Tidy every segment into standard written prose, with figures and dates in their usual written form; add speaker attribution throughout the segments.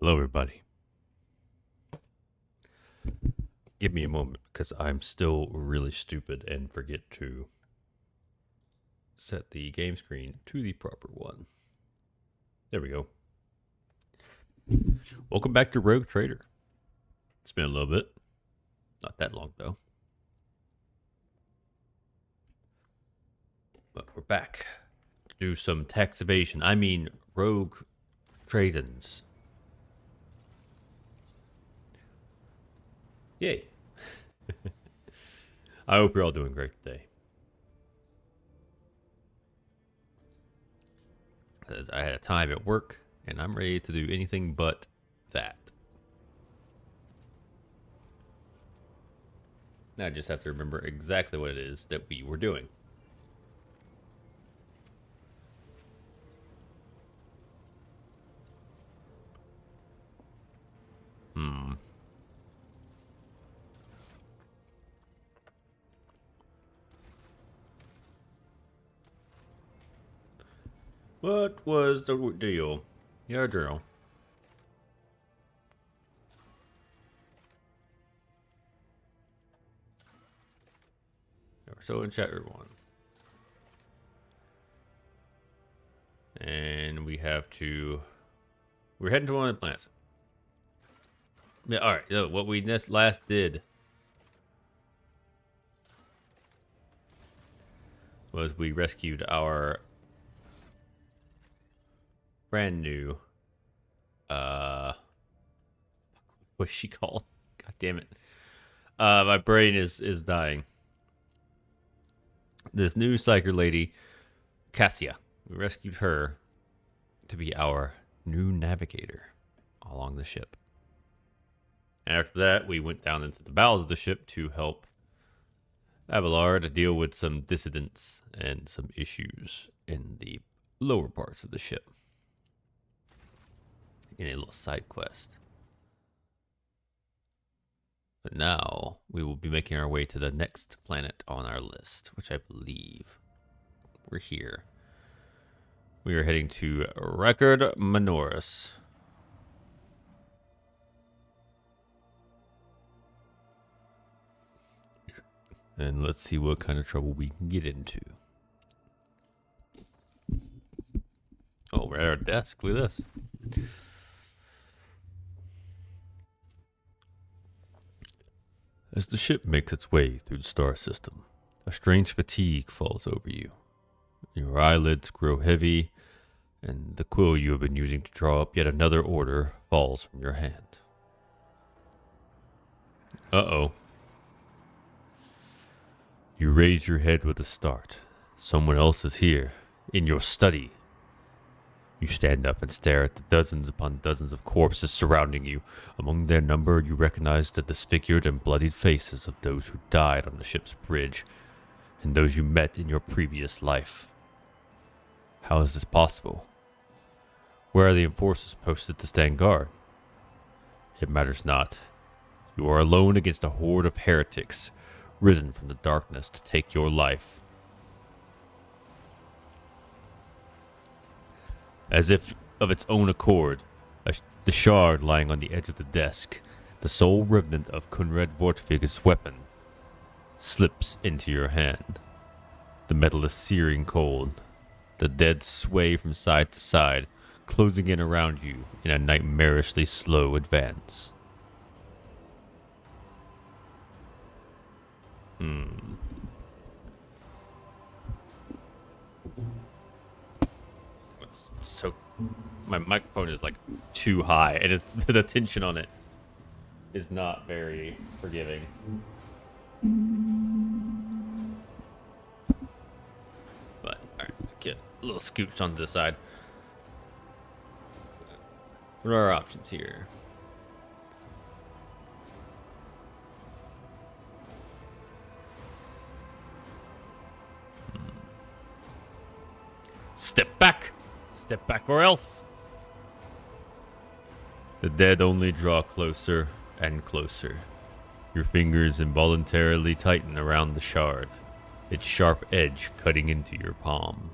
Speaker 1: Hello, everybody. Give me a moment because I'm still really stupid and forget to set the game screen to the proper one. There we go. Welcome back to Rogue Trader. It's been a little bit. Not that long, though. But we're back to do some tax evasion. I mean, Rogue Tradings. Yay. I hope you're all doing great today. Because I had a time at work, and I'm ready to do anything but that. Now I just have to remember exactly what it is that we were doing. What was the deal? Your journal. So in chapter 1. And we have to... We're heading to one of the planets. Yeah, alright. So what we last did was we rescued our brand new... What's she called? God damn it. My brain is dying. This new psyker lady, Cassia. We rescued her to be our new navigator along the ship. After that, we went down into the bowels of the ship to help Abelard deal with some dissidents and some issues in the lower parts of the ship in a little side quest. But now we will be making our way to the next planet on our list, which I believe we're here. We are heading to Record Manoris. And let's see what kind of trouble we can get into. Oh, we're at our desk. Look at this. As the ship makes its way through the star system, a strange fatigue falls over you. Your eyelids grow heavy, and the quill you have been using to draw up yet another order falls from your hand. Uh-oh. You raise your head with a start. Someone else is here, in your study. You stand up and stare at the dozens upon dozens of corpses surrounding you. Among their number, you recognize the disfigured and bloodied faces of those who died on the ship's bridge, and those you met in your previous life. How is this possible? Where are the enforcers posted to stand guard? It matters not. You are alone against a horde of heretics, risen from the darkness to take your life. As if of its own accord, the shard lying on the edge of the desk, the sole remnant of Kunrad Vortvig's weapon, slips into your hand. The metal is searing cold. The dead sway from side to side, closing in around you in a nightmarishly slow advance. So my microphone is like too high, and it's the tension on it is not very forgiving. But alright, let's get a little scooched onto the side. What are our options here? Step back! Step back or else! The dead only draw closer and closer. Your fingers involuntarily tighten around the shard, its sharp edge cutting into your palm.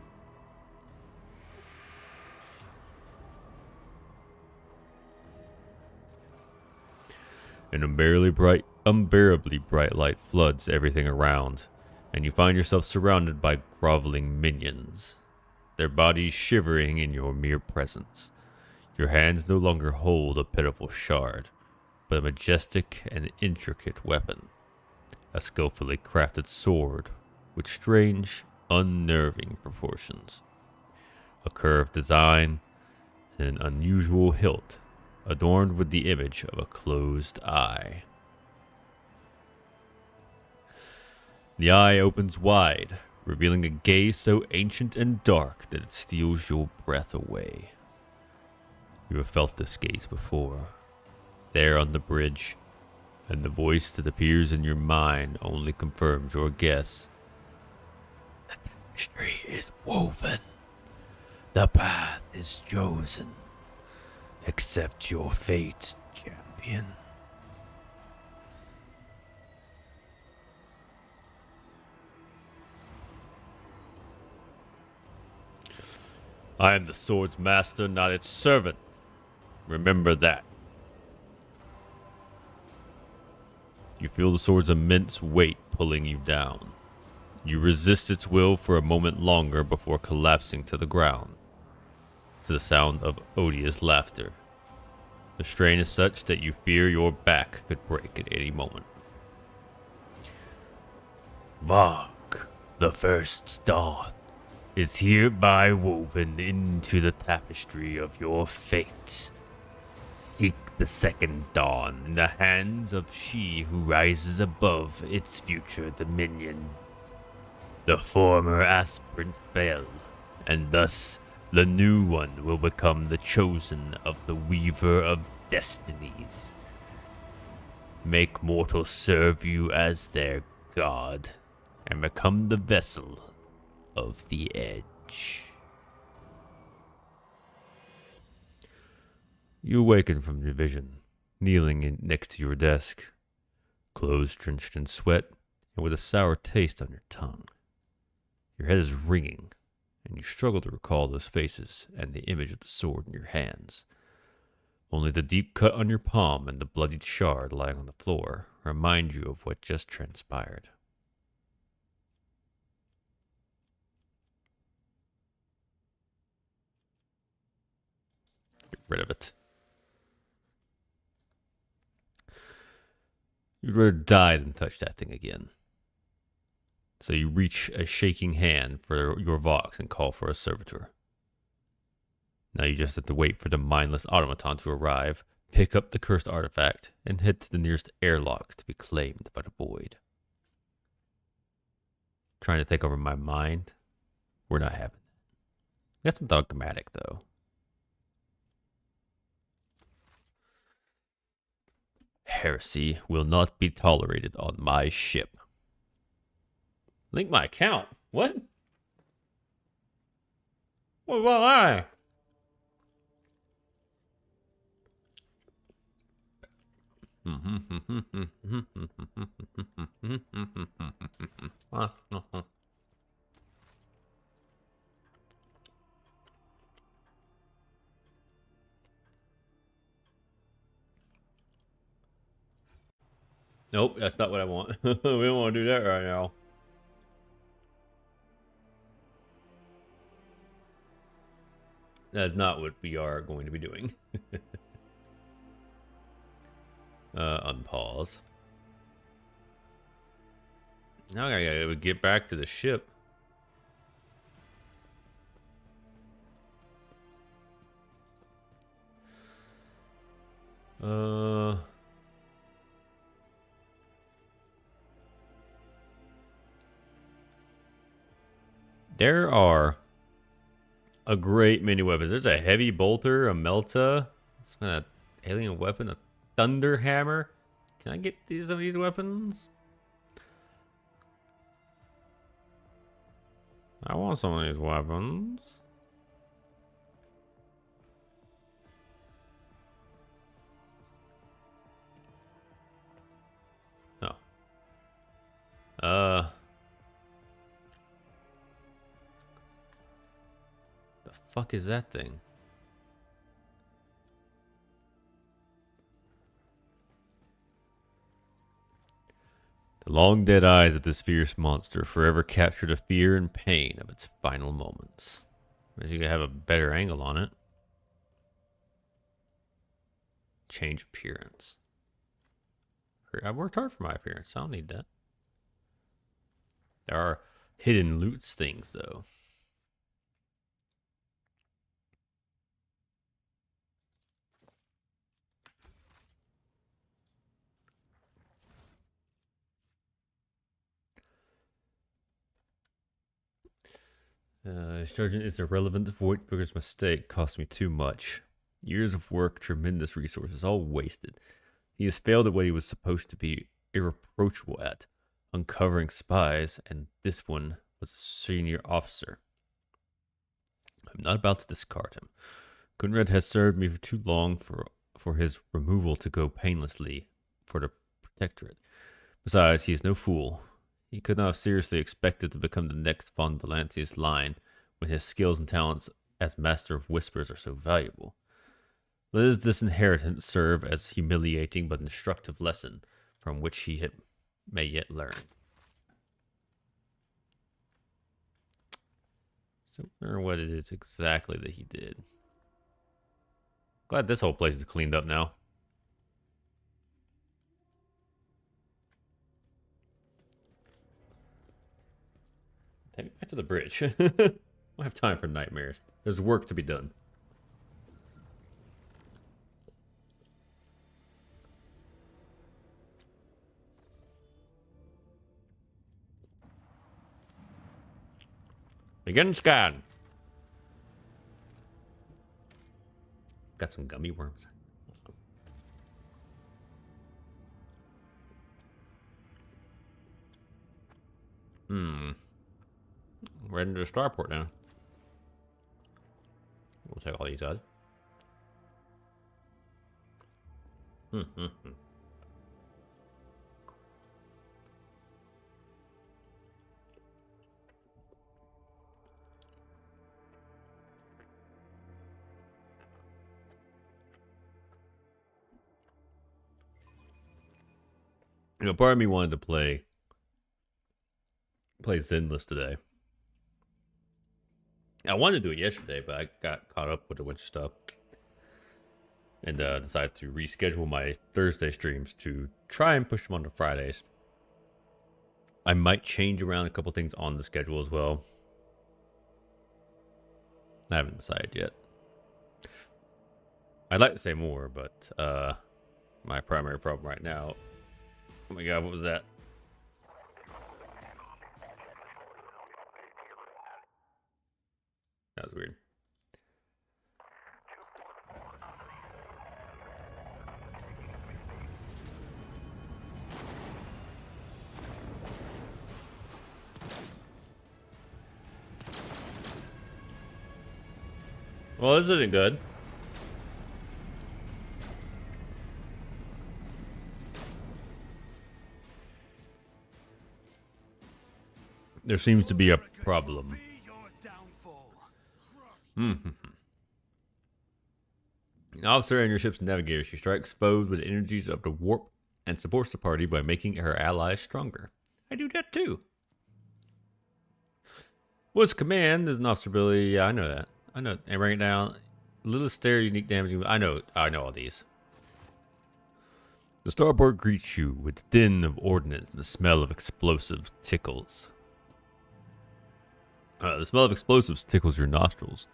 Speaker 1: An unbearably bright light floods everything around, and you find yourself surrounded by groveling minions, their bodies shivering in your mere presence. Your hands no longer hold a pitiful shard, but a majestic and intricate weapon, a skillfully crafted sword with strange, unnerving proportions, a curved design, and an unusual hilt adorned with the image of a closed eye. The eye opens wide, revealing a gaze so ancient and dark that it steals your breath away. You have felt this gaze before, there on the bridge, and the voice that appears in your mind only confirms your guess. The tapestry is woven. The path is chosen. Accept your fate, champion. I am the sword's master, not its servant. Remember that. You feel the sword's immense weight pulling you down. You resist its will for a moment longer before collapsing to the ground, to the sound of odious laughter. The strain is such that you fear your back could break at any moment. Mark, the first dawn is hereby woven into the tapestry of your fate. Seek the second dawn in the hands of she who rises above its future dominion. The former aspirant fell, and thus the new one will become the chosen of the Weaver of Destinies. Make mortals serve you as their god, and become the vessel of the Edge. You awaken from your vision, kneeling next to your desk, clothes drenched in sweat and with a sour taste on your tongue. Your head is ringing, and you struggle to recall those faces and the image of the sword in your hands. Only the deep cut on your palm and the bloodied shard lying on the floor remind you of what just transpired. Get rid of it. You'd rather die than touch that thing again. So you reach a shaking hand for your Vox and call for a servitor. Now you just have to wait for the mindless automaton to arrive, pick up the cursed artifact, and head to the nearest airlock to be claimed by the void. Trying to take over my mind? We're not having that. Got some dogmatic, though. Heresy will not be tolerated on my ship. Link my account. What? What about I? Nope, that's not what I want. We don't want to do that right now. That's not what we are going to be doing. Unpause. Now I gotta get back to the ship. There are a great many weapons. There's a heavy bolter, a melta, some kind of alien weapon, a thunder hammer. Can I get some of these weapons? I want some of these weapons. Oh. The fuck is that thing? long dead eyes of this fierce monster forever capture the fear and pain of its final moments. As you can have a better angle on it. Change appearance. I worked hard for my appearance. I don't need that. There are hidden loot things, though. Sergeant is irrelevant. Void Booker's mistake cost me too much. Years of work, tremendous resources, all wasted. He has failed at what he was supposed to be irreproachable at, uncovering spies, and this one was a senior officer. I'm not about to discard him. Conrad has served me for too long for his removal to go painlessly for the Protectorate. Besides, he is no fool. He could not have seriously expected to become the next von Valancius line when his skills and talents as Master of Whispers are so valuable. Let his disinheritance serve as a humiliating but instructive lesson from which he may yet learn. So I wonder what it is exactly that he did. Glad this whole place is cleaned up now. Take me back to the bridge. I don't have time for nightmares. There's work to be done. Begin scan. Got some gummy worms. Right into the starport now. We'll take all these guys. You know, part of me wanted to play Zenless today. I wanted to do it yesterday, but I got caught up with a bunch of stuff. And decided to reschedule my Thursday streams to try and push them on to Fridays. I might change around a couple things on the schedule as well. I haven't decided yet. I'd like to say more, but my primary problem right now... Oh my god, what was that? That was weird. Well, this isn't good. There seems to be a problem. An officer in your ship's navigator. She strikes foes with energies of the warp and supports the party by making her allies stronger. I do that too. What's command is an officer ability. Yeah, I know that. I know. And bring it down. Little stare, unique damage. I know all these. The starboard greets you with the din of ordnance and the smell of explosive tickles. The smell of explosives tickles your nostrils.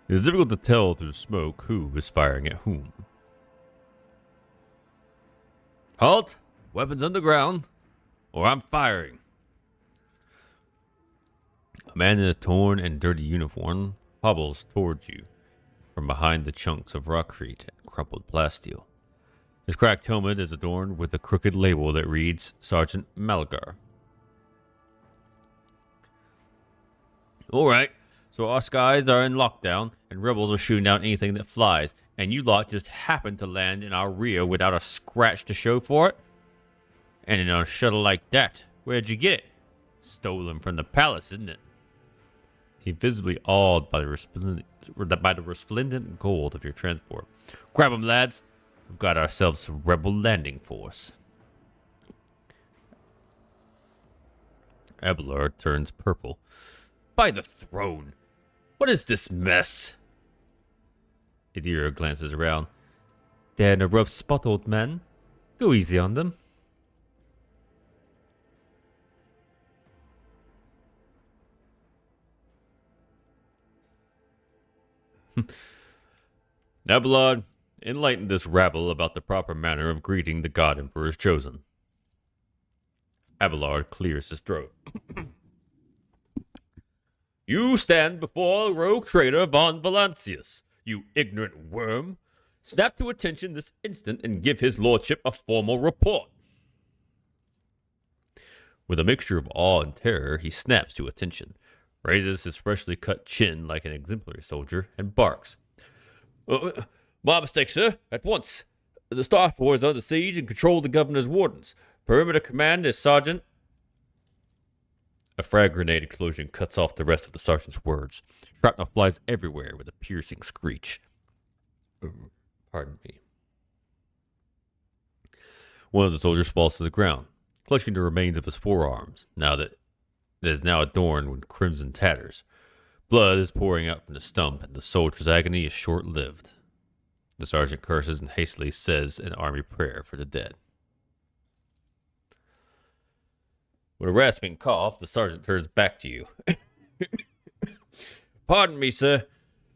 Speaker 1: It is difficult to tell through the smoke who is firing at whom. Halt! Weapons on the ground, or I'm firing. A man in a torn and dirty uniform hobbles towards you from behind the chunks of rockcrete and crumpled plasteel. His cracked helmet is adorned with a crooked label that reads Sergeant Malgar. Alright, so our skies are in lockdown, and rebels are shooting down anything that flies, and you lot just happened to land in our rear without a scratch to show for it? And in a shuttle like that, where'd you get it? Stolen from the palace, isn't it? He visibly awed by the resplendent gold of your transport. Grab 'em, lads. We've got ourselves a rebel landing force. Abelard turns purple. By the throne! What is this mess? Idira glances around. They're in a rough spot, old man. Go easy on them. Abelard, enlighten this rabble about the proper manner of greeting the God Emperor's chosen. Abelard clears his throat. You stand before rogue traitor von Valancius, you ignorant worm. Snap to attention this instant and give his lordship a formal report. With a mixture of awe and terror, he snaps to attention, raises his freshly cut chin like an exemplary soldier, and barks. My mistake, sir. At once. The Starport is under siege and control the governor's wardens. Perimeter command is Sergeant. A frag grenade explosion cuts off the rest of the sergeant's words. Shrapnel flies everywhere with a piercing screech. Pardon me. One of the soldiers falls to the ground, clutching the remains of his forearms, now that it is now adorned with crimson tatters. Blood is pouring out from the stump, and the soldier's agony is short-lived. The sergeant curses and hastily says an army prayer for the dead. With a rasping cough, the sergeant turns back to you. Pardon me, sir.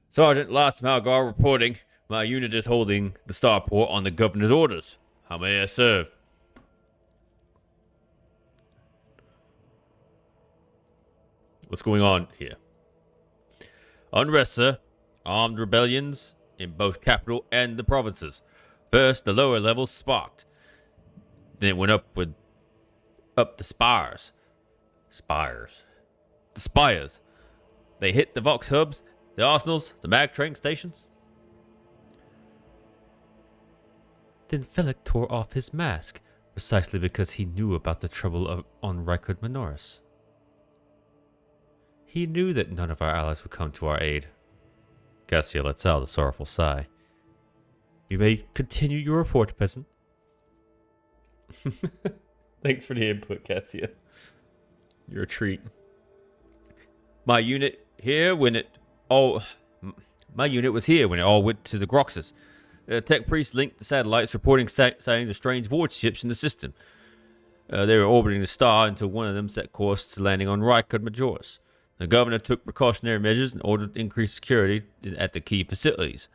Speaker 1: Sergeant Las Malgar reporting. My unit is holding the starport on the governor's orders. How may I serve? What's going on here? Unrest, sir. Armed rebellions in both capital and the provinces. First, the lower levels sparked. Then it went up the spires. The spires. They hit the Vox hubs, the arsenals, the mag train stations. Then Felix tore off his mask, precisely because he knew about the trouble on Rykard Minoris. He knew that none of our allies would come to our aid. Cassia lets out a sorrowful sigh. You may continue your report, peasant. Thanks for the input, Cassia. You're a treat. My unit was here when it all went to the Groxus. The tech priest linked the satellites reporting sighting the strange void ships in the system. They were orbiting the star until one of them set course to landing on Rykard Majoris. The governor took precautionary measures and ordered increased security at the key facilities.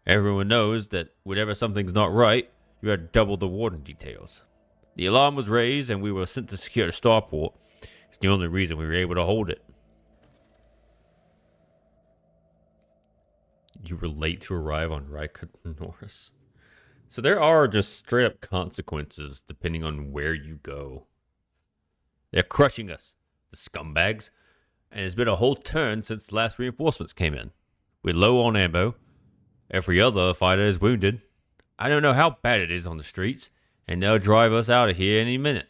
Speaker 1: Everyone knows that whenever something's not right, you had to double the warden details. The alarm was raised and we were sent to secure the starport. It's the only reason we were able to hold it. You were late to arrive on Rykard Norris. So there are just straight up consequences depending on where you go. They're crushing us, the scumbags. And it's been a whole turn since the last reinforcements came in. We're low on ammo. Every other fighter is wounded. I don't know how bad it is on the streets, and they'll drive us out of here any minute.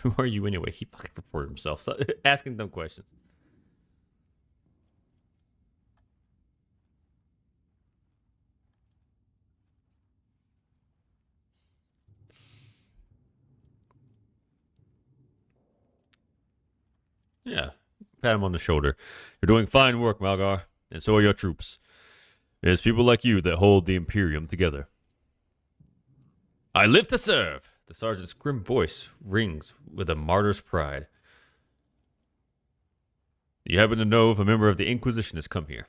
Speaker 1: Who are you anyway? He fucking reported himself. So, asking dumb questions. Yeah, pat him on the shoulder. You're doing fine work, Malgar, and so are your troops. It's people like you that hold the Imperium together. I live to serve! The sergeant's grim voice rings with a martyr's pride. You happen to know if a member of the Inquisition has come here?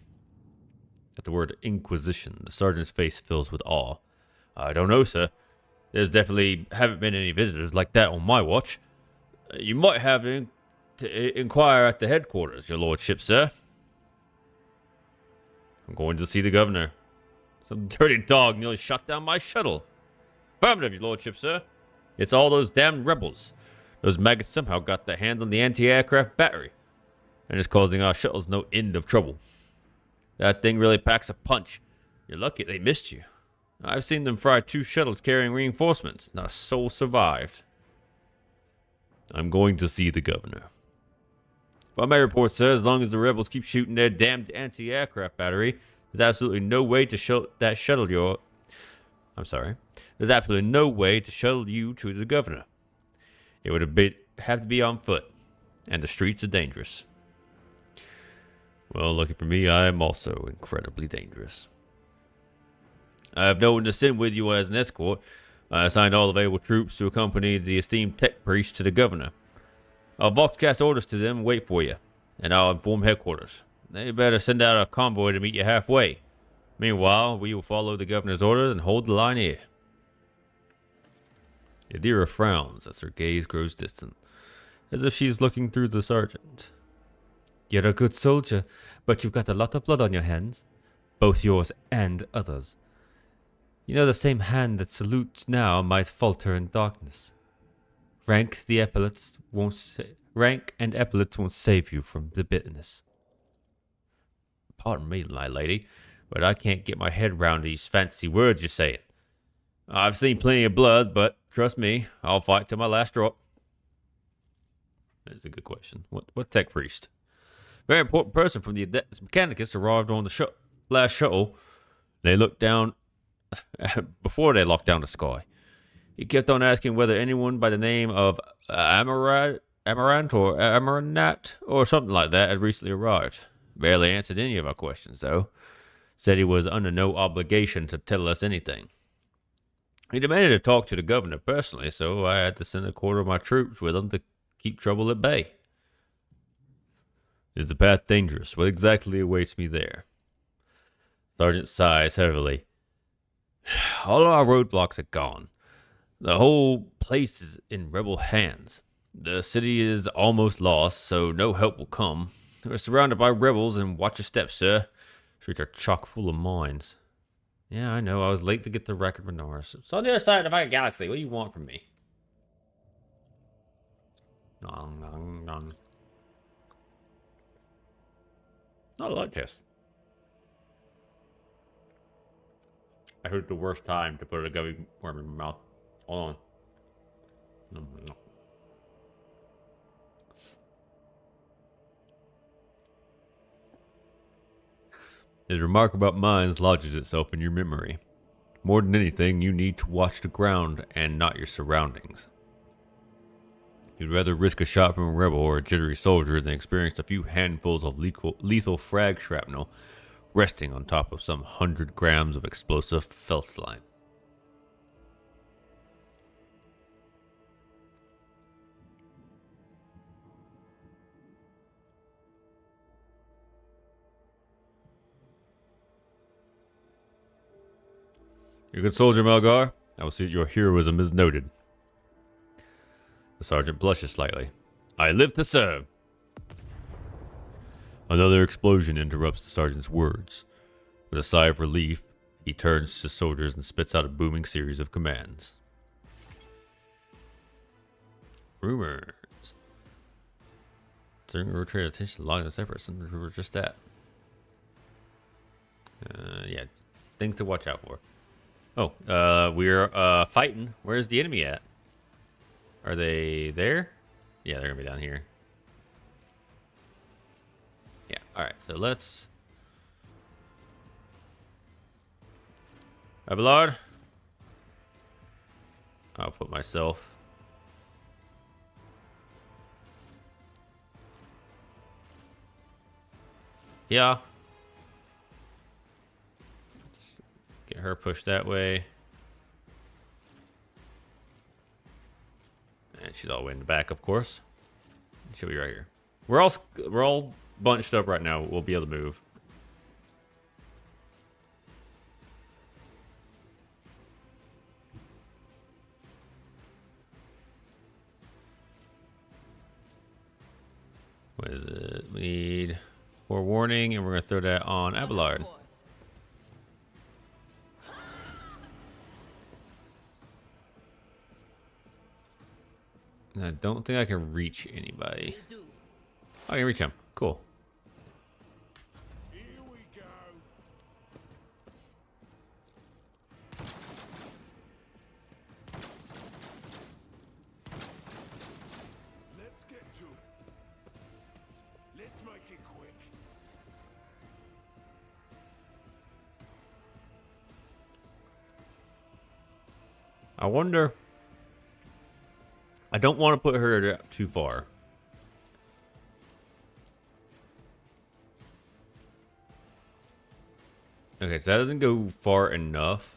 Speaker 1: At the word Inquisition, the sergeant's face fills with awe. I don't know, sir. There's definitely haven't been any visitors like that on my watch. You might have to inquire at the headquarters, your lordship, sir. I'm going to see the governor. Some dirty dog nearly shot down my shuttle. Affirmative, your lordship, sir. It's all those damned rebels. Those maggots somehow got their hands on the anti-aircraft battery, and it's causing our shuttles no end of trouble. That thing really packs a punch. You're lucky they missed you. I've seen them fry 2 shuttles carrying reinforcements. Not a soul survived. I'm going to see the governor. By my report, sir, as long as the rebels keep shooting their damned anti-aircraft battery, there's absolutely no way to shuttle you to the governor. It would have to be on foot, and the streets are dangerous. Well, lucky for me, I am also incredibly dangerous. I have no one to send with you as an escort. I assigned all available troops to accompany the esteemed tech priest to the governor. I'll voxcast orders to them and wait for you, and I'll inform headquarters. They better send out a convoy to meet you halfway. Meanwhile, we will follow the governor's orders and hold the line here. Yadira frowns as her gaze grows distant, as if she's looking through the sergeant. You're a good soldier, but you've got a lot of blood on your hands, both yours and others. You know the same hand that salutes now might falter in darkness. Rank and epaulets won't save you from the bitterness. Pardon me, my lady, but I can't get my head round these fancy words you're saying. I've seen plenty of blood, but trust me, I'll fight till my last drop. That's a good question. What tech priest? Very important person from the Adeptus Mechanicus arrived on the last shuttle. They looked down before they locked down the sky. He kept on asking whether anyone by the name of Amarant or Amaranat or something like that had recently arrived. Barely answered any of our questions, though. Said he was under no obligation to tell us anything. He demanded to talk to the governor personally, so I had to send a quarter of my troops with him to keep trouble at bay. Is the path dangerous? What exactly awaits me there? Sergeant sighs heavily. All our roadblocks are gone. The whole place is in rebel hands. The city is almost lost, so no help will come. We're surrounded by rebels, and watch your steps, sir. Streets are chock full of mines. Yeah, I know. I was late to get to Racket Manoris. It's on the other side of the fucking galaxy. What do you want from me? Nom, nom, nom. Not like this. I heard the worst time to put a gummy worm in my mouth. Hold on. No. His remark about mines lodges itself in your memory. More than anything, you need to watch the ground and not your surroundings. You'd rather risk a shot from a rebel or a jittery soldier than experience a few handfuls of lethal frag shrapnel resting on top of some 100 grams of explosive feldstein. You're a good soldier, Melgar. I will see that your heroism is noted. The sergeant blushes slightly. I live to serve. Another explosion interrupts the sergeant's words. With a sigh of relief, he turns to soldiers and spits out a booming series of commands. Rumors. During a rotate attention along the separate center, we were just at. Yeah, things to watch out for. Oh, we're fighting. Where's the enemy at? Are they there? Yeah, they're gonna be down here. Yeah, alright, so let's... Abelard? I'll put myself... Yeah. Get her pushed that way. And she's all the way in the back, of course. She'll be right here. We're all bunched up right now. We'll be able to move. What is it? We need forewarning, and we're gonna throw that on Abelard. I don't think I can reach anybody. I can reach him. Cool.
Speaker 2: Here we go. Let's get to it. Let's make it quick.
Speaker 1: I wonder I don't want to put her too far. Okay, so that doesn't go far enough.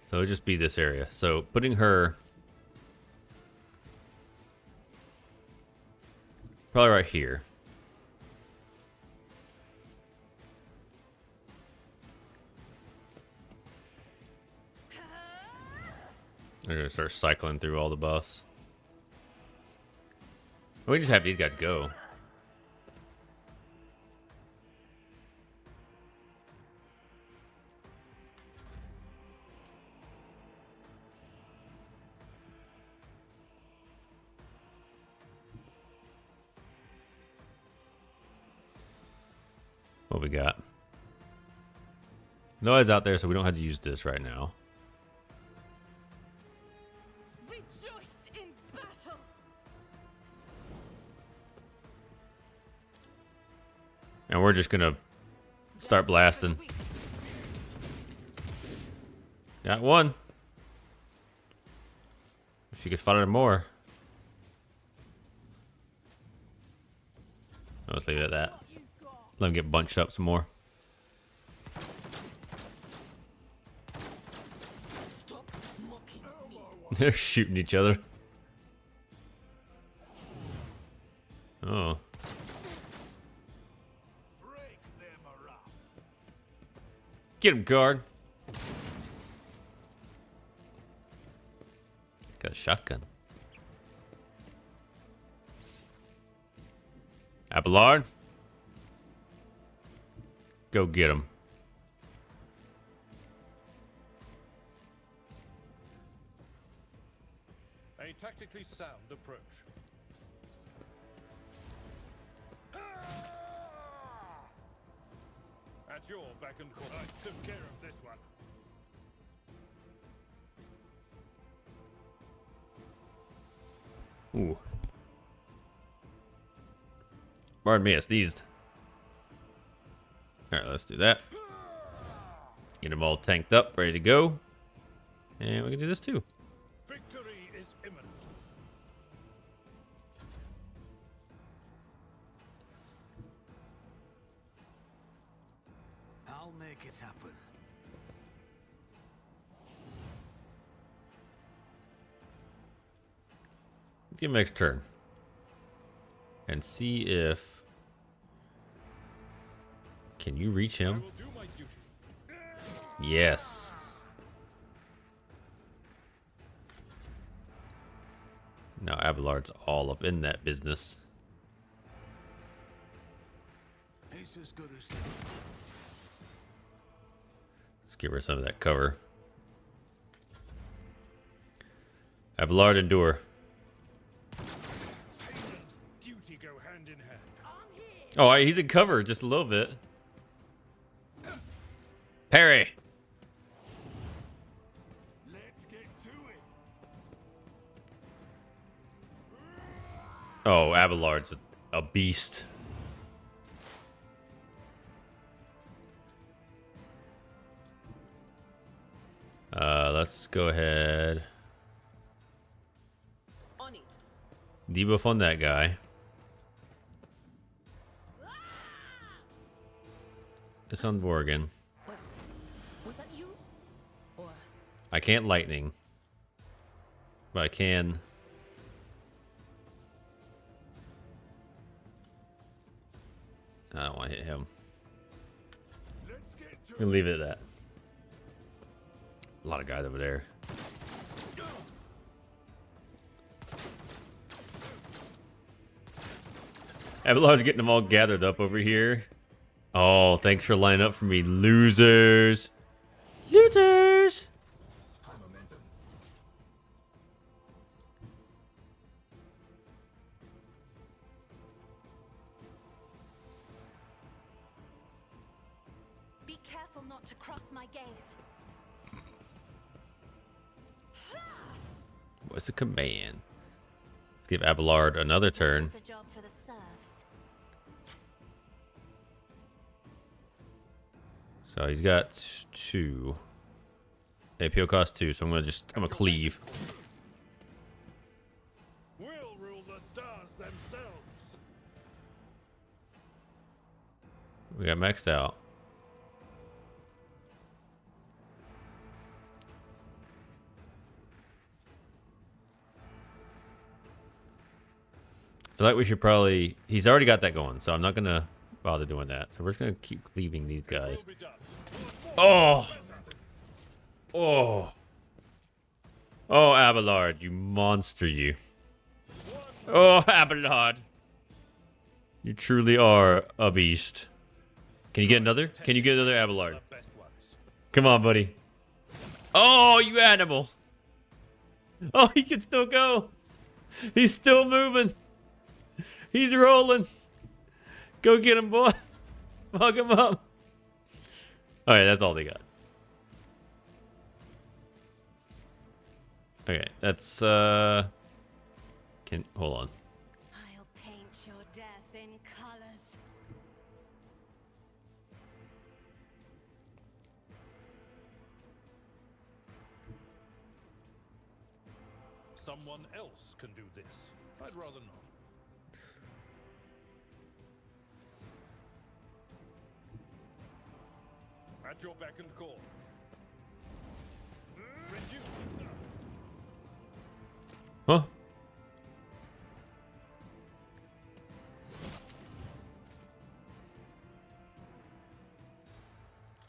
Speaker 1: So it'll just be this area. So putting her probably right here. They're gonna start cycling through all the buffs. We just have these guys go. What we got? Noah's out there, so we don't have to use this right now.
Speaker 3: Rejoice in battle.
Speaker 1: And we're just gonna start blasting. Got one. She could fight her more. Let's leave it at that. Let them get bunched up some more.
Speaker 3: Stop mocking me.
Speaker 1: They're shooting each other. Oh.
Speaker 2: Break them around.
Speaker 1: Get him, guard. Got a shotgun. Abelard. Go get him.
Speaker 4: A tactically sound approach. At your beck and call. I took care of this one.
Speaker 1: Ooh. Pardon me, I sneezed. Alright, let's do that. Get them all tanked up, ready to go. And we can do this too.
Speaker 4: Victory is imminent.
Speaker 2: I'll make it happen.
Speaker 1: Give him an extra turn. And see if... Can you reach
Speaker 4: I
Speaker 1: him?
Speaker 4: will do my duty.
Speaker 1: Yes. Now Abelard's all up in that business.
Speaker 2: It's as good as
Speaker 1: Let's give her some of that cover. Abelard, endure.
Speaker 4: Pain and duty go hand in hand.
Speaker 1: Oh, he's in cover just a little bit. Parry.
Speaker 2: Let's get to it.
Speaker 1: Oh, Abelard's a beast. Let's go ahead.
Speaker 3: On it.
Speaker 1: Debuff on that guy. This on Borgin.
Speaker 3: Was that you? Or
Speaker 1: I can't lightning. But I can. I don't want to hit him.
Speaker 2: Let's get to
Speaker 1: I'm gonna leave it at that. A lot of guys over there. Abelard's getting them all gathered up over here. Oh, thanks for lining up for me, losers. Losers!
Speaker 3: be careful not to cross my gaze.
Speaker 1: What's the command? Let's give Abelard another turn.
Speaker 3: It's a job for the serfs.
Speaker 1: So he's got two. APO cost 2, so I'm gonna cleave.
Speaker 4: We'll rule the stars themselves.
Speaker 1: We got maxed out. I feel like we should probably... He's already got that going, so I'm not gonna bother doing that. So we're just gonna keep cleaving these guys.
Speaker 4: Will be done.
Speaker 1: Oh! Oh! Oh, Abelard, you monster, you. Oh, Abelard. You truly are a beast. Can you get another? Can you get another Abelard?
Speaker 4: The best ones.
Speaker 1: Come on, buddy. Oh, you animal. Oh, he can still go. He's still moving. He's rolling. Go get him, boy. Hug him up. All right, that's all they got. Okay, that's hold on.
Speaker 3: I'll paint your death in colors.
Speaker 4: Someone else can do this. I'd rather not. At your beck and call. Reduce the stuff.
Speaker 1: Huh?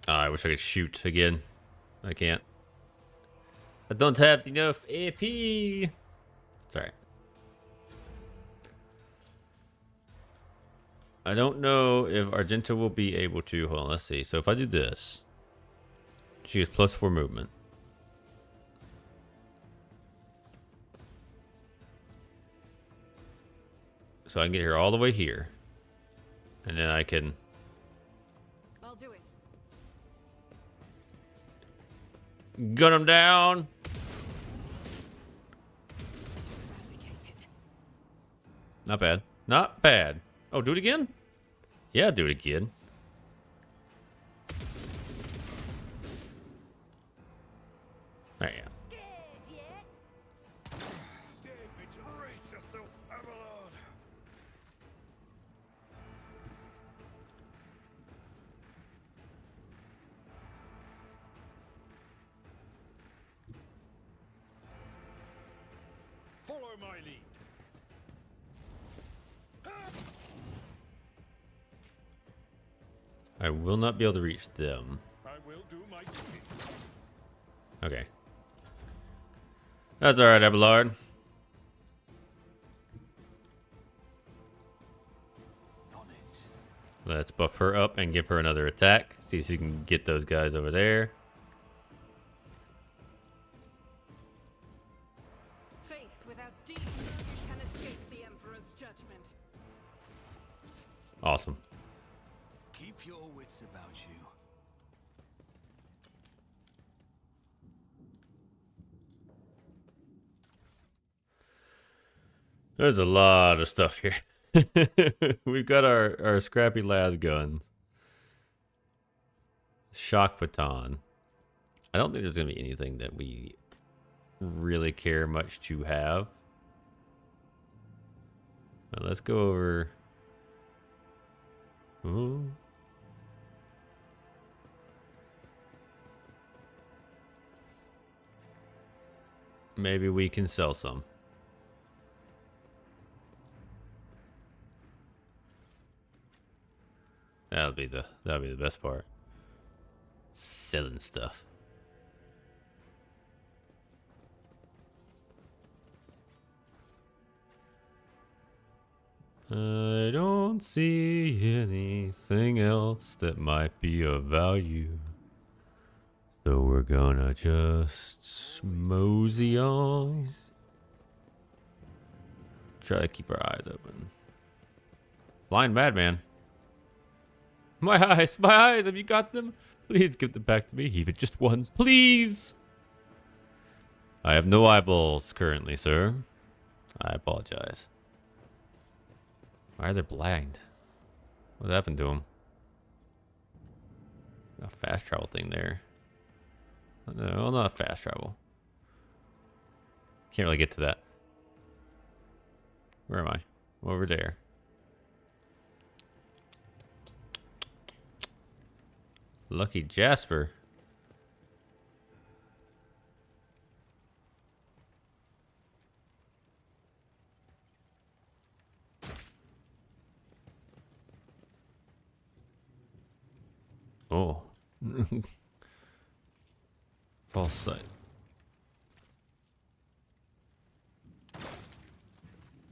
Speaker 1: I wish I could shoot again. I can't. I don't have enough AP. It's alright. I don't know if Argenta will be able to. Hold on, let's see. So if I do this, she gets +4 movement. So I can get her all the way here. And then I can...
Speaker 3: I'll do it.
Speaker 1: gun him down.
Speaker 3: Eradicated.
Speaker 1: Not bad. Not bad. Oh, do it again? Yeah, do it again. There you go.
Speaker 3: Scared yet?
Speaker 2: Stay vigilant.
Speaker 4: Brace yourself, Abelard. Follow my lead.
Speaker 1: I will not be able to reach them.
Speaker 4: I will do my duty.
Speaker 1: Okay. That's alright, Abelard.
Speaker 2: On it.
Speaker 1: Let's buff her up and give her another attack. See if she can get those guys over there.
Speaker 3: Faith without deeds can escape the Emperor's judgment.
Speaker 1: Awesome.
Speaker 2: Keep your wits about you.
Speaker 1: There's a lot of stuff here. We've got our scrappy las guns. Shock baton. I don't think there's going to be anything that we really care much to have. Now let's go over... Ooh. Maybe we can sell some. That'll be the best part. Selling stuff. I don't see anything else that might be of value. So we're gonna just mosey on. Try to keep our eyes open. Blind madman. My eyes, have you got them? Please give them back to me, even just one, please. I have no eyeballs currently, sir. I apologize. Why are they blind? What happened to them? A fast travel thing there. No, not fast travel. Can't really get to that. Where am I? Over there. Lucky Jasper. Oh. False sight.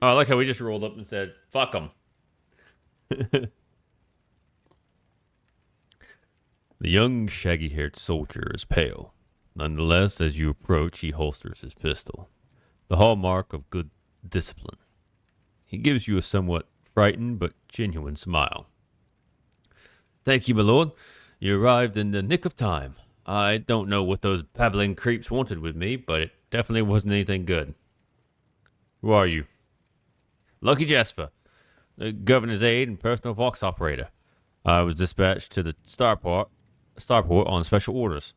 Speaker 1: Oh, I like how we just rolled up and said, fuck them. The young, shaggy-haired soldier is pale. Nonetheless, as you approach, he holsters his pistol, the hallmark of good discipline. He gives you a somewhat frightened but genuine smile. Thank you, my lord. You arrived in the nick of time. I don't know what those babbling creeps wanted with me, but it definitely wasn't anything good. Who are you? Lucky Jasper, the governor's aide and personal Vox operator. I was dispatched to the starport on special orders.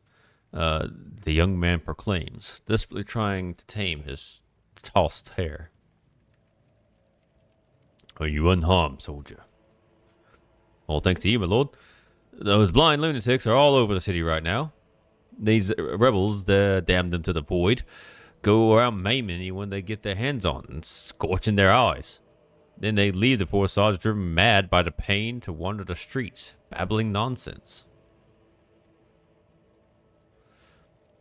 Speaker 1: The young man proclaims, desperately trying to tame his tossed hair. Are you unharmed, soldier? All thanks to you, my lord. Those blind lunatics are all over the city right now. These rebels, damn them to the void, go around maiming anyone they get their hands on and scorching their eyes. Then they leave the poor sods driven mad by the pain to wander the streets, babbling nonsense.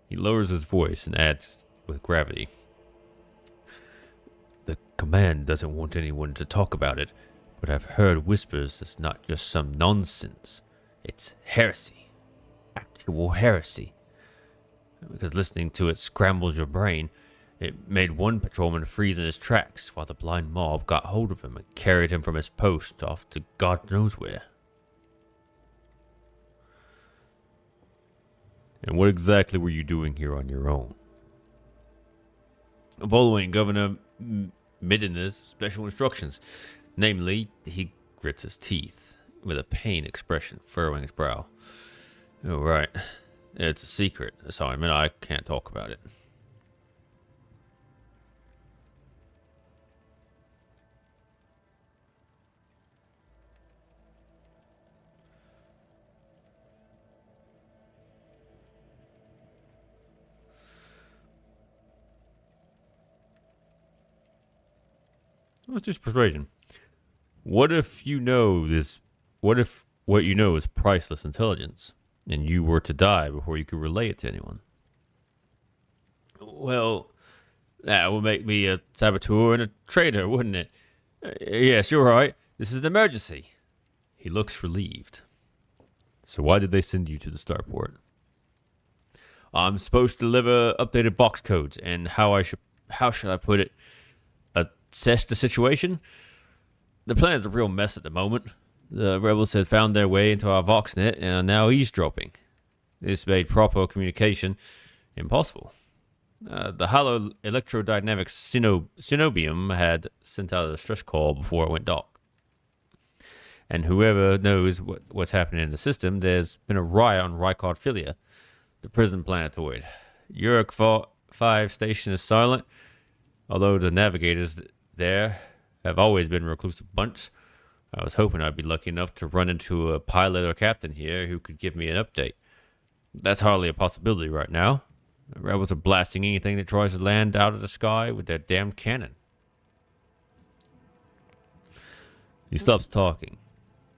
Speaker 1: He lowers his voice and adds with gravity. The command doesn't want anyone to talk about it, but I've heard whispers it's not just some nonsense. It's heresy. Actual heresy. Because listening to it scrambles your brain. It made one patrolman freeze in his tracks while the blind mob got hold of him and carried him from his post off to God knows where. And what exactly were you doing here on your own? Following Governor Midden's special instructions. Namely, he grits his teeth with a pained expression furrowing his brow. Oh, right. It's a secret assignment. I can't talk about it. Let's do persuasion. What if you know this? What if what you know is priceless intelligence, and you were to die before you could relay it to anyone? Well, that would make me a saboteur and a traitor, wouldn't it? Yes, you're right. This is an emergency. He looks relieved. So why did they send you to the starport? I'm supposed to deliver updated box codes, and how should I put it? Assess the situation. The plan is a real mess at the moment. The rebels had found their way into our VoxNet and are now eavesdropping. This made proper communication impossible. The hollow electrodynamic Synobium had sent out a distress call before it went dark. And whoever knows what's happening in the system, there's been a riot on Rykard Philia, the prison planetoid. Uruk 5 station is silent, although the navigators there have always been a reclusive bunch. I was hoping I'd be lucky enough to run into a pilot or captain here who could give me an update. That's hardly a possibility right now. The rebels are blasting anything that tries to land out of the sky with their damn cannon. He stops talking,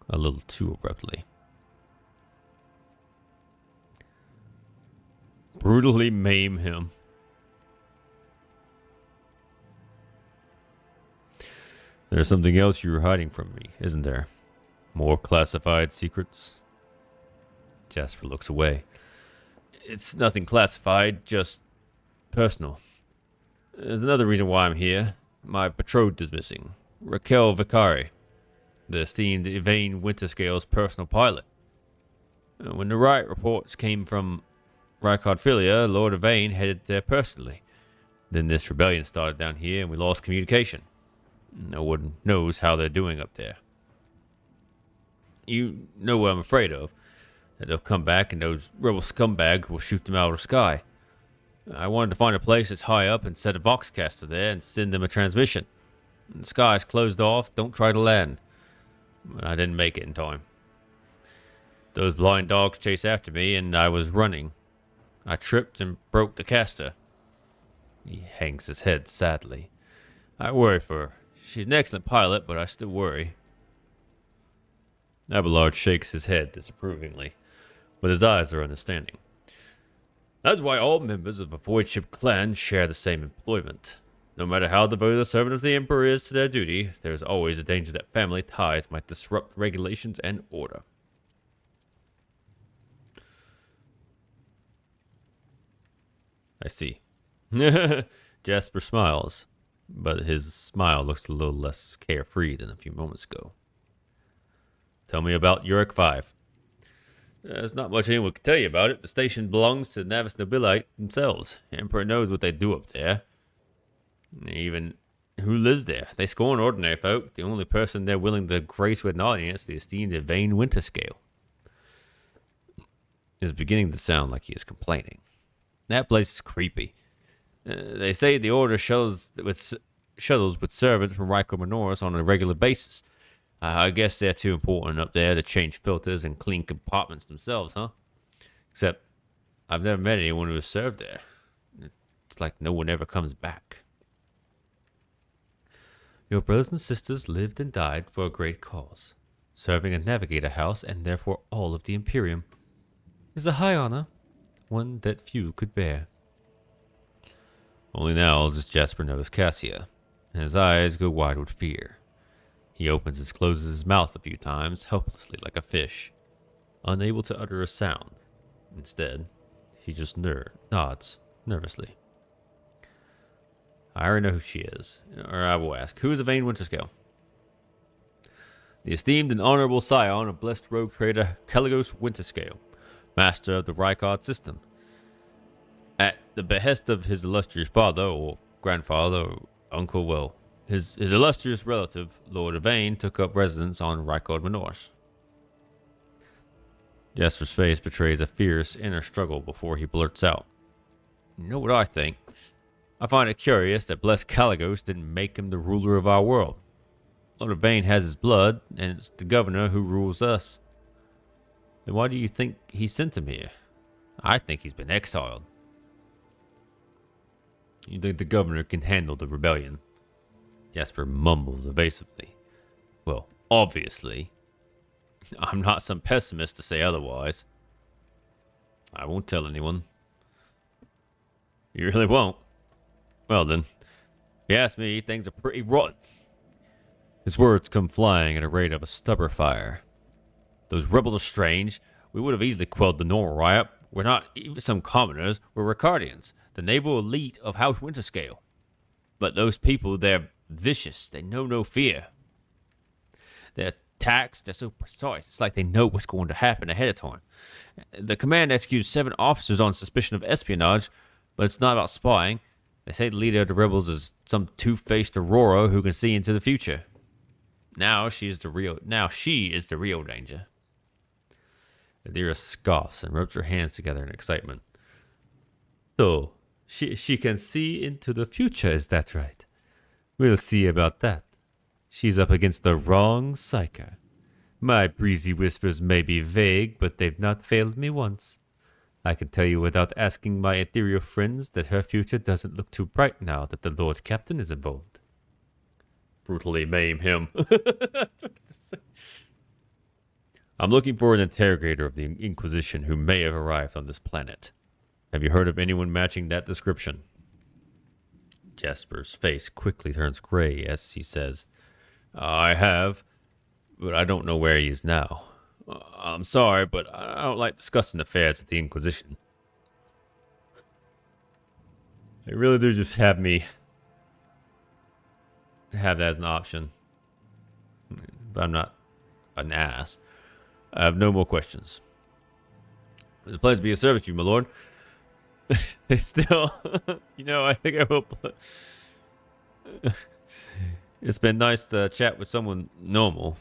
Speaker 1: a little too abruptly. Brutally maim him. There's something else you're hiding from me, isn't there? More classified secrets? Jasper looks away. It's nothing classified, just personal. There's another reason why I'm here. My betrothed is missing. Raquel Vicari, the esteemed Yvain Winterscale's personal pilot. When the riot reports came from Rykard Philia, Lord Yvain headed there personally. Then this rebellion started down here and we lost communication. No one knows how they're doing up there. You know what I'm afraid of. that they'll come back and those rebel scumbags will shoot them out of the sky. I wanted to find a place that's high up and set a Voxcaster there and send them a transmission. The sky's closed off, don't try to land. But I didn't make it in time. Those blind dogs chased after me and I was running. I tripped and broke the caster. He hangs his head sadly. I worry for her. She's an excellent pilot, but I still worry. Abelard shakes his head disapprovingly, but his eyes are understanding. That's why all members of a Voidship clan share the same employment. No matter how devoted a servant of the Emperor is to their duty, there is always a danger that family ties might disrupt regulations and order. I see. Jasper smiles, but his smile looks a little less carefree than a few moments ago. Tell me about Uric 5. There's not much anyone can tell you about it. The station belongs to the Navis Nobilite themselves. The Emperor knows what they do up there. Even who lives there. They scorn ordinary folk. The only person they're willing to grace with an audience is the esteemed Yvain Winterscale. Is beginning to sound like he is complaining. That place is creepy. They say the Order shuttles with servants from Ryko Minoris on a regular basis. I guess they're too important up there to change filters and clean compartments themselves, huh? Except, I've never met anyone who has served there. It's like no one ever comes back. Your brothers and sisters lived and died for a great cause. Serving a Navigator house and therefore all of the Imperium is a high honor, one that few could bear. Only now does Jasper notice Cassia, and his eyes go wide with fear. He opens and closes his mouth a few times, helplessly like a fish, unable to utter a sound. Instead, he just nods nervously. I already know who she is, or I will ask, who is Yvain Winterscale? The esteemed and honorable scion of blessed rogue trader Caligos Winterscale, master of the Rykard system. At the behest of his illustrious father, or grandfather, or uncle, his illustrious relative, Lord Yvain, took up residence on Rykard Minoris. Jasper's face betrays a fierce inner struggle before he blurts out. You know what I think? I find it curious that blessed Caligos didn't make him the ruler of our world. Lord Yvain has his blood, and it's the governor who rules us. Then why do you think he sent him here? I think he's been exiled. You think the governor can handle the rebellion? Jasper mumbles evasively. Well, obviously. I'm not some pessimist to say otherwise. I won't tell anyone. You really won't? Well then, if you ask me, things are pretty rotten. His words come flying at a rate of a stubber fire. Those rebels are strange. We would have easily quelled the normal riot. We're not even some commoners. We're Ricardians, the naval elite of House Winterscale. But those people, they're vicious. They know no fear. Their attacks, they're so precise. It's like they know what's going to happen ahead of time. The command executes 7 officers on suspicion of espionage, but it's not about spying. They say the leader of the rebels is some two-faced Aurora who can see into the future. Now she is the real danger. Adira scoffs and rubs her hands together in excitement. So, she can see into the future, is that right? We'll see about that. She's up against the wrong psyker. My breezy whispers may be vague, but they've not failed me once. I can tell you without asking my ethereal friends that her future doesn't look too bright now that the Lord Captain is involved. Brutally maim him. I'm looking for an interrogator of the Inquisition who may have arrived on this planet. Have you heard of anyone matching that description? Jasper's face quickly turns gray as he says, I have, but I don't know where he is now. I'm sorry, but I don't like discussing affairs of the Inquisition. They really do just have me have that as an option. But I'm not an ass. I have no more questions. It's a pleasure to be of service to you, my lord. They still, I think I will. It's been nice to chat with someone normal.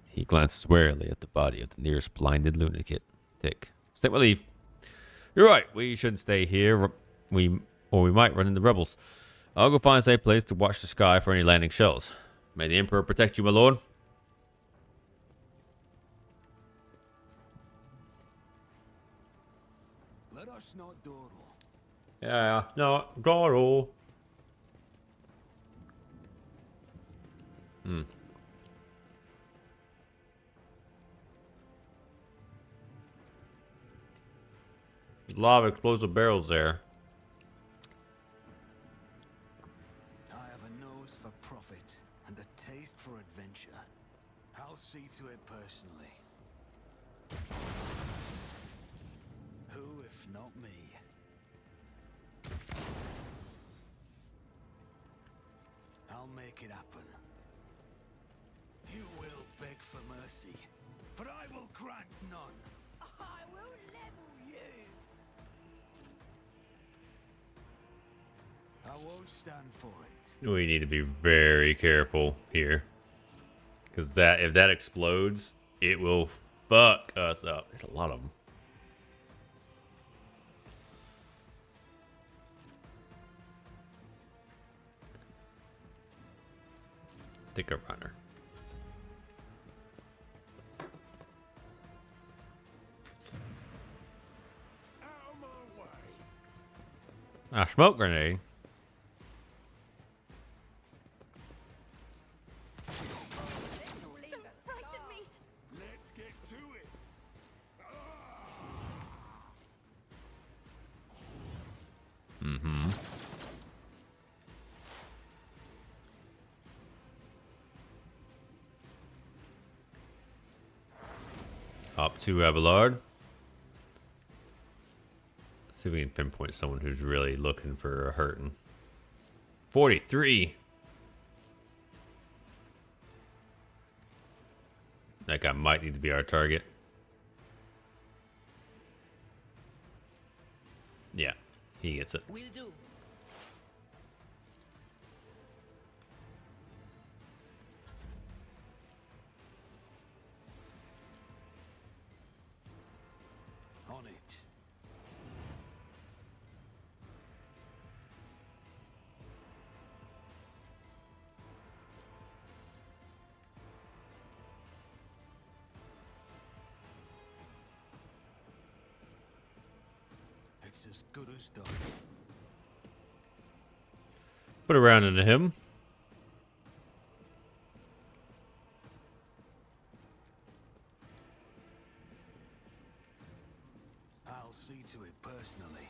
Speaker 1: He glances warily at the body of the nearest blinded lunatic. Take my leave. You're right. We shouldn't stay here. We might run into rebels. I'll go find a safe place to watch the sky for any landing shells. May the Emperor protect you, my lord.
Speaker 2: Let us not dawdle.
Speaker 1: Yeah, no, Goro. There's a lot of explosive barrels there.
Speaker 2: I have a nose for profit and a taste for adventure. I'll see to it personally. Who, if not me? I'll make it happen. You will beg for mercy, but I will grant none.
Speaker 3: I will level you.
Speaker 2: I won't stand for it.
Speaker 1: We need to be very careful here. Because if that explodes, it will fuck us up. There's a lot of them. Take a runner.
Speaker 2: Out of my way.
Speaker 1: Ah, smoke grenade.
Speaker 3: Don't frighten me.
Speaker 2: Let's get to it.
Speaker 1: Up to Abelard. See if we can pinpoint someone who's really looking for a hurting. 43. That guy might need to be our target. Yeah, he gets it.
Speaker 3: Will do.
Speaker 2: On it. It's as good as done.
Speaker 1: Put a round into him.
Speaker 2: I'll see to it personally.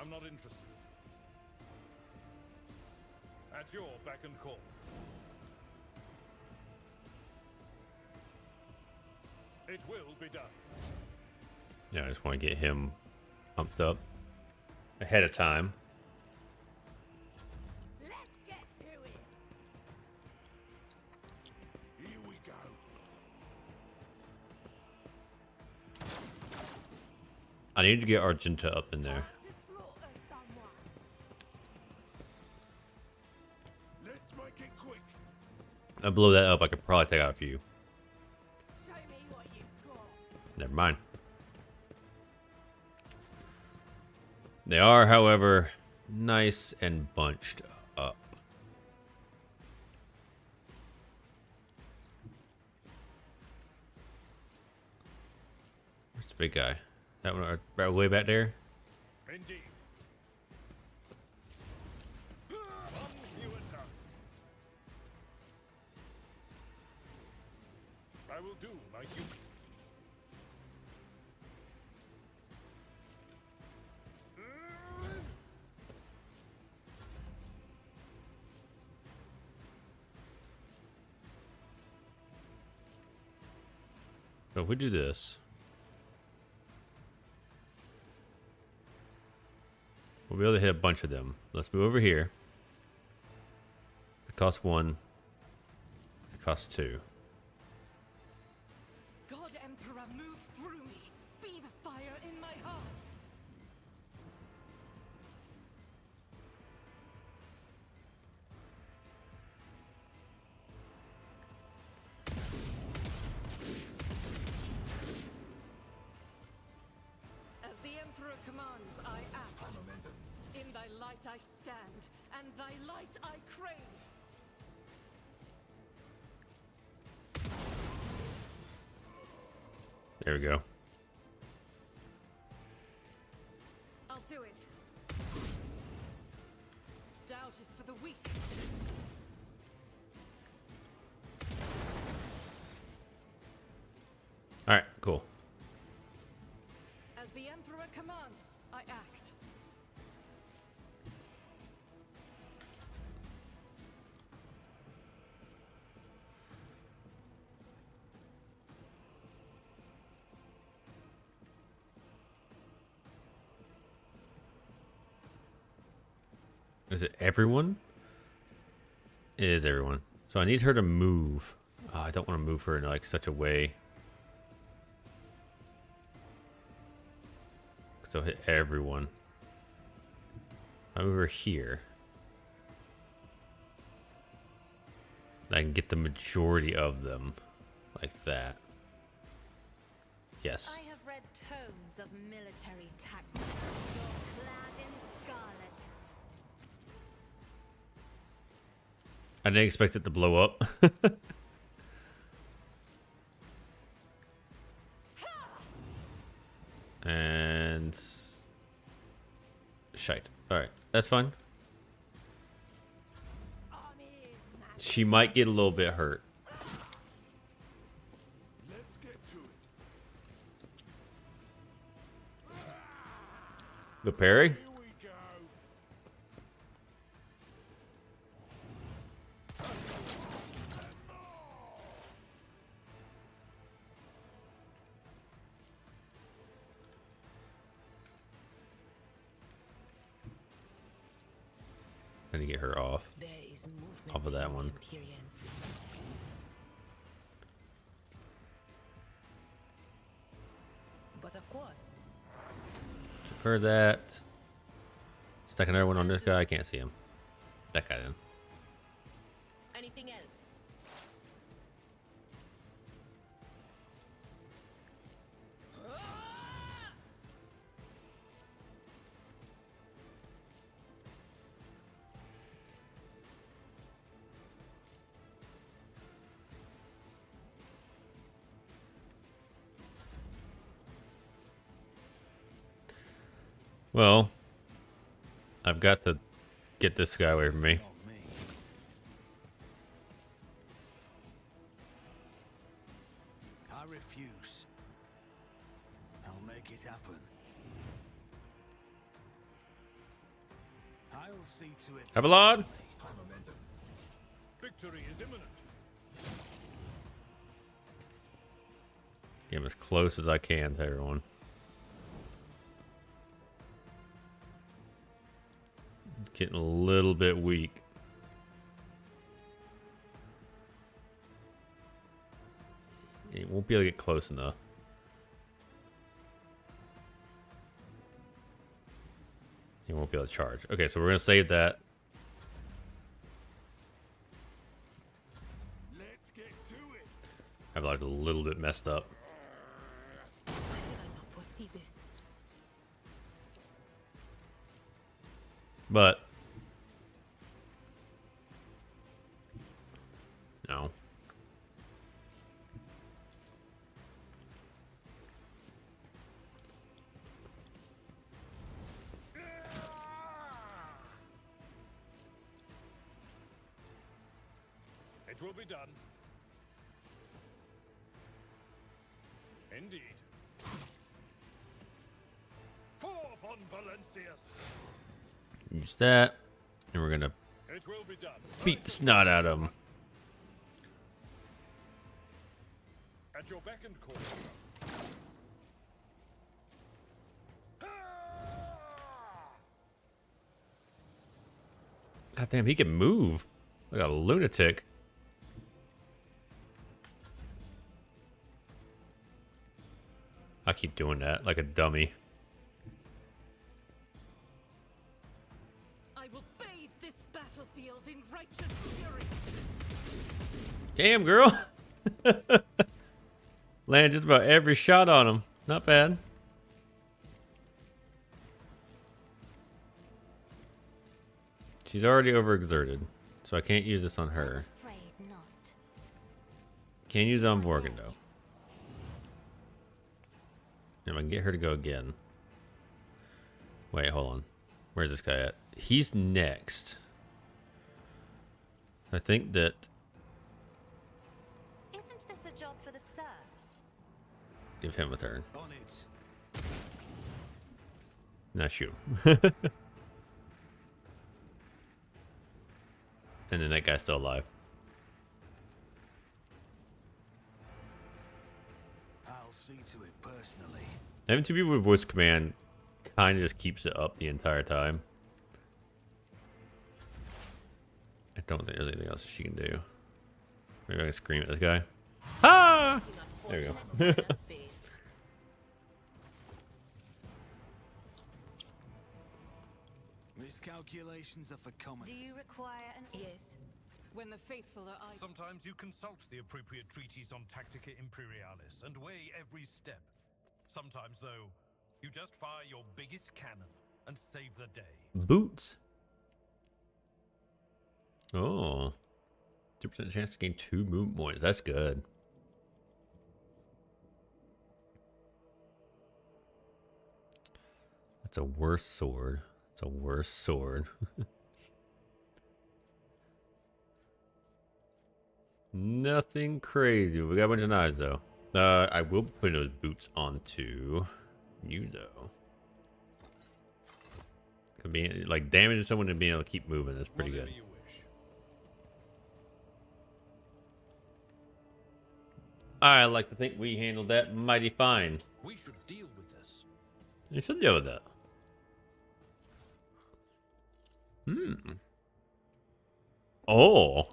Speaker 4: I'm not interested. At your beck and call. It will be done.
Speaker 1: Yeah, I just want to get him pumped up ahead of time.
Speaker 3: Let's get to it.
Speaker 2: Here we go.
Speaker 1: I need to get Argenta up in there.
Speaker 3: To slaughter someone.
Speaker 2: Let's make it quick.
Speaker 1: I blow that up, I could probably take out a few.
Speaker 3: Show me what you've got.
Speaker 1: Never mind. They are, however, nice and bunched up. Where's the big guy? That one right way back there?
Speaker 4: Indeed. One fewer tongue. I will do my duty.
Speaker 1: So if we do this, we'll be able to hit a bunch of them. Let's move over here. It costs 1. It costs 2.
Speaker 3: God Emperor, move through me. Be the fire in my heart. commands, I act. In thy light I stand, and thy light I crave.
Speaker 1: There we go.
Speaker 3: I'll do it. Doubt is for the weak.
Speaker 1: All right, cool.
Speaker 3: As the Emperor commands, I act.
Speaker 1: Is it everyone? It is everyone. So I need her to move. I don't want to move her in like such a way. So hit everyone. I move her here. I can get the majority of them like that. Yes.
Speaker 5: I have read tomes of military tactics. You're clad in scarlet.
Speaker 1: I didn't expect it to blow up. And shite. Alright, that's fine. She might get a little bit hurt.
Speaker 2: Let's get to it.
Speaker 1: The parry?
Speaker 2: Here we go.
Speaker 1: I need to get her off.
Speaker 5: There is movement
Speaker 1: Off of that
Speaker 5: in
Speaker 1: one.
Speaker 5: Empyrean. But of course,
Speaker 1: Give her that. Stack another one on this guy. I can't see him. That guy then.
Speaker 5: anything else?
Speaker 1: Well, I've got to get this guy away from me.
Speaker 2: Not me. I refuse. I'll make it happen. I'll see to it.
Speaker 1: Avalon!
Speaker 4: Victory is imminent.
Speaker 1: Get him as close as I can to everyone. Getting a little bit weak. He won't be able to get close enough. He won't be able to charge. Okay, so we're going to save that.
Speaker 2: Let's get to it.
Speaker 1: I've like a little bit messed up.
Speaker 5: Why did I not foresee this?
Speaker 1: But no.
Speaker 4: It will be done. Indeed. Forth on Valencius.
Speaker 1: Use that. And we're going to
Speaker 4: It will be done.
Speaker 1: beat the snot out of him.
Speaker 4: At your beck and call.
Speaker 1: God damn, he can move. Like a lunatic. I keep doing that like a dummy.
Speaker 3: I will bathe this battlefield in righteous fury.
Speaker 1: Damn, girl. Land just about every shot on him. Not bad. She's already overexerted, so I can't use this on her.
Speaker 5: Afraid not.
Speaker 1: Can't use it on Morgan though. If I can get her to go again. Wait, hold on. Where's this guy at? He's next. I think that...
Speaker 5: Isn't this a job for the serfs?
Speaker 1: Give him a turn.
Speaker 2: On it.
Speaker 1: Now shoot him. And then that guy's still alive.
Speaker 2: I'll see to it personally.
Speaker 1: Having two people with voice command kind of just keeps it up the entire time. I don't think there's anything else she can do. Maybe I can scream at this guy. Ah! There we go.
Speaker 2: Miscalculations are for
Speaker 5: Do
Speaker 2: comedy.
Speaker 5: you require an...
Speaker 3: Yes. When the faithful are idle.
Speaker 4: Sometimes you consult the appropriate treatise on Tactica Imperialis and weigh every step. Sometimes, though, you just fire your biggest cannon and save the day.
Speaker 1: Boots. Oh. 2% chance to gain 2 movement points. That's good. That's a worse sword. It's a worse sword. Nothing crazy. We got a bunch of knives though. I will put those boots onto you though. Could be like damaging someone and being able to keep moving. That's pretty
Speaker 4: Whatever
Speaker 1: good.
Speaker 4: you wish.
Speaker 1: I like to think we handled that mighty fine.
Speaker 4: We should deal with this.
Speaker 1: You should deal with that. Oh.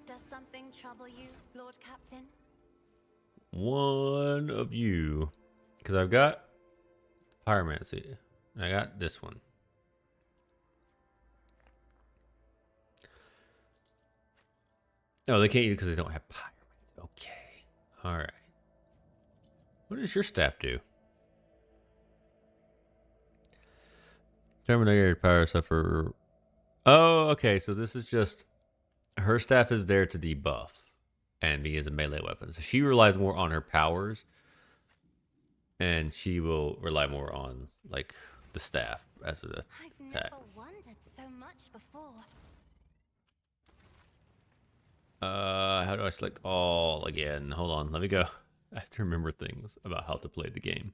Speaker 5: Does something trouble you, Lord Captain?
Speaker 1: One of you. Because I've got pyromancy. And I got this one. Oh, they can't use it because they don't have pyromancy. Okay. Alright. What does your staff do? Terminator power suffer. Oh, okay. So this is just her staff is there to debuff and be as a melee weapon. So she relies more on her powers, and she will rely more on like the staff as a
Speaker 5: I've
Speaker 1: attack.
Speaker 5: never wondered so much before.
Speaker 1: How do I select all again? Hold on, let me go. I have to remember things about how to play the game.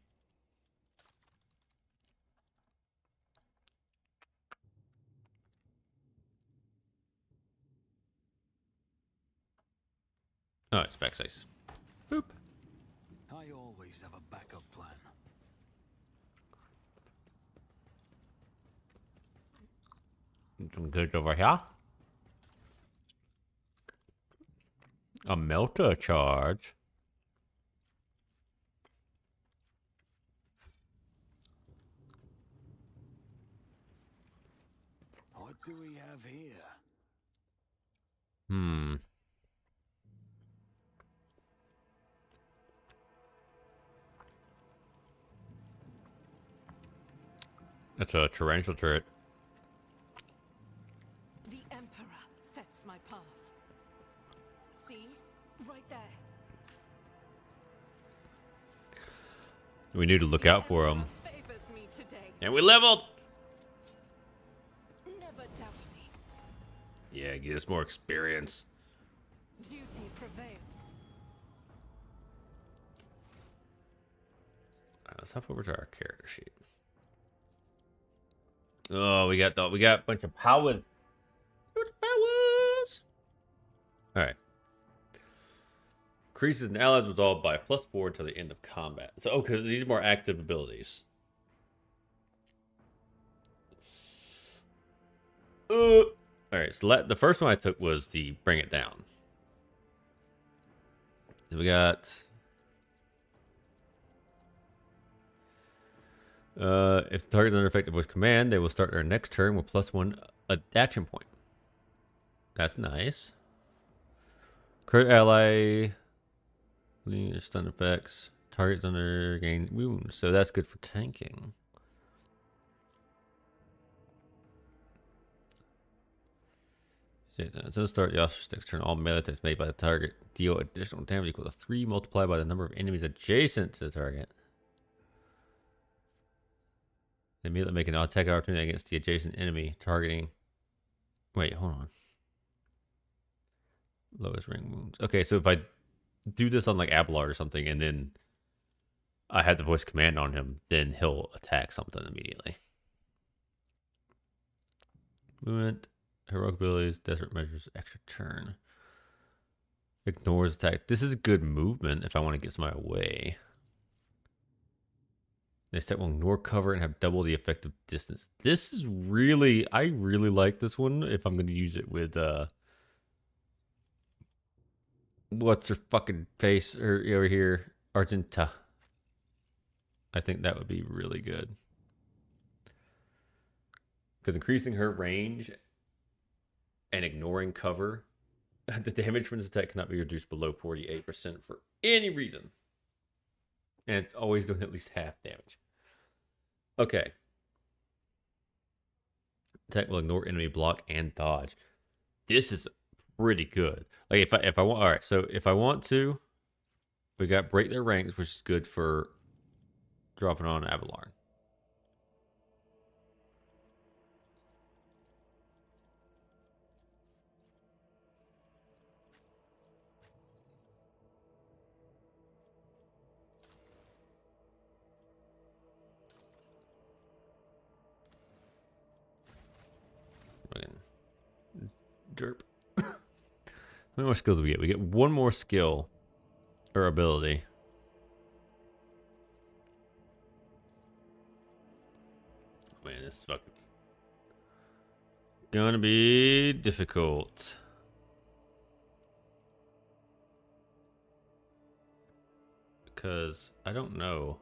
Speaker 1: Oh, it's backspace. Boop.
Speaker 2: I always have a backup plan.
Speaker 1: Some good over here. A melter charge.
Speaker 2: What do we have here?
Speaker 1: Hmm. That's a torrential turret.
Speaker 3: The Emperor sets my path. See? Right there.
Speaker 1: We need to look out for him.
Speaker 3: Favors me today.
Speaker 1: And we leveled!
Speaker 3: Never doubt me.
Speaker 1: Yeah, get us more experience.
Speaker 3: Duty prevails.
Speaker 1: Alright, let's hop over to our character sheet. Oh, we got a bunch of powers. Powers. All right. Increases and allies resolved by +4 until the end of combat. So, oh, because these are more active abilities. All right. So the first one I took was the bring it down. Then we got. If the target is under effective voice command, they will start their next turn with +1 action point. That's nice. Crit ally, stun effects. targets under gain wounds, so that's good for tanking. Instead of start, the officer sticks turn all melee attacks made by the target deal additional damage equal to 3 multiplied by the number of enemies adjacent to the target. They immediately make an attack opportunity against the adjacent enemy targeting. Wait, hold on. Lowest ring wounds. Okay, so if I do this on like Abelard or something, and then I had the voice command on him, then he'll attack something immediately. Movement, heroic abilities, desperate measures, extra turn. Ignores attack. This is a good movement if I want to get somebody away. This attack will ignore cover and have double the effective distance. This is really, I really like this one if I'm going to use it with, what's her fucking face over here? Argenta. I think that would be really good. Because increasing her range and ignoring cover, the damage from this attack cannot be reduced below 48% for any reason. And it's always doing at least half damage. Okay. Attack will ignore enemy block and dodge. This is pretty good. Like if I want, all right. So if I want to, we got break their ranks, which is good for dropping on Abelard. Derp. How many more skills do we get? We get one more skill or ability. Oh, man, this is fucking gonna be difficult. Because I don't know.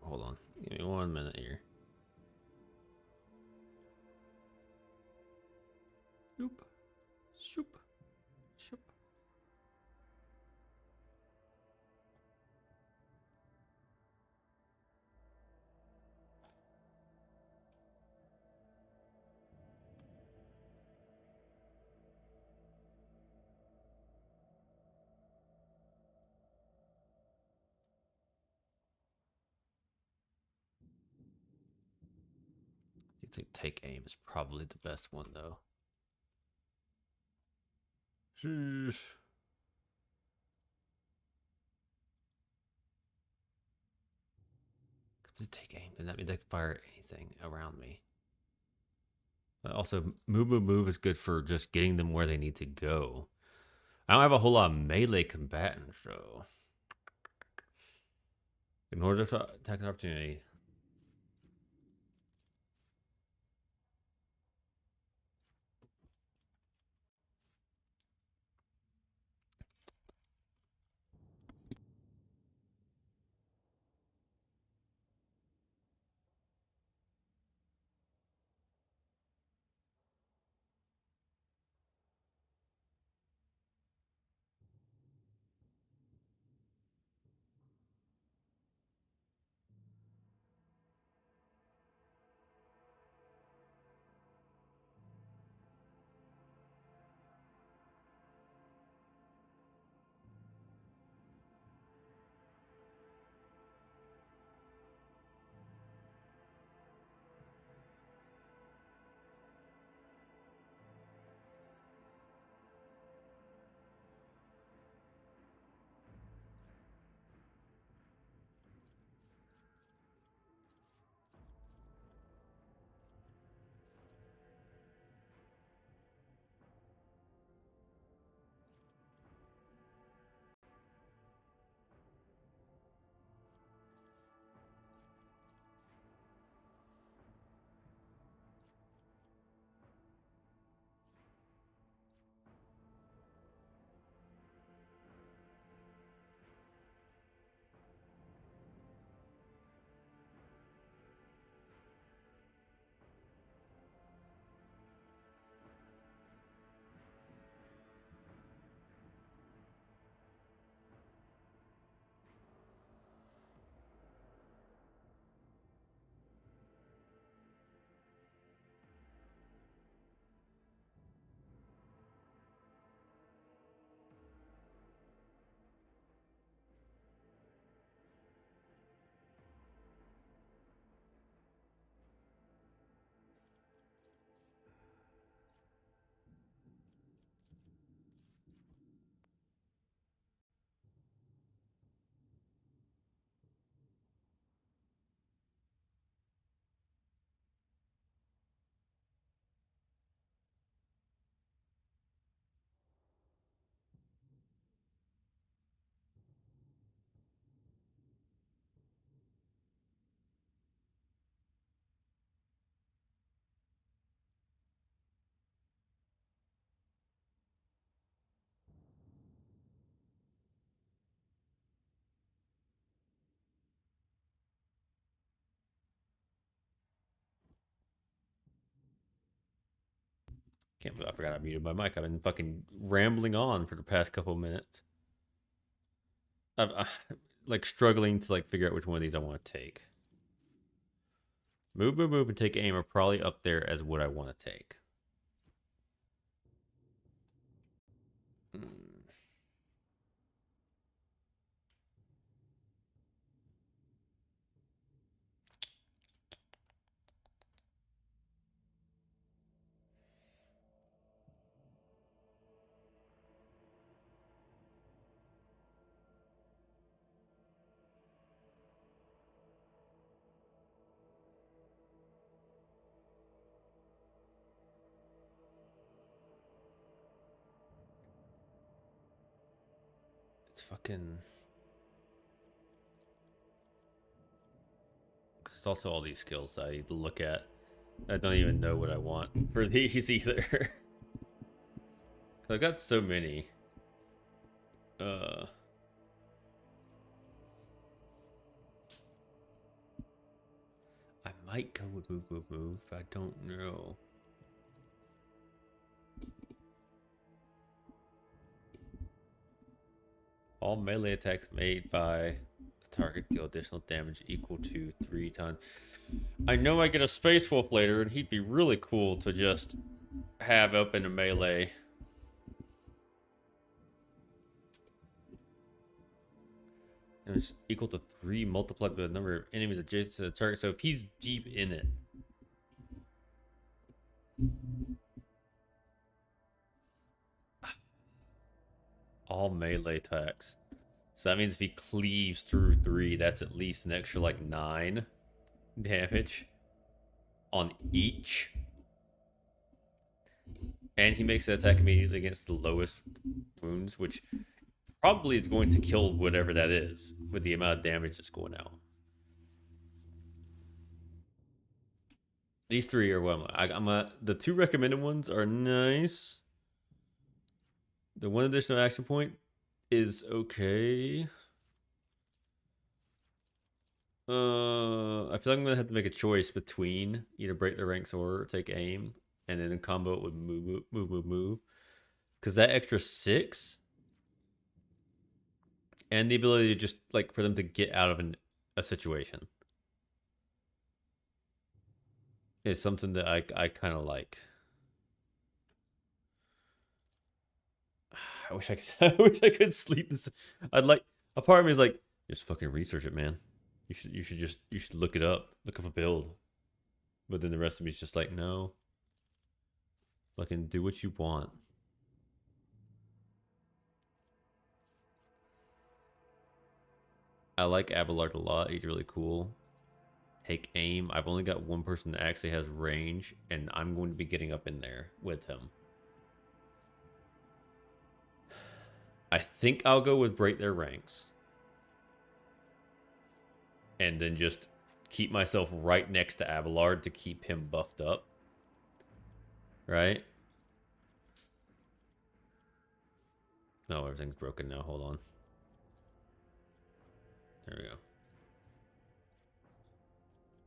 Speaker 1: Hold on. Give me 1 minute here. Shoop. Shoop. Shoop. I think take aim is probably the best one though. Sheesh. If they take aim, then that means they can fire anything around me. Also, move is good for just getting them where they need to go. I don't have a whole lot of melee combatants, so in order to attack an opportunity. Can't believe I forgot I muted my mic. I've been fucking rambling on for the past couple of minutes. I'm like struggling to like figure out which one of these I want to take. Move, move, move, and take aim are probably up there as what I want to take. It's fucking... It's also all these skills that I need to look at. I don't even know what I want for these either. I've got so many. I might go with move, move, move, but I don't know. All melee attacks made by the target deal additional damage equal to 3 times. I know I get a Space Wolf later, and he'd be really cool to just have up in a melee. And it's equal to 3 multiplied by the number of enemies adjacent to the target. So if he's deep in it. All melee attacks. So that means if he cleaves through 3, that's at least an extra like 9 damage on each. And he makes an attack immediately against the lowest wounds, which probably is going to kill whatever that is with the amount of damage that's going out. These 3 are what the 2 recommended ones are nice. The 1 additional action point is okay. I feel like I'm gonna have to make a choice between either break the ranks or take aim, and then combo it with move, move, move, move. Because that extra 6 and the ability to just like for them to get out of a situation is something that I kind of like. I wish I could. I wish I could sleep this. I'd like. A part of me is like, just fucking research it, man. You should look it up. Look up a build. But then the rest of me is just like, no. Fucking do what you want. I like Abelard a lot. He's really cool. Take aim. I've only got 1 person that actually has range, and I'm going to be getting up in there with him. I think I'll go with break their ranks. And then just keep myself right next to Abelard to keep him buffed up. Right? No, everything's broken now. Hold on. There we go.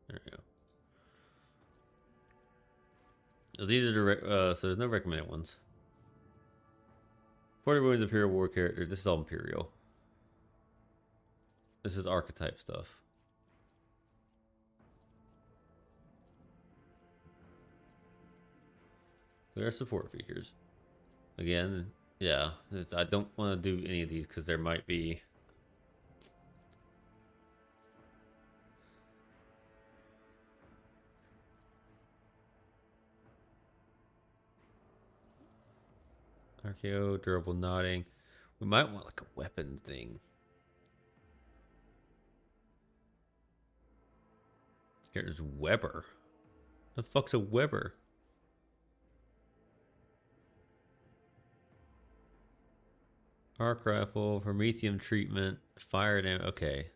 Speaker 1: There we go. So these are the so there's no recommended ones. 40 wounds Imperial War character. This is all Imperial. This is archetype stuff. There are support features. Again, yeah. I don't want to do any of these because there might be... RKO, durable nodding. We might want like a weapon thing. There's Weber. The fuck's a Weber? Arc rifle, Prometheum treatment, fire damage. Okay.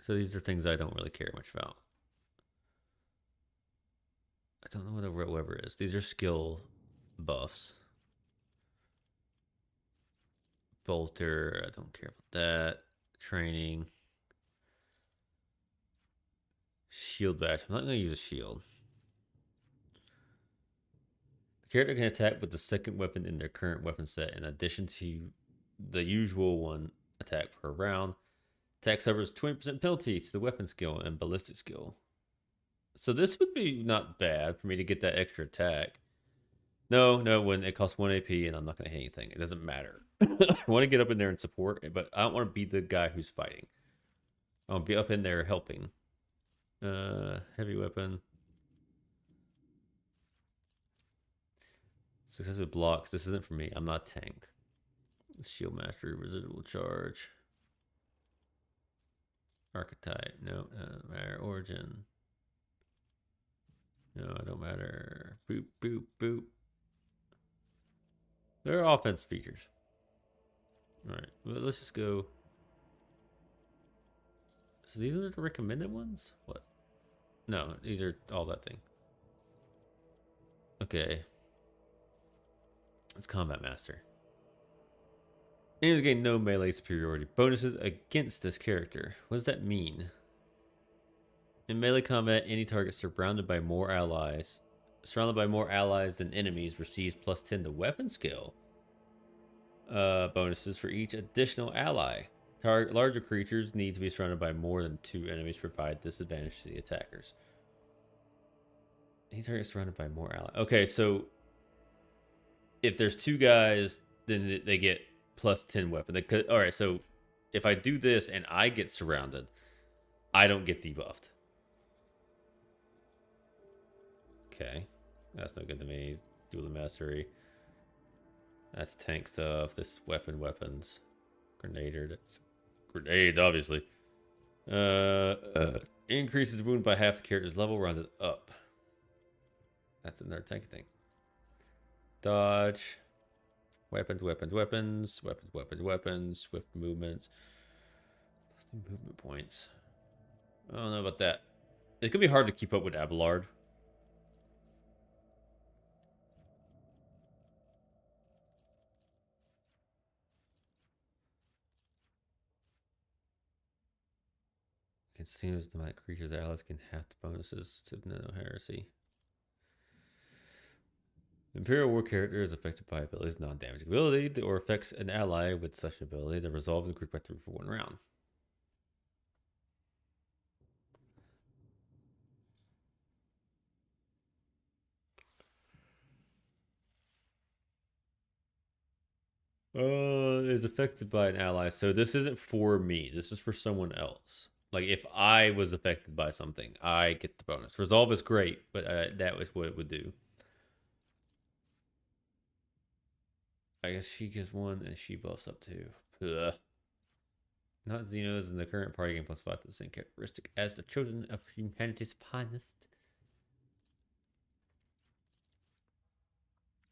Speaker 1: So these are things I don't really care much about. I don't know what a Weber is. These are skill buffs. Bolter, I don't care about that. Training. Shield bash. I'm not going to use a shield. The character can attack with the second weapon in their current weapon set, in addition to the usual one attack per round. Attack suffers 20% penalty to the weapon skill and ballistic skill. So this would be not bad for me to get that extra attack. No, when it costs 1 AP and I'm not going to hit anything. It doesn't matter. I want to get up in there and support, but I don't want to be the guy who's fighting. I want to be up in there helping. Heavy weapon. Success with blocks. This isn't for me. I'm not a tank. Shield mastery, residual charge. Archetype. No, doesn't matter. Origin. No, it don't matter. Boop, boop, boop. There are offense features. Alright, well, let's just go. So these are the recommended ones? What? No, these are all that thing. Okay. It's Combat Master. Enemies gain no melee superiority bonuses against this character. What does that mean? In melee combat, any target surrounded by more allies than enemies receives +10 to weapon skill bonuses for each additional ally. Larger creatures need to be surrounded by more than 2 enemies to provide disadvantage to the attackers. Any target surrounded by more allies. Okay, so if there's 2 guys, then they get +10 weapon. All right, so if I do this and I get surrounded, I don't get debuffed. Okay, that's no good to me. Dual mastery. That's tank stuff. This is weapons. Grenader. That's grenades, obviously. Increases wound by half the character's level, rounds it up. That's another tank thing. Dodge. Weapons. Swift movements. Plus the movement points. I don't know about that. It's gonna be hard to keep up with Abelard. It seems that creatures' allies can half the bonuses to no heresy. Imperial War character is affected by abilities non-damaging ability or affects an ally with such ability that resolves and group by 3 for 1 round. Is affected by an ally. So this isn't for me. This is for someone else. Like if I was affected by something, I get the bonus. Resolve is great, but that was what it would do. I guess she gets 1 and she buffs up 2. Ugh. Not Xenos in the current party game +5 to the same characteristic as the Chosen of Humanity's finest.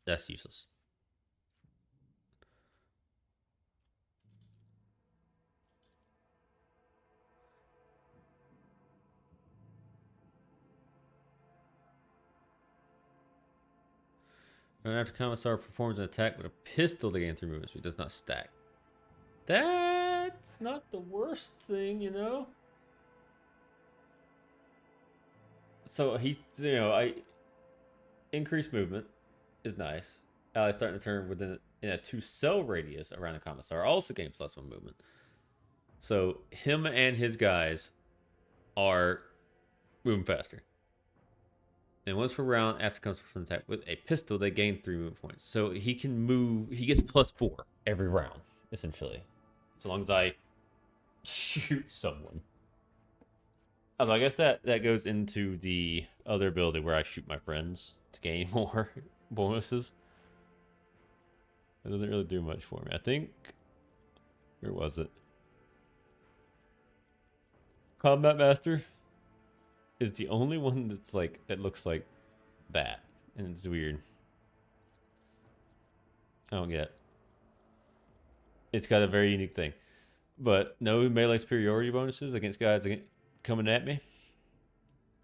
Speaker 1: That's useless. And after Commissar performs an attack with a pistol to gain 3 movement speed, does not stack. That's not the worst thing, you know? So he, increased movement is nice. Allies starting to turn in a 2-cell radius around the Commissar also gain +1 movement. So him and his guys are moving faster. And once per round, after comes from attack with a pistol, they gain 3 movement points. So he can move. He gets +4 every round, essentially, as long as I shoot someone. Oh, I guess that goes into the other ability where I shoot my friends to gain more bonuses. It doesn't really do much for me. I think. Where was it? Combat Master is the only one that's like that looks like that, and it's weird. I don't get it. It's got a very unique thing, but no melee superiority bonuses against guys coming at me.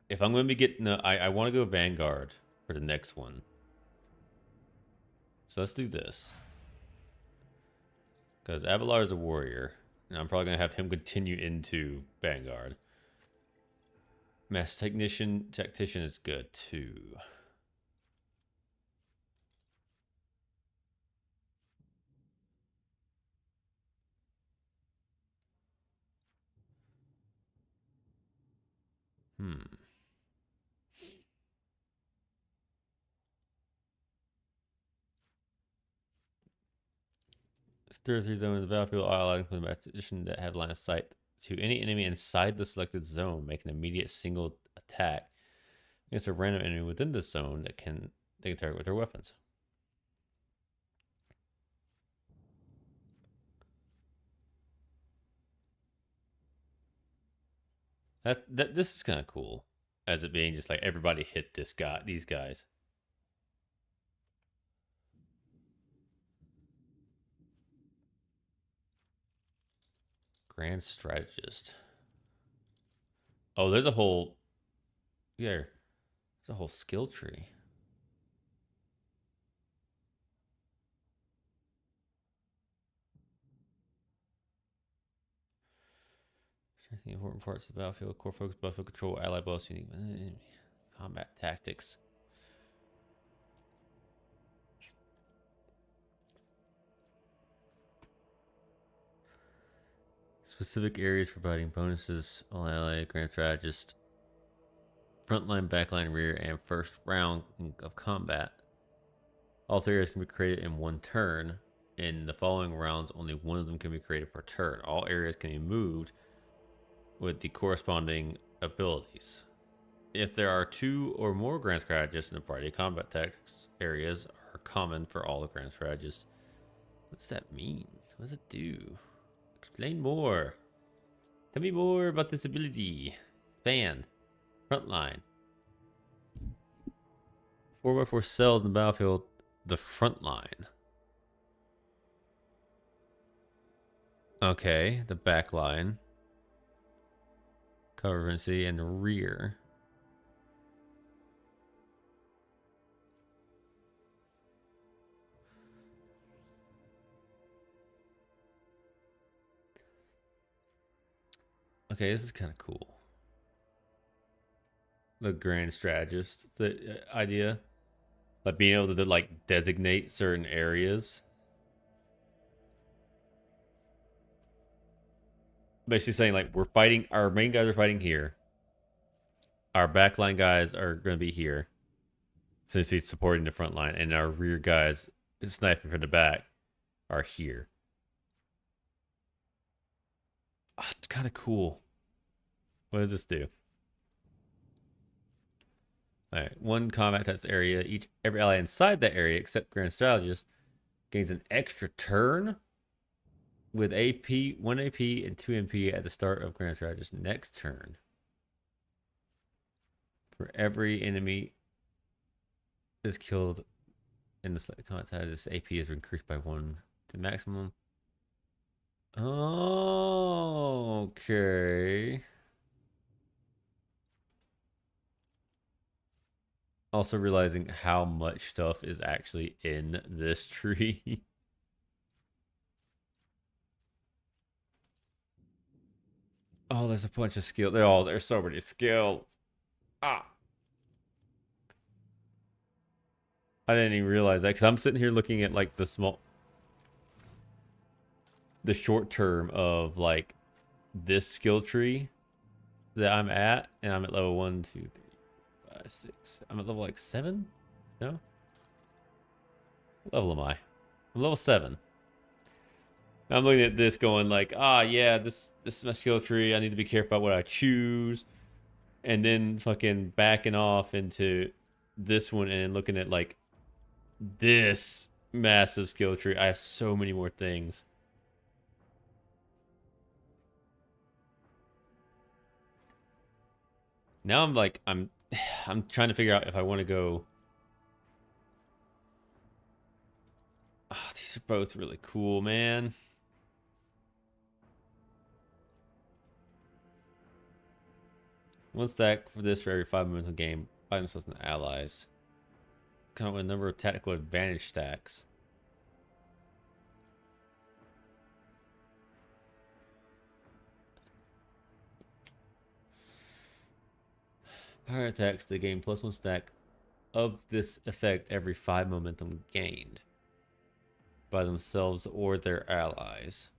Speaker 1: If I'm going to be getting, I want to go Vanguard for the next one. So let's do this, because Abelard is a warrior, and I'm probably going to have him continue into Vanguard. Master tactician is good too. Stir through zone in the battlefield, allowing for the tactician that have line of sight to any enemy inside the selected zone, make an immediate single attack against a random enemy within the zone that they can target with their weapons. This is kind of cool, as it being just like everybody hit these guys. Grand strategist. Oh, there's a whole there's a whole skill tree. Strengthening important parts of the battlefield, core focus, battlefield control, ally boss, unique combat tactics. Specific areas providing bonuses, all ally, grand strategist, frontline, backline, rear, and first round of combat. All three areas can be created in one turn. In the following rounds, only one of them can be created per turn. All areas can be moved with the corresponding abilities. If there are two or more grand strategists in a party, combat tactics areas are common for all the grand strategists. What's that mean? What does it do? Explain more. Tell me more about this ability. Band. Frontline. 4x4 cells in the battlefield. The front line. Okay, the back line. Cover frequency and the rear. Okay, this is kind of cool. The grand strategist, the idea, like being able to like designate certain areas. Basically saying like we're fighting, our main guys are fighting here. Our backline guys are going to be here, since he's supporting the front line, and our rear guys sniping from the back are here. Oh, it's kind of cool. What does this do? All right, one combat test area. Every ally inside that area, except Grand Strategist, gains an extra turn with AP, 1 AP, and 2 MP at the start of Grand Strategist's next turn. For every enemy is killed in the combat test, this AP is increased by 1 to maximum. Oh, okay. Also realizing how much stuff is actually in this tree. Oh, there's a bunch of skill. There's so many skills. Ah. I didn't even realize that because I'm sitting here looking at like the short term of like this skill tree that I'm at, and I'm at level 1, 2, 3, 4, 5, 6. I'm at level like 7? No? What level am I? I'm level 7. I'm looking at this going like, yeah, this is my skill tree. I need to be careful about what I choose. And then fucking backing off into this one and looking at like this massive skill tree. I have so many more things. Now I'm like, I'm trying to figure out if I want to go. Oh, these are both really cool, man. One stack for this for every 5 moments of game. Buy themselves and allies. Count with a number of tactical advantage stacks. Higher attacks, they gain +1 stack of this effect every 5 momentum gained by themselves or their allies.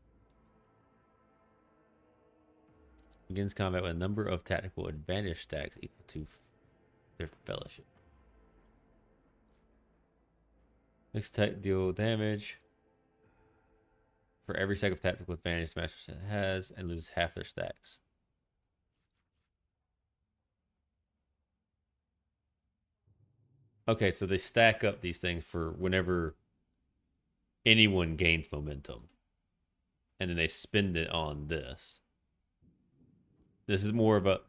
Speaker 1: Begins combat with a number of tactical advantage stacks equal to their fellowship. Next attack deal damage for every stack of tactical advantage the master has and loses half their stacks. Okay, so they stack up these things for whenever anyone gains momentum. And then they spend it on this. This is more of a...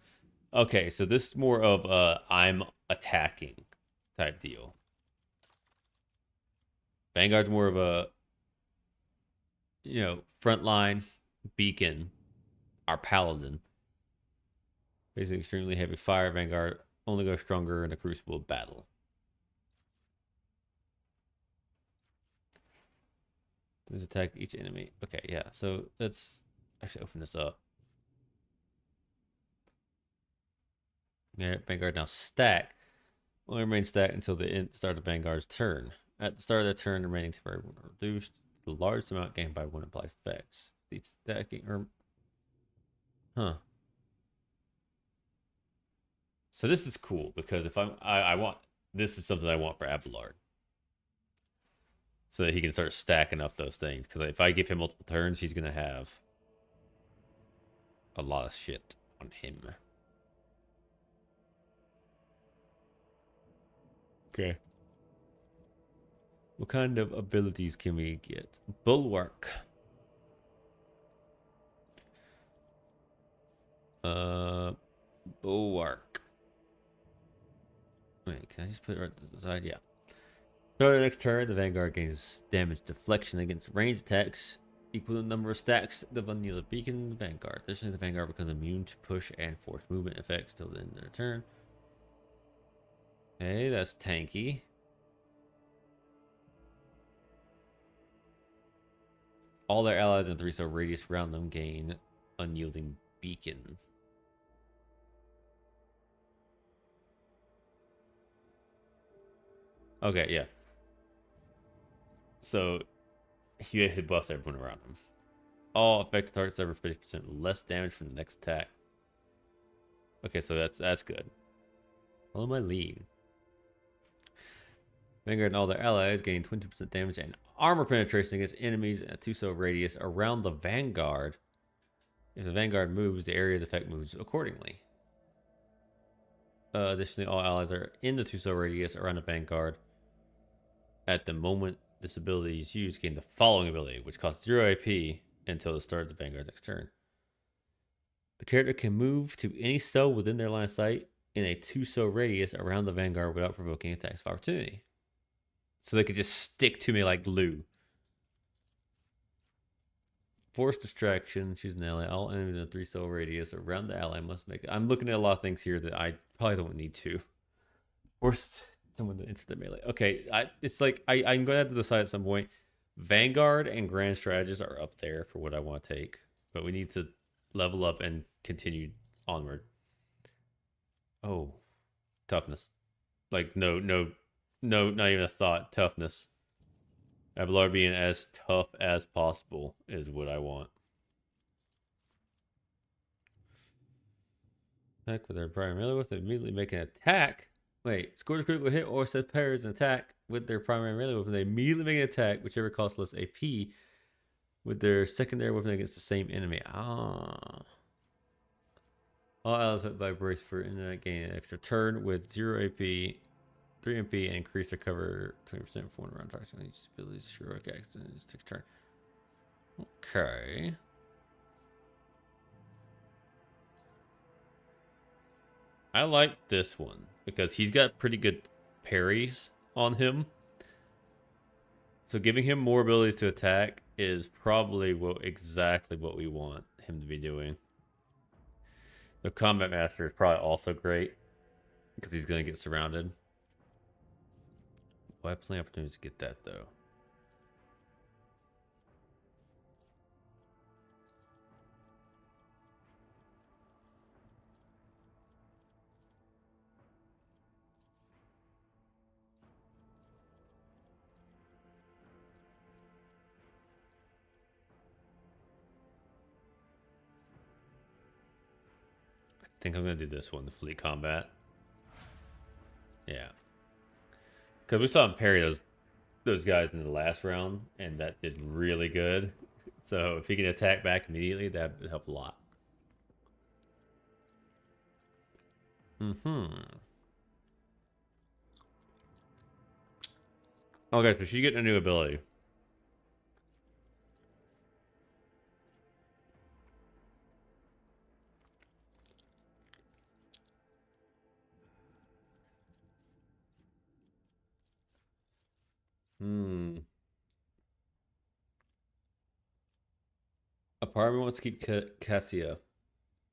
Speaker 1: Okay, so this is more of a I'm attacking type deal. Vanguard's more of a, you know, frontline, beacon, our paladin. Facing extremely heavy fire, Vanguard only goes stronger in the crucible of battle. Does attack each enemy. Okay, yeah, so let's actually open this up. Yeah, Vanguard now stack. Only remain stacked until the start of Vanguard's turn. At the start of the turn, the remaining temporary will reduce the largest amount gained by one applied effects. The stacking or huh. So this is cool because if I want this is something I want for Abelard. So that he can start stacking up those things. Because if I give him multiple turns, he's gonna have a lot of shit on him. Okay. What kind of abilities can we get? Bulwark. Bulwark. Wait, can I just put it right to the side? Yeah. So the next turn, the Vanguard gains damage deflection against ranged attacks equal to the number of stacks of unyielded beacon Vanguard. Additionally, the Vanguard becomes immune to push and force movement effects till the end of their turn. Okay, that's tanky. All their allies in 3-star radius around them gain unyielding beacon. Okay, yeah. So he basically buffs everyone around him. All affected targets suffer 50% less damage from the next attack. Okay, so that's good. Follow my lead. Vanguard and all their allies gain 20% damage and armor penetration against enemies in a 2-star radius around the Vanguard. If the Vanguard moves, the area's effect moves accordingly. Additionally, all allies are in the 2-star radius around the Vanguard. At the moment this ability is used, gain the following ability, which costs 0 AP until the start of the Vanguard's next turn. The character can move to any cell within their line of sight in a 2-star radius around the Vanguard without provoking attacks of opportunity. So they could just stick to me like glue. Force distraction. Choose an ally. All enemies in a 3-star radius around the ally must make it. I'm looking at a lot of things here that I probably don't need to. Force someone to enter the melee. Okay, it's like I'm going to have to decide at some point. Vanguard and Grand Strategist are up there for what I want to take. But we need to level up and continue onward. Oh. Toughness. Like, no, not even a thought. Toughness. Abelard being as tough as possible is what I want. Attack with their primary melee weapon, immediately make an attack. Wait, scores a critical hit or set parries an attack with their primary melee weapon. They immediately make an attack, whichever costs less AP, with their secondary weapon against the same enemy. Ah. All allies hit by brace for internet gain an extra turn with 0 AP, 3 MP, and increase their cover 20% for one round target. Each abilities, heroic accident, takes turn. Okay. I like this one because he's got pretty good parries on him. So giving him more abilities to attack is probably exactly what we want him to be doing. The Combat Master is probably also great because he's going to get surrounded. Well, I have plenty of opportunities to get that, though. think I'm gonna do this one, the fleet combat. Yeah. Because we saw him parry those guys in the last round, and that did really good. So if he can attack back immediately, that would help a lot. Okay, so she's getting a new ability. A part of me wants to keep Cassia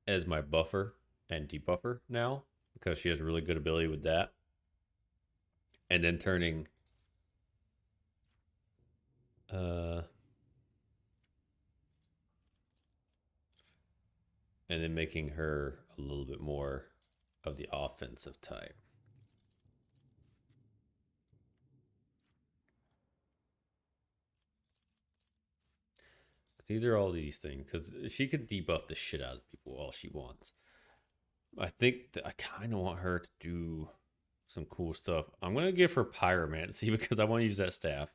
Speaker 1: as my buffer and debuffer now, because she has a really good ability with that. And then turning and then making her a little bit more of the offensive type. These are all these things, because she could debuff the shit out of people all she wants. I think that I kind of want her to do some cool stuff. I'm going to give her Pyromancy because I want to use that staff.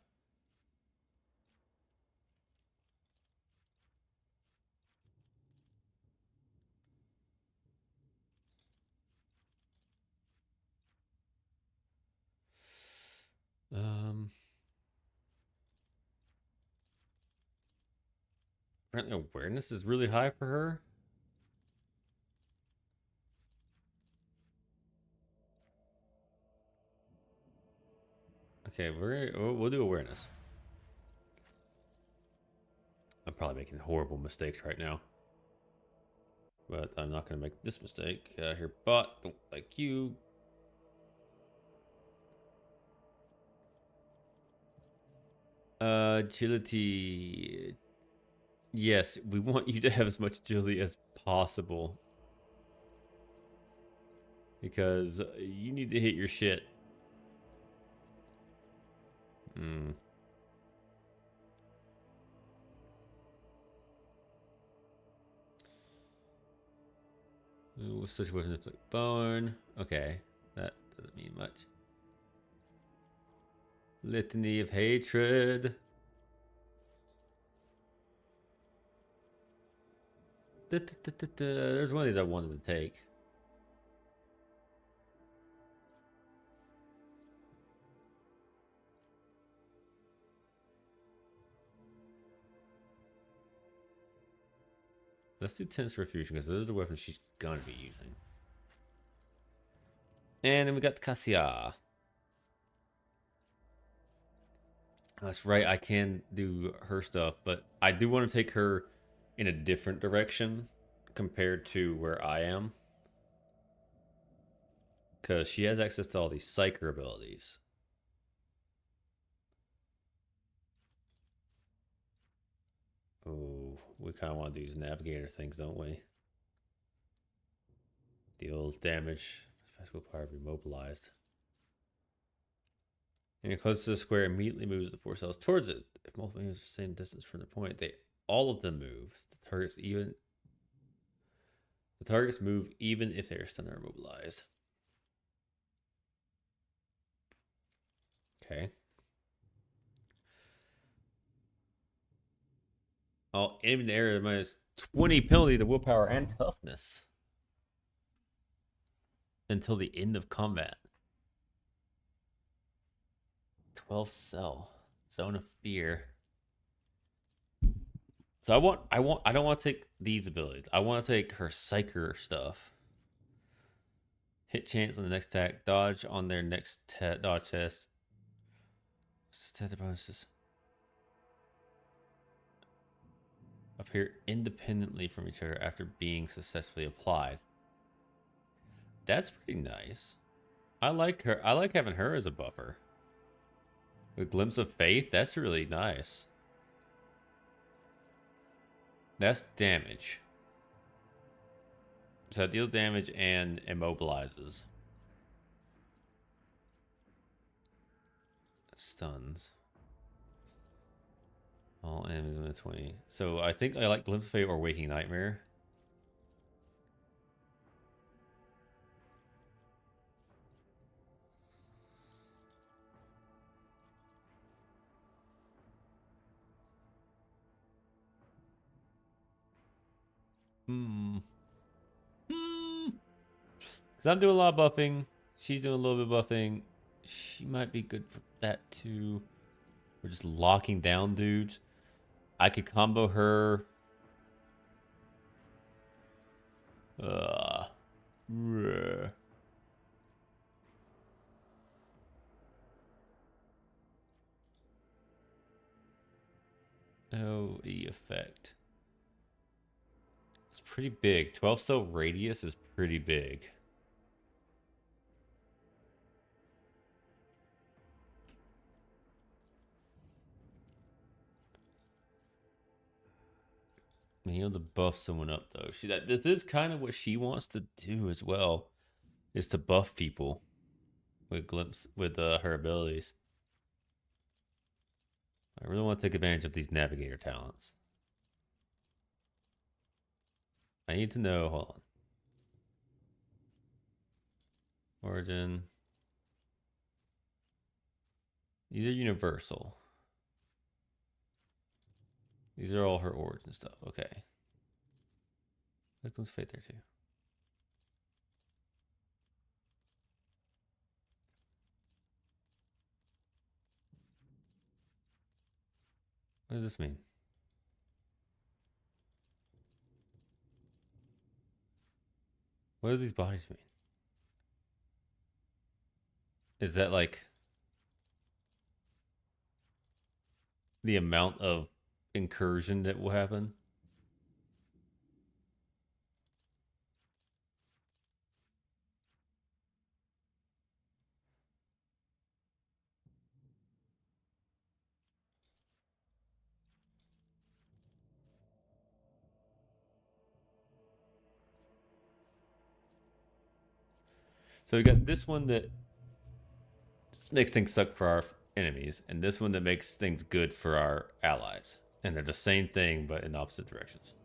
Speaker 1: Apparently awareness is really high for her. Okay, we'll do awareness. I'm probably making horrible mistakes right now, but I'm not going to make this mistake. Here, bot, don't like you. Agility. Yes, we want you to have as much agility as possible, because you need to hit your shit. Such a weapon like bone. Okay, that doesn't mean much. Litany of hatred. There's one of these I wanted to take. Let's do Tense Refusion, because those are the weapons she's gonna be using. And then we got Cassia. That's right, I can do her stuff, but I do want to take her in a different direction compared to where I am. Because she has access to all these Psyker abilities. Oh, we kind of want to do these Navigator things, don't we? Deals damage. Special power be mobilized. And close to the square, immediately moves the 4 cells towards it. If multiple moves are the same distance from the point, all of them move. The targets move even if they are stunned or immobilized. Okay. All enemy in the area minus 20 penalty to willpower and toughness until the end of combat. 12 cell zone of fear. So I don't want to take these abilities. I want to take her Psyker stuff. Hit chance on the next attack. Dodge on their next dodge test. Set bonuses. Appear independently from each other after being successfully applied. That's pretty nice. I like her. I like having her as a buffer. The Glimpse of Faith, that's really nice. That's damage. So it deals damage and immobilizes. Stuns. All enemies within 20. So I think I like Glimpse of Fate or Waking Nightmare. Because I'm doing a lot of buffing. She's doing a little bit of buffing. She might be good for that too. We're just locking down dudes. I could combo her. Bleh. Oh, E effect. It's pretty big. 12 cell radius is pretty big. Being able to buff someone up though. This is kind of what she wants to do as well, is to buff people with her abilities. I really want to take advantage of these navigator talents. I need to know. Hold on. Origin. These are universal. These are all her origin stuff. Okay. Let's fade there too. What does this mean? What do these bodies mean? Is that like the amount of incursion that will happen? So we got this one that makes things suck for our enemies, and this one that makes things good for our allies. And they're the same thing, but in opposite directions.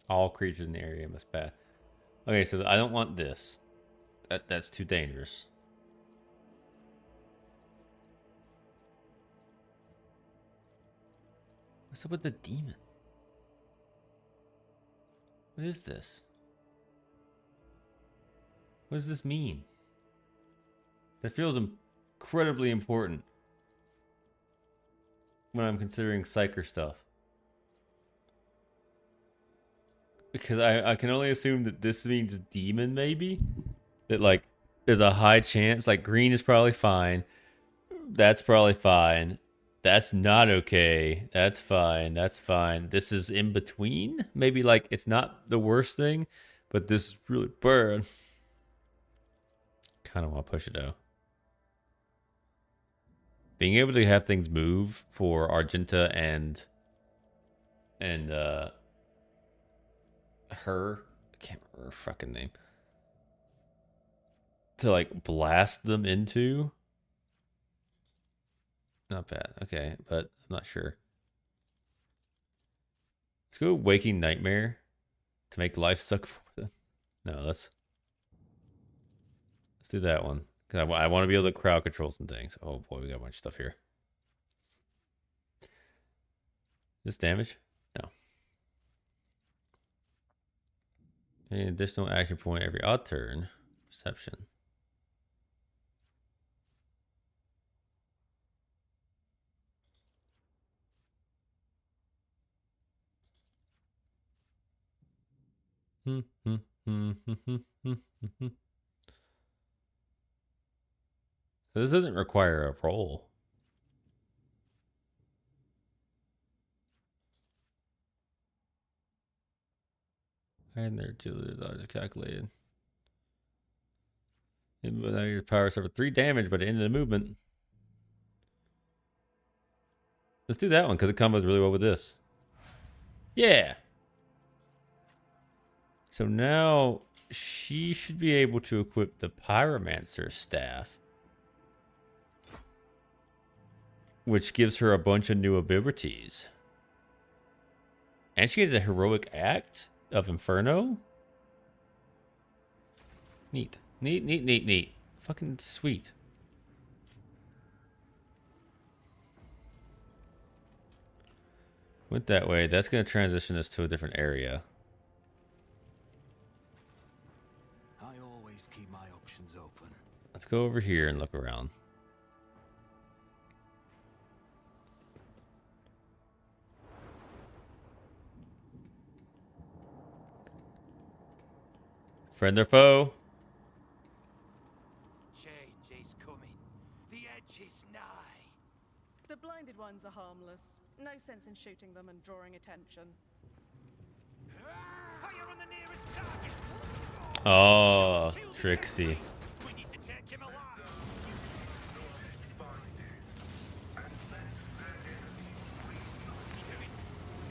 Speaker 1: All creatures in the area must pass. Okay, so I don't want this. That's too dangerous. What's up with the demon? What is this? What does this mean? That feels incredibly important when I'm considering Psyker stuff. Because I can only assume that this means demon, maybe? That, like, there's a high chance. Like, green is probably fine. That's probably fine. That's not okay. That's fine. That's fine. This is in between? Maybe, like, it's not the worst thing, but this is really bad. Kind of want to push it, though. Being able to have things move for Argenta and her, I can't remember her fucking name, to like blast them into, not bad. Okay, but I'm not sure. Let's go Waking Nightmare to make life suck for them. No, let's do that one, because I want to be able to crowd control some things. Oh boy, we got a bunch of stuff here. This damage? No. An additional action point every odd turn. Perception. So this doesn't require a roll. And their agility is calculated. Your power suffered 3 damage by the end of the movement. Let's do that one because it combos really well with this. Yeah. So now she should be able to equip the Pyromancer staff, which gives her a bunch of new abilities. And she has a heroic act of Inferno. Neat. Neat. Fucking sweet. Went that way. That's going to transition us to a different area.
Speaker 2: I always keep my options open.
Speaker 1: Let's go over here and look around. Friend or foe?
Speaker 2: Change is coming. The edge is nigh.
Speaker 3: The blinded ones are harmless. No sense in shooting them and drawing attention.
Speaker 2: Fire on the nearest target.
Speaker 1: Oh, Trixie.
Speaker 2: We need to take him alive.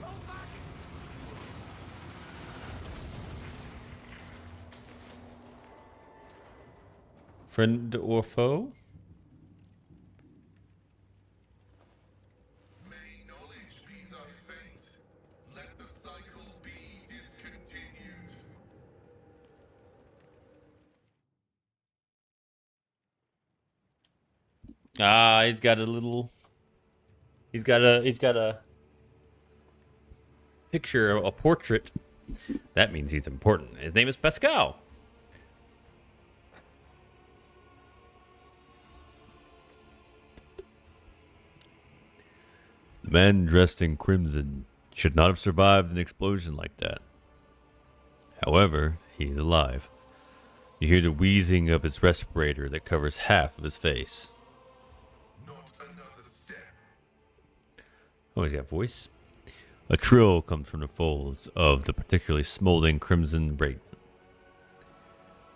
Speaker 2: Fall back.
Speaker 1: Friend or foe?
Speaker 6: May knowledge be thy fate. Let the cycle be discontinued.
Speaker 1: Ah, he's got a little. He's got a picture, a portrait. That means he's important. His name is Pascal. The man dressed in crimson should not have survived an explosion like that. However, he is alive. You hear the wheezing of his respirator that covers half of his face.
Speaker 6: Not another step.
Speaker 1: Oh, he's got voice. A trill comes from the folds of the particularly smoldering crimson raiment.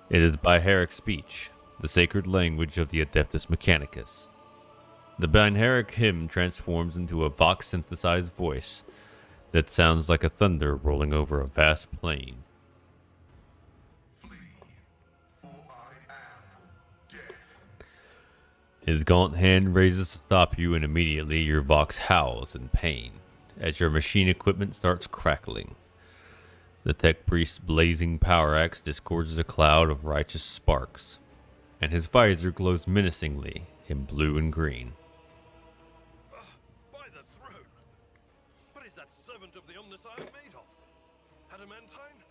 Speaker 1: It is Biharic speech, the sacred language of the Adeptus Mechanicus. The Biharic hymn transforms into a Vox-synthesized voice that sounds like a thunder rolling over a vast plain.
Speaker 6: Flee, for I am death.
Speaker 1: His gaunt hand raises to stop you, and immediately your Vox howls in pain as your machine equipment starts crackling. The tech priest's blazing power axe disgorges a cloud of righteous sparks, and his visor glows menacingly in blue and green.
Speaker 4: By the throne! What is that servant of the Omnissiah made of? Adamantine?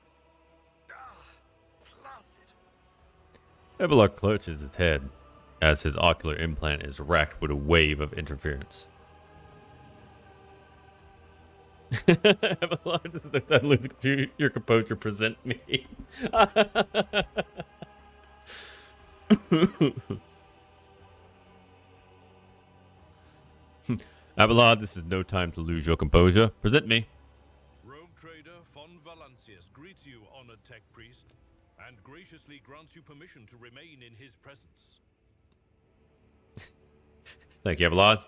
Speaker 4: Ah, placid.
Speaker 1: Abelard clutches his head as his ocular implant is racked with a wave of interference. Abelard, this is the time to lose your composure. Present me. Abelard, this is no time to lose your composure. Present me.
Speaker 4: Rogue trader von Valancius greets you, honored tech priest, and graciously grants you permission to remain in his presence.
Speaker 1: Thank you, Abelard.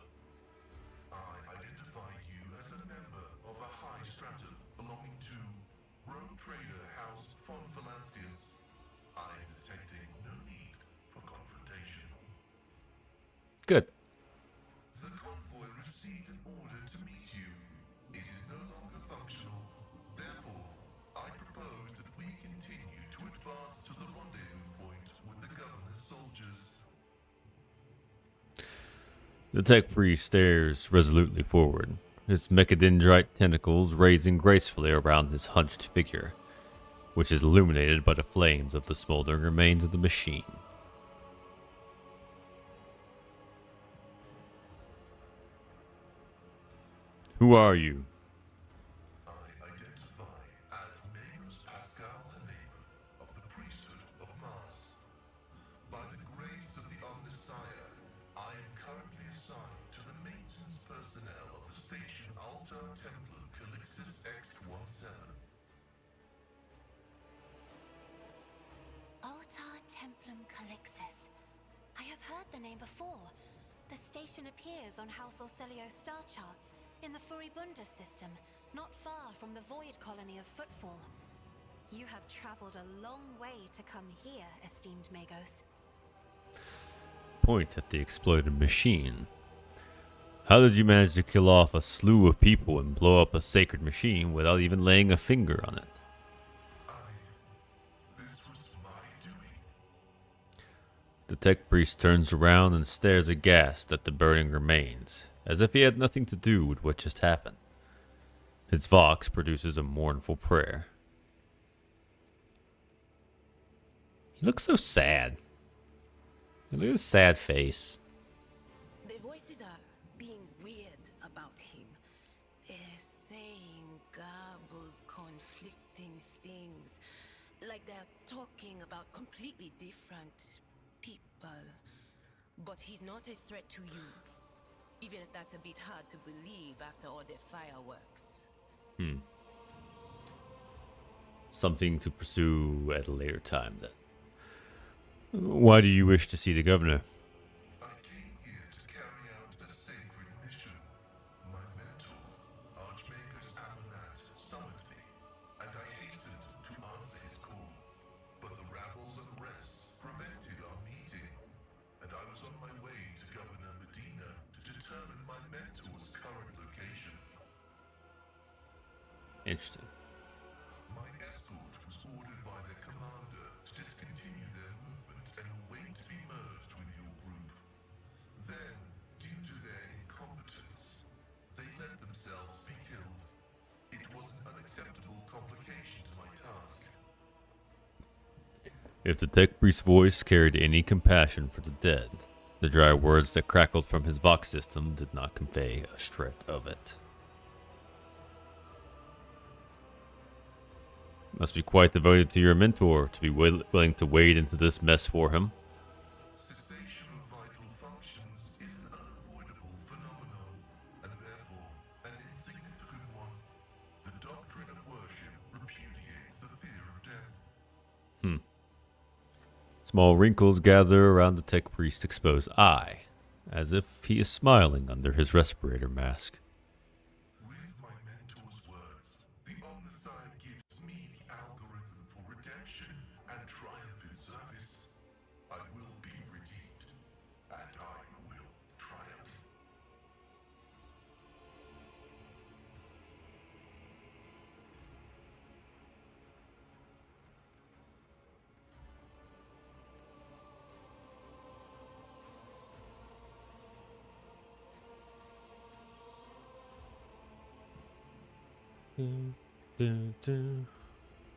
Speaker 6: I identify you as a member of a high stratum belonging to Rogue Trader House von Valancius. I am detecting no need for confrontation.
Speaker 1: Good.
Speaker 6: The convoy received an order to meet you. It is no longer functional. Therefore, I propose that we continue to advance to the rendezvous point with the governor's soldiers.
Speaker 1: The tech priest stares resolutely forward, his mechadendrite tentacles raising gracefully around his hunched figure, which is illuminated by the flames of the smoldering remains of the machine. Who are you?
Speaker 6: I identify as Magus Pascal Hanema of the priesthood of Mars. By the grace of the Omnissiah, I am currently assigned to the maintenance personnel of the station Altar Templum Calixis X-17.
Speaker 5: Altar Templum Calixis. I have heard the name before. The station appears on House Orcelio star charts in the Furibunda system, not far from the void colony of Footfall. You have traveled a long way to come here, esteemed Magos.
Speaker 1: Point at the exploded machine. How did you manage to kill off a slew of people and blow up a sacred machine without even laying a finger on it?
Speaker 6: This was my doing.
Speaker 1: The tech priest turns around and stares aghast at the burning remains, as if he had nothing to do with what just happened. His vox produces a mournful prayer. He looks so sad. Look at his sad face.
Speaker 7: The voices are being weird about him. They're saying garbled, conflicting things. Like they're talking about completely different people. But he's not a threat to you. Even if that's a bit hard to believe after all the fireworks.
Speaker 1: Something to pursue at a later time, then. Why do you wish to see the governor?
Speaker 6: I came here to carry out a sacred mission. My mentor, Archmagus Amonat, summoned me, and I hastened to answer his call. But the rabbles and the rest prevented our meeting, and I was on my way to Governor Medina to determine my mentor's current location.
Speaker 1: Interesting.
Speaker 6: My escort was ordered by their commander to discontinue their movement and await to be merged with your group. Then, due to their incompetence, they let themselves be killed. It was an unacceptable complication to my task.
Speaker 1: If the tech priest's voice carried any compassion for the dead, the dry words that crackled from his vox system did not convey a shred of it. Must be quite devoted to your mentor to be willing to wade into this mess for him.
Speaker 6: Cessation of vital functions is an unavoidable phenomenon, and therefore an insignificant one. The doctrine of worship repudiates the fear of death.
Speaker 1: Small wrinkles gather around the tech priest's exposed eye, as if he is smiling under his respirator mask.
Speaker 6: With my mentor's words, the Omnissiah gives me the algorithm for redemption and triumph in service. I will be redeemed, and I will triumph.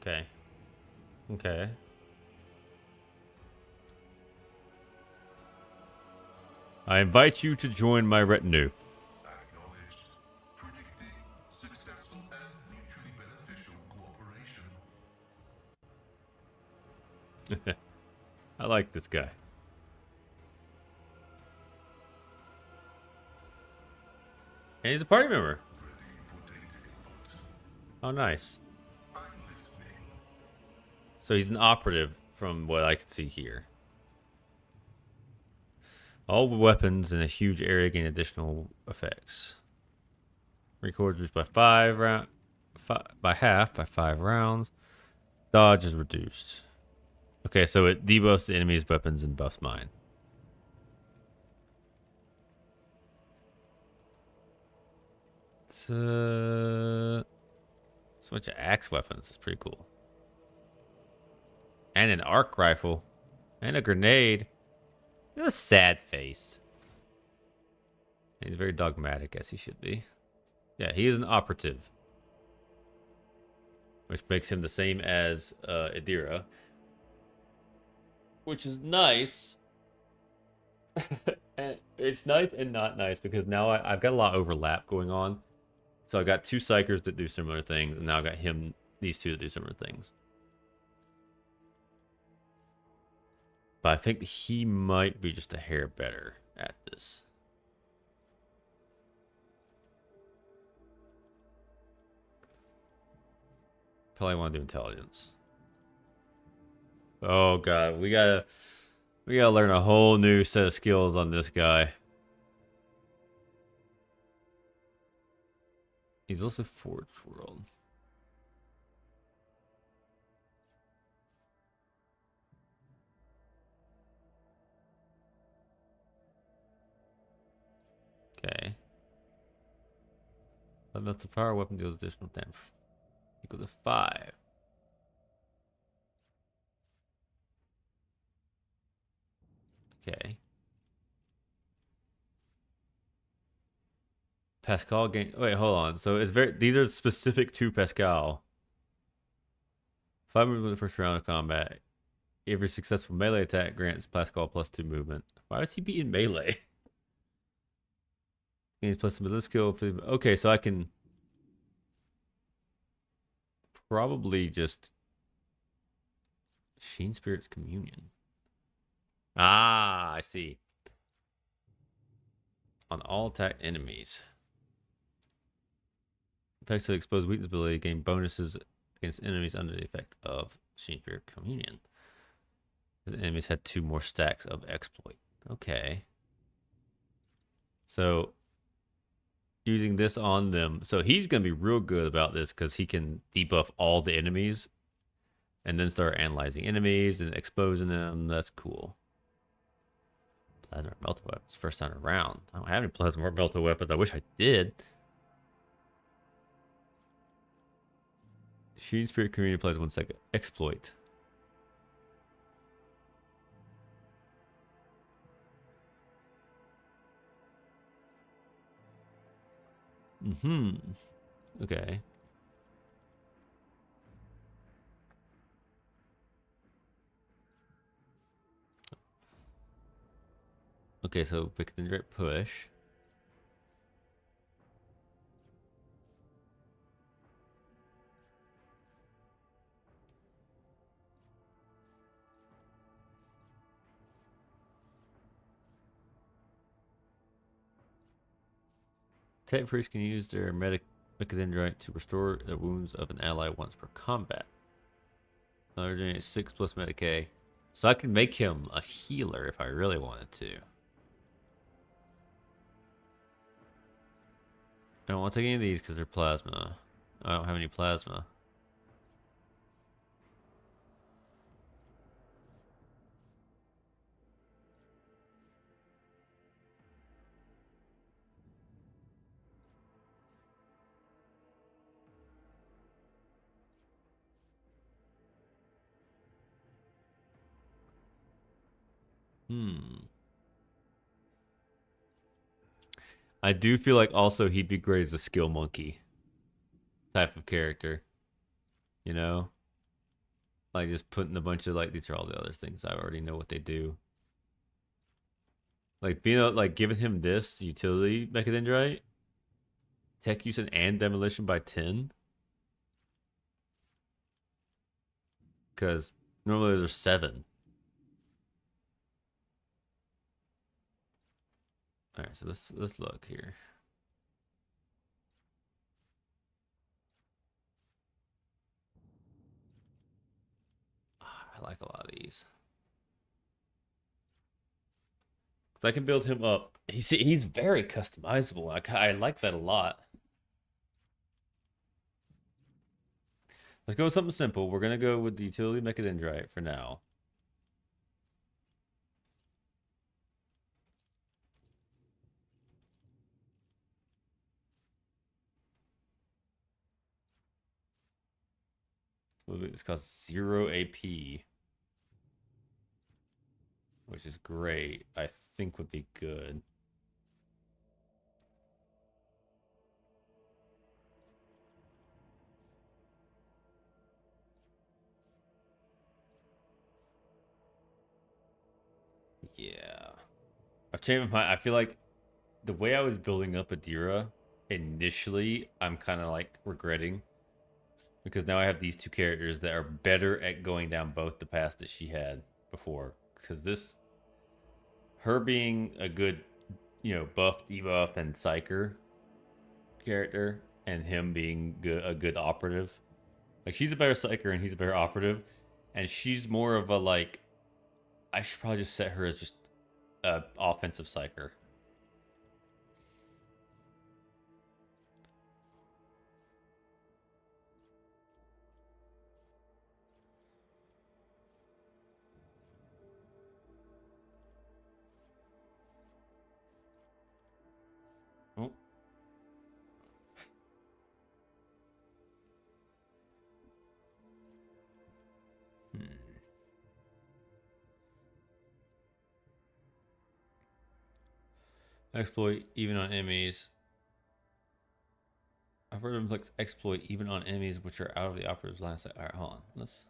Speaker 1: Okay. Okay. I invite you to join my retinue.
Speaker 6: Acknowledged. Predicting successful and mutually beneficial cooperation.
Speaker 1: I like this guy. And he's a party member.
Speaker 6: Ready for data input.
Speaker 1: Oh, nice.
Speaker 6: I'm listening.
Speaker 1: So he's an operative from what I can see here. All weapons in a huge area gain additional effects. Recoil reduced by half by 5 rounds. Dodge is reduced. Okay, so it debuffs the enemy's weapons and buffs mine. Switch to axe weapons. It's pretty cool. And an arc rifle. And a grenade. A sad face. He's very dogmatic, as he should be. Yeah, he is an operative. Which makes him the same as Idira. Which is nice. And it's nice and not nice because now I've got a lot of overlap going on. So I've got 2 psychers that do similar things, and now I've got these 2 that do similar things. But I think he might be just a hair better at this. Probably want to do intelligence. Oh god, we gotta learn a whole new set of skills on this guy. He's also Forge World. Okay. Level to power weapon deals additional damage equal to 5. Okay. Pascal gain. Wait, hold on. So it's very. These are specific to Pascal. 5 movement in the first round of combat. Every successful melee attack grants Pascal +2 movement. Why is he beating melee? Gains plus ability skill. Okay, so I can probably just Sheen Spirit's Communion. Ah, I see. On all attack enemies. Effects that expose weakness ability gain bonuses against enemies under the effect of Sheen Spirit Communion. The enemies had 2 more stacks of exploit. Okay. So using this on them. So he's going to be real good about this because he can debuff all the enemies and then start analyzing enemies and exposing them. That's cool. Plasma melted weapons. First time around. I don't have any plasma melted weapons. I wish I did. Sheen Spirit Community plays 1 second. Exploit. Okay. Okay, so pick the direct push. Tech priests can use their Mechadendrite to restore the wounds of an ally once per combat. Another generates 6 plus Medicae. So I can make him a healer if I really wanted to. I don't want to take any of these because they're plasma. I don't have any plasma. I do feel like also he'd be great as a skill monkey type of character. You know? Like just putting a bunch of like these are all the other things I already know what they do. Like being like giving him this utility Mechadendrite, tech use and demolition by 10. Because normally there's 7. All right, so let's look here. I like a lot of these. Cause I can build him up. He's very customizable. I like that a lot. Let's go with something simple. We're gonna go with the utility Mechadendrite for now. This costs 0 AP, which is great. I think would be good. Yeah. I've changed my mind. I feel like the way I was building up Adira initially, I'm kind of like regretting. Because now I have these 2 characters that are better at going down both the paths that she had before. Because her being a good, buff, debuff, and psyker character, and him being a good operative. Like, she's a better psyker and he's a better operative. And she's more of a, like, I should probably just set her as just a offensive psyker. Oh. Exploit even on enemies. Operative inflicts exploit even on enemies which are out of the operative's line of sight. Alright, hold on. Let's.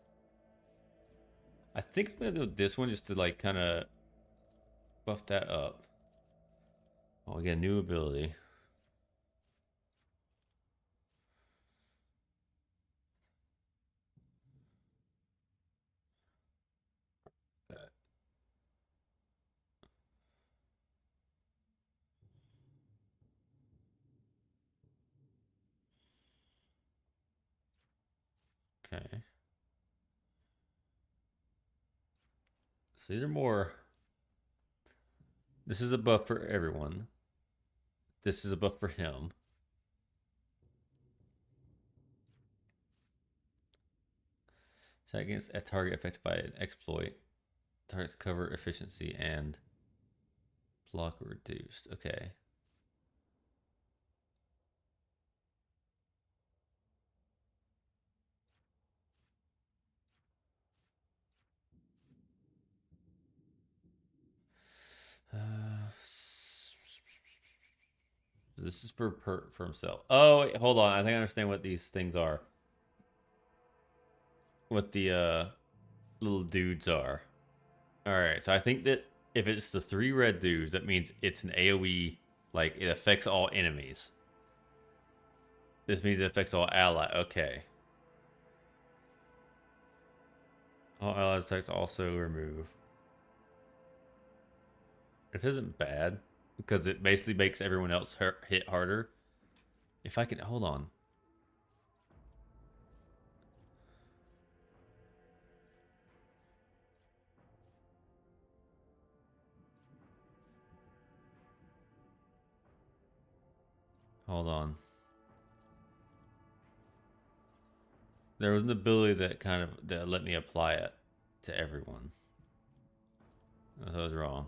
Speaker 1: I think I'm gonna do this one just to like kind of buff that up. Oh, we get a new ability. Okay. So these are more. This is a buff for everyone. This is a buff for him. So against a target affected by an exploit. Target's cover efficiency and block reduced. Okay. This is for himself. Oh, wait, hold on. I think I understand what these things are. What the little dudes are. All right. So I think that if it's the 3 red dudes, that means it's an AoE. Like it affects all enemies. This means it affects all allies. Okay. All allies attacks also remove. It isn't bad because it basically makes everyone else hit harder. If I can hold on. Hold on. There was an ability that that let me apply it to everyone. I was wrong.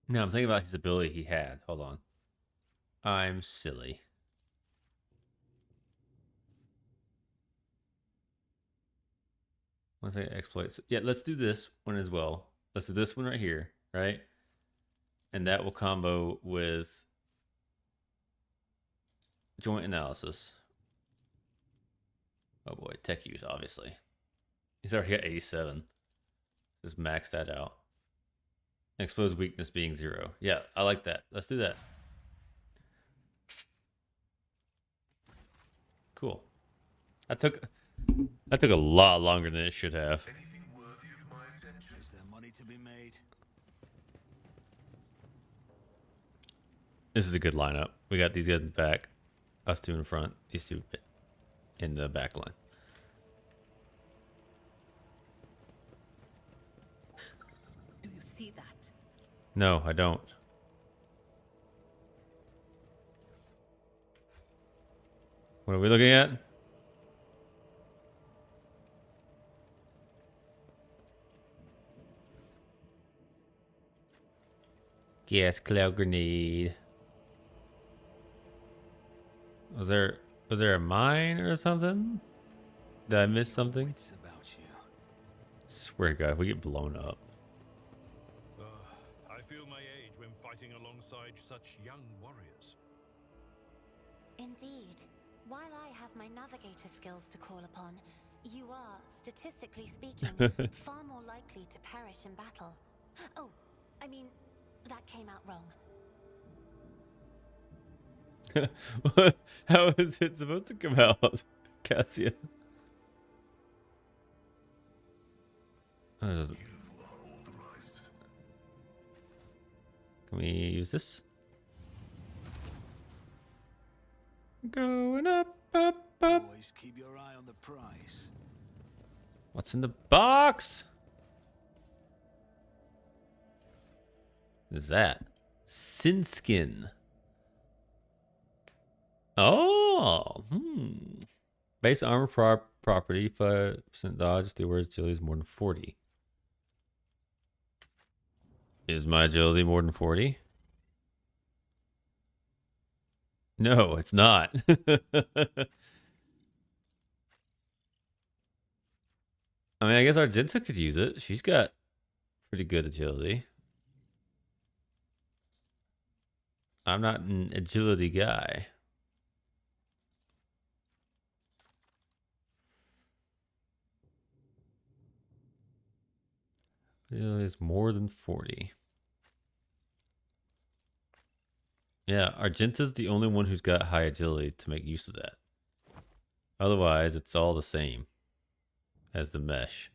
Speaker 1: No, I'm thinking about his ability he had. Hold on. I'm silly. Once I exploits. Yeah, let's do this one as well. Let's do this one right here, right? And that will combo with joint analysis. Oh boy, tech use, obviously. He's already got 87. Just max that out. Exposed weakness being 0. Yeah, I like that. Let's do that. Cool. That took a lot longer than it should have.
Speaker 6: Anything worthy of my attention?
Speaker 2: Is there money to be made?
Speaker 1: This is a good lineup. We got these guys in the back, us 2 in front, these 2 in the back line.
Speaker 7: Do you see that?
Speaker 1: No, I don't. What are we looking at? Gas cloud grenade. Was there a mine or something? Did I miss something?
Speaker 2: Wits about you.
Speaker 1: Swear to God, if we get blown up.
Speaker 4: I feel my age when fighting alongside such young warriors.
Speaker 5: Indeed. While I have my navigator skills to call upon, you are, statistically speaking, far more likely to perish in battle. Oh, I mean, that came out wrong.
Speaker 1: How is it supposed to come out, Cassia? Oh, can we use this? Going up, up, up.
Speaker 2: Always keep your eye on the prize.
Speaker 1: What's in the box? What is that? Sinskin. Oh, Base armor property, 5% dodge if the word's agility is more than 40. Is my agility more than 40? No, it's not. I mean, I guess Argenta could use it. She's got pretty good agility. I'm not an agility guy. Agility is more than 40. Yeah, Argenta's the only one who's got high agility to make use of that. Otherwise, it's all the same as the mesh.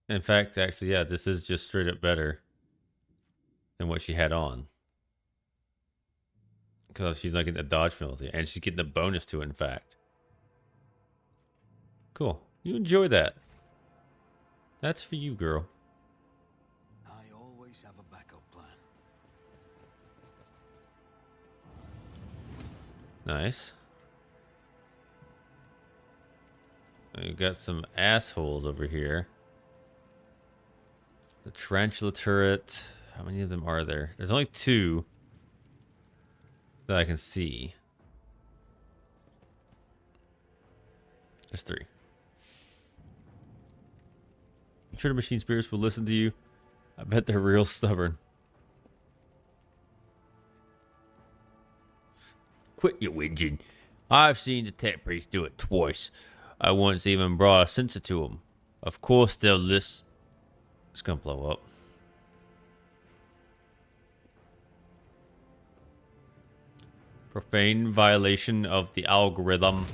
Speaker 1: In fact, actually, yeah, this is just straight up better than what she had on. Because she's not getting a dodge penalty, and she's getting a bonus to it, in fact. Cool. You enjoy that. That's for you, girl.
Speaker 2: I always have a backup plan.
Speaker 1: Nice. We've got some assholes over here. The tarantula turret. How many of them are there? There's only 2 that I can see. There's 3. I'm sure the machine spirits will listen to you. I bet they're real stubborn. Quit your whinging. I've seen the tech priest do it twice. I once even brought a sensor to them. Of course they'll listen. It's gonna blow up. Profane violation of the algorithm.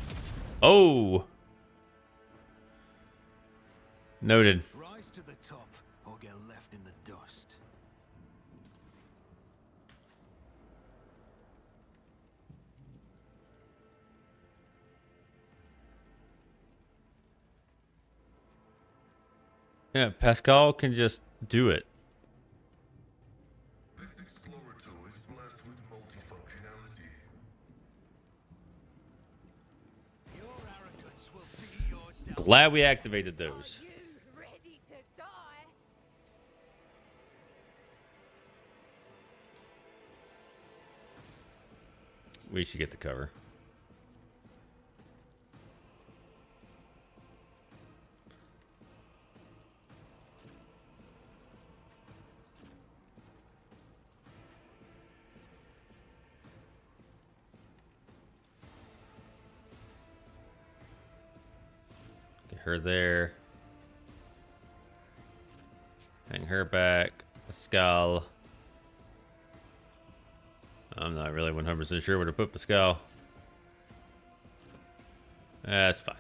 Speaker 1: Oh! Noted.
Speaker 2: Rise to the top or get left in the dust.
Speaker 1: Yeah, Pascal can just do it.
Speaker 6: This Explorator is blessed with multifunctionality.
Speaker 2: Your arrogance will be your downfall.
Speaker 1: Glad we activated those.
Speaker 3: You ready to die?
Speaker 1: We should get the cover. Get her there. Hang her back. Pascal. I'm not really 100% sure where to put Pascal. That's fine.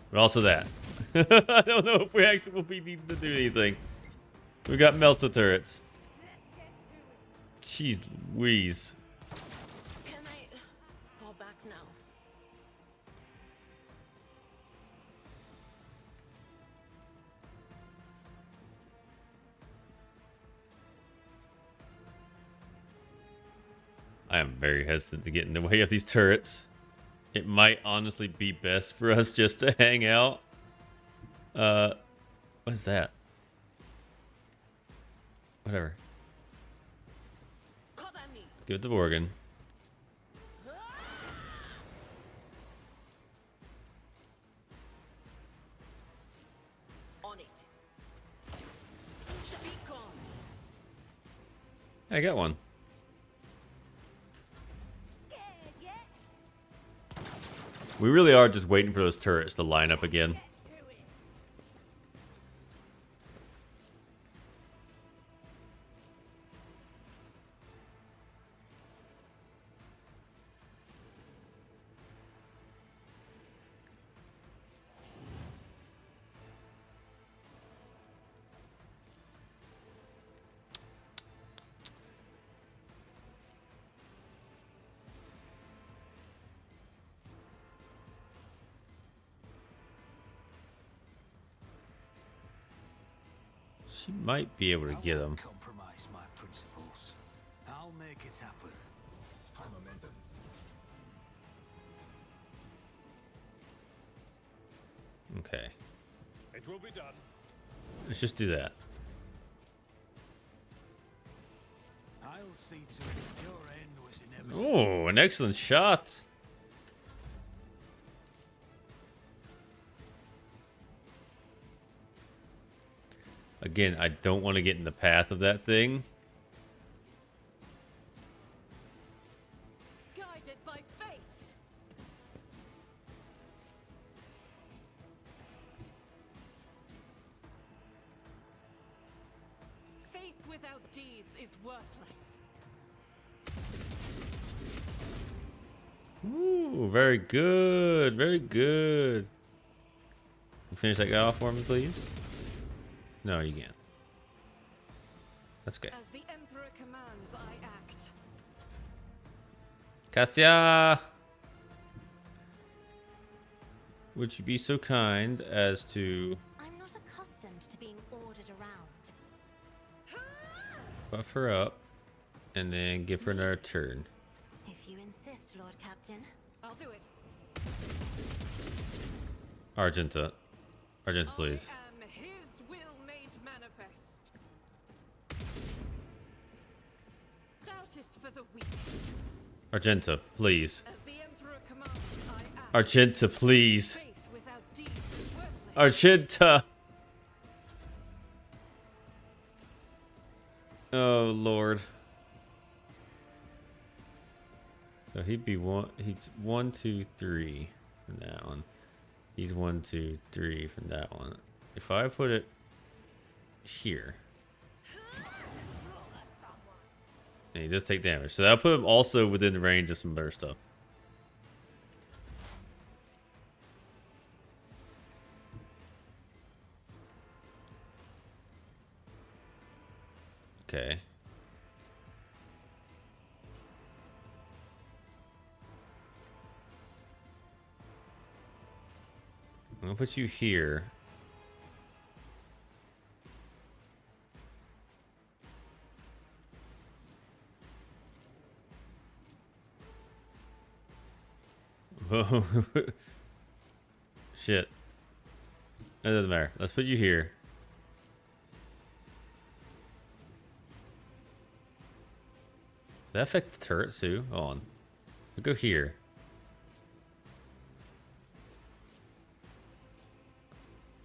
Speaker 1: But also that. I don't know if we actually will be needing to do anything. We got melta turrets. Jeez Louise.
Speaker 7: Can I fall back now?
Speaker 1: I am very hesitant to get in the way of these turrets. It might honestly be best for us just to hang out. What is that? Whatever.
Speaker 7: Cover me.
Speaker 1: Give it to Morgan.
Speaker 7: On it. Be gone.
Speaker 1: I got one. We really are just waiting for those turrets to line up again. She might be able to
Speaker 2: I
Speaker 1: get
Speaker 2: won't
Speaker 1: him.
Speaker 2: compromise my principles. I'll make it happen.
Speaker 6: High momentum.
Speaker 1: Okay.
Speaker 4: It will be done.
Speaker 1: Let's just do that.
Speaker 2: I'll see to it your end was inevitable.
Speaker 1: Oh, an excellent shot. Again, I don't want to get in the path of that thing.
Speaker 3: Guided by faith. Faith without deeds is worthless.
Speaker 1: Ooh, very good. Very good. You finish that guy off for me, please? No, you can't. That's okay.
Speaker 3: As the Emperor commands, I act.
Speaker 1: Cassia! Would you be so kind as to
Speaker 5: I'm not accustomed to being ordered around.
Speaker 1: buff her up and then give her another turn?
Speaker 5: If you insist, Lord Captain.
Speaker 3: I'll do it.
Speaker 1: Argenta. Argenta, please.
Speaker 3: I am his will made manifest. Doubt is for the weak.
Speaker 1: Argenta, please.
Speaker 3: As the Emperor commands, I act.
Speaker 1: Argenta, please.
Speaker 3: Faith without deeds is worthless.
Speaker 1: Argenta! Oh, Lord. So he'd be he's 1, 2, 3 from that one. He's 1, 2, 3 from that one. If I put it here. And he does take damage. So that'll put him also within the range of some better stuff. Okay. I'm gonna put you here. Shit. It doesn't matter. Let's put you here. Does that affect the turret too? Hold on. We'll go here.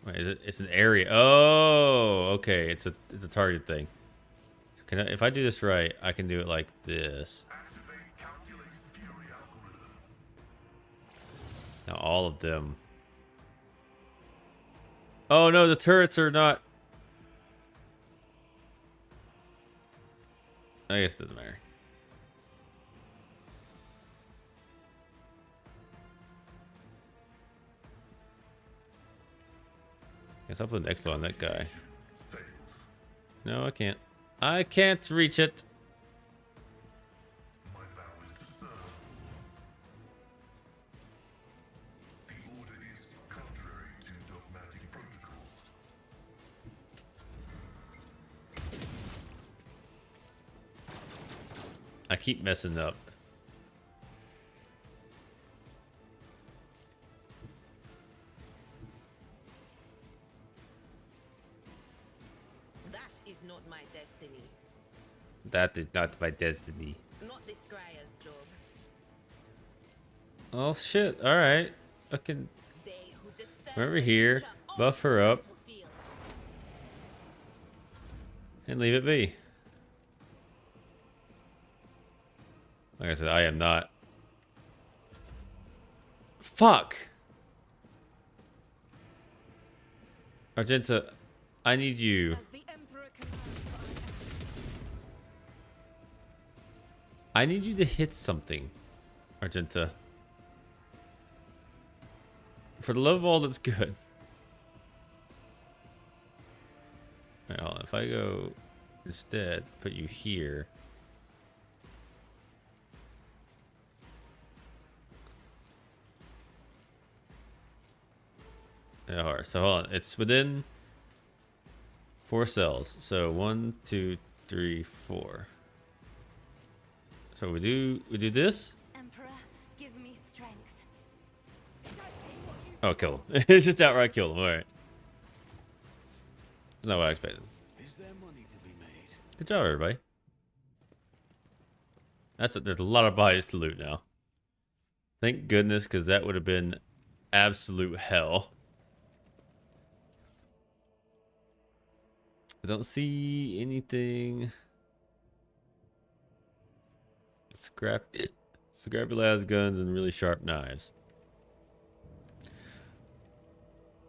Speaker 1: Wait, is it? It's an area. Oh, okay. It's a target thing. So can I, if I do this right, I can do it like this.
Speaker 6: Activate calculated fury algorithm.
Speaker 1: Now all of them. Oh no, the turrets are not. I guess it doesn't matter. Guess I'll put an expo on that guy.
Speaker 6: Failed.
Speaker 1: No, I can't. I can't reach it.
Speaker 6: My vow is to serve. The order is contrary to dogmatic protocols.
Speaker 1: I keep messing up.
Speaker 7: That is not my destiny.
Speaker 1: That is not my destiny.
Speaker 7: Not this Scryer's job.
Speaker 1: Oh shit! All right, I can.
Speaker 7: They who discern
Speaker 1: Come over
Speaker 7: the
Speaker 1: here,
Speaker 7: future of
Speaker 1: buff
Speaker 7: the
Speaker 1: her up,
Speaker 7: battlefield.
Speaker 1: and leave it be. Like I said, I am not. Fuck! Argenta, I need you.
Speaker 3: As the Emperor commands, I act.
Speaker 1: I need you to hit something, Argenta. For the love of all that's good. Alright, hold on. If I go instead, put you here. Yeah, alright, so hold on. It's within 4 cells. So 1, 2, 3, 4. So we do this.
Speaker 5: Emperor, give me strength.
Speaker 1: Oh, kill him. It's just outright kill him. All right. That's not what I expected.
Speaker 2: Is there money to be made?
Speaker 1: Good job, everybody. There's a lot of bodies to loot now. Thank goodness, because that would have been absolute hell. I don't see anything. Scrappy has guns and really sharp knives.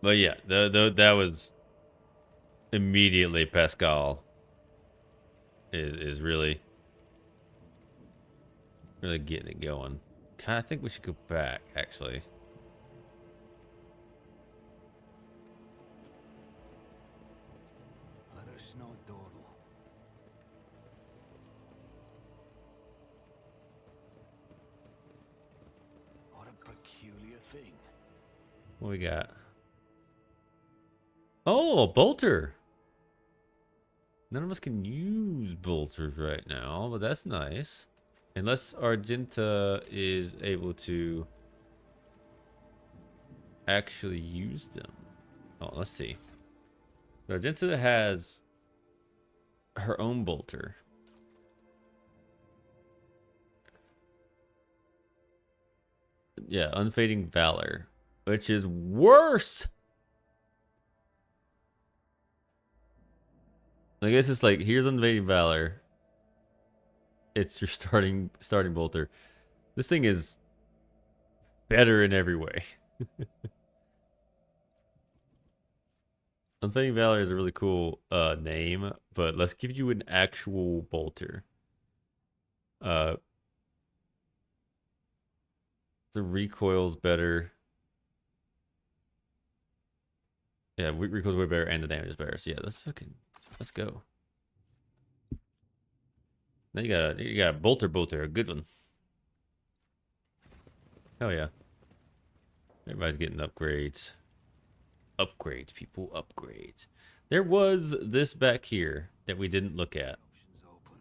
Speaker 1: But yeah, that was immediately Pascal is really getting it going. I think we should go back, actually.
Speaker 2: Let us know, Dawdle. What a peculiar thing.
Speaker 1: What we got? Oh, a bolter. None of us can use bolters right now, but that's nice. Unless Argenta is able to actually use them. Oh, let's see. Argenta has her own bolter. Yeah, Unfading Valor, which is worse. I guess it's like, here's Unfading Valor. It's your starting bolter. This thing is better in every way. Unfading Valor is a really cool name, but let's give you an actual bolter. The recoil's better. Yeah, recoil's way better and the damage is better. So yeah, let's go. Now you got a bolter, a good one. Hell yeah. Everybody's getting upgrades. Upgrades, people, upgrades. There was this back here that we didn't look at.
Speaker 2: Options open.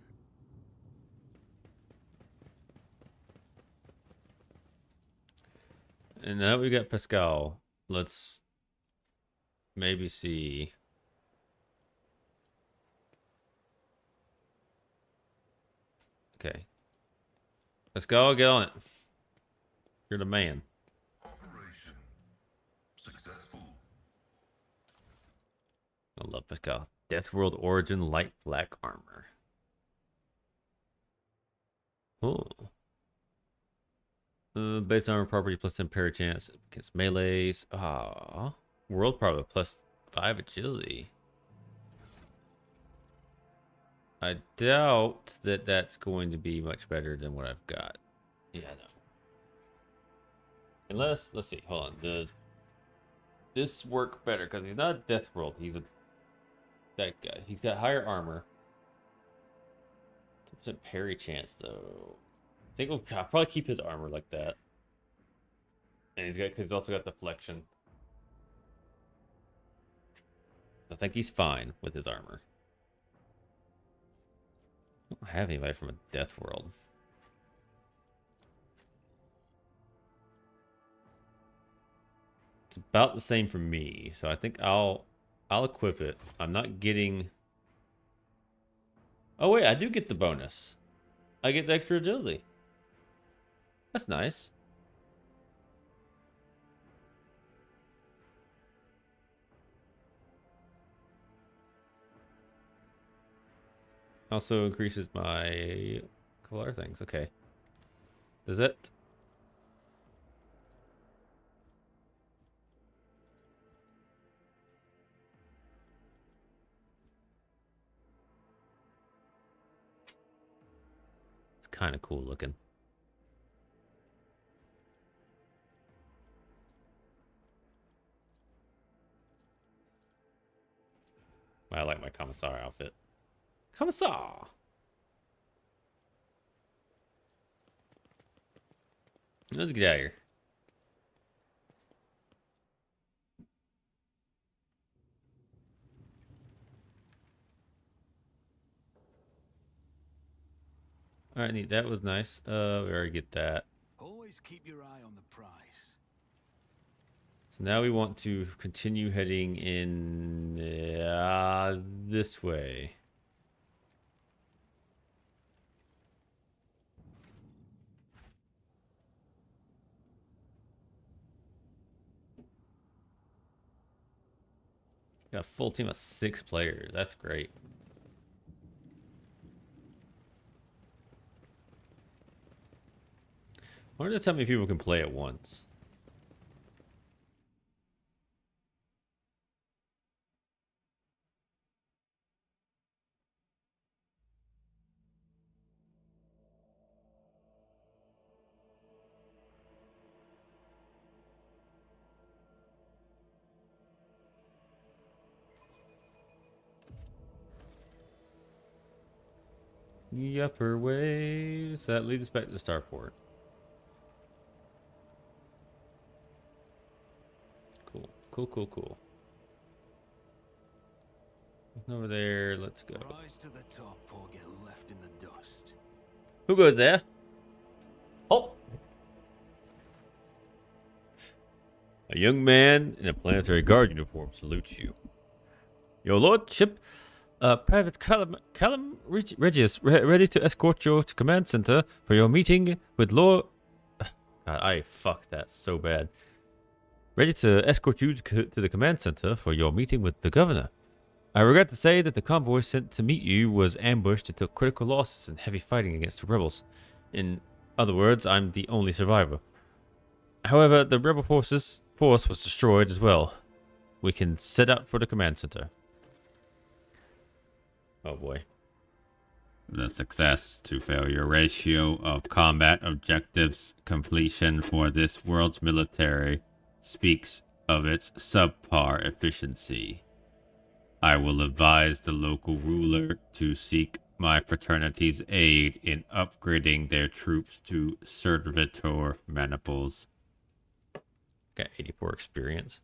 Speaker 1: And now we got Pascal. Let's maybe see. Okay. Pascal, get on it. You're the man.
Speaker 6: Operation successful.
Speaker 1: I love Pascal. Deathworld Origin Light Black Armor. Oh. Base armor property plus 10 parry chance against melees. Ah. World power plus 5 agility. I doubt that that's going to be much better than what I've got. Yeah, no. Unless, let's see, hold on. Does this work better? Because he's not Deathworld. He's that guy. He's got higher armor. 10% parry chance, though. I think I'll probably keep his armor like that. And he's also got deflection. I think he's fine with his armor. I don't have anybody from a Death World. It's about the same for me, so I think I'll equip it. I'm not getting. Oh wait, I do get the bonus. I get the extra agility. That's nice. Also increases my couple other things. Okay. Does it? It's kind of cool looking. I like my Commissar outfit. Commissar! Let's get out of here. Alright, neat. That was nice. We already get that.
Speaker 2: Always keep your eye on the prize.
Speaker 1: So now we want to continue heading in this way. Got a full team of 6 players. That's great. I wonder just how many people can play at once. The upper waves. That leads us back to the starport. Cool. Cool. Over there. Let's go.
Speaker 2: Rise to the top or get left in the dust.
Speaker 1: Who goes there? Oh. A young man in a planetary guard uniform salutes you. Your lordship, Private Callum Regius, ready to escort you to command center for your meeting with Lord... God, I fucked that so bad. Ready to escort you to the command center for your meeting with the governor. I regret to say that the convoy sent to meet you was ambushed and took critical losses in heavy fighting against the rebels. In other words, I'm the only survivor. However, the rebel force was destroyed as well. We can set out for the command center. Oh boy.
Speaker 8: The success to failure ratio of combat objectives completion for this world's military speaks of its subpar efficiency. I will advise the local ruler to seek my fraternity's aid in upgrading their troops to servitor maniples.
Speaker 1: Got 84 experience.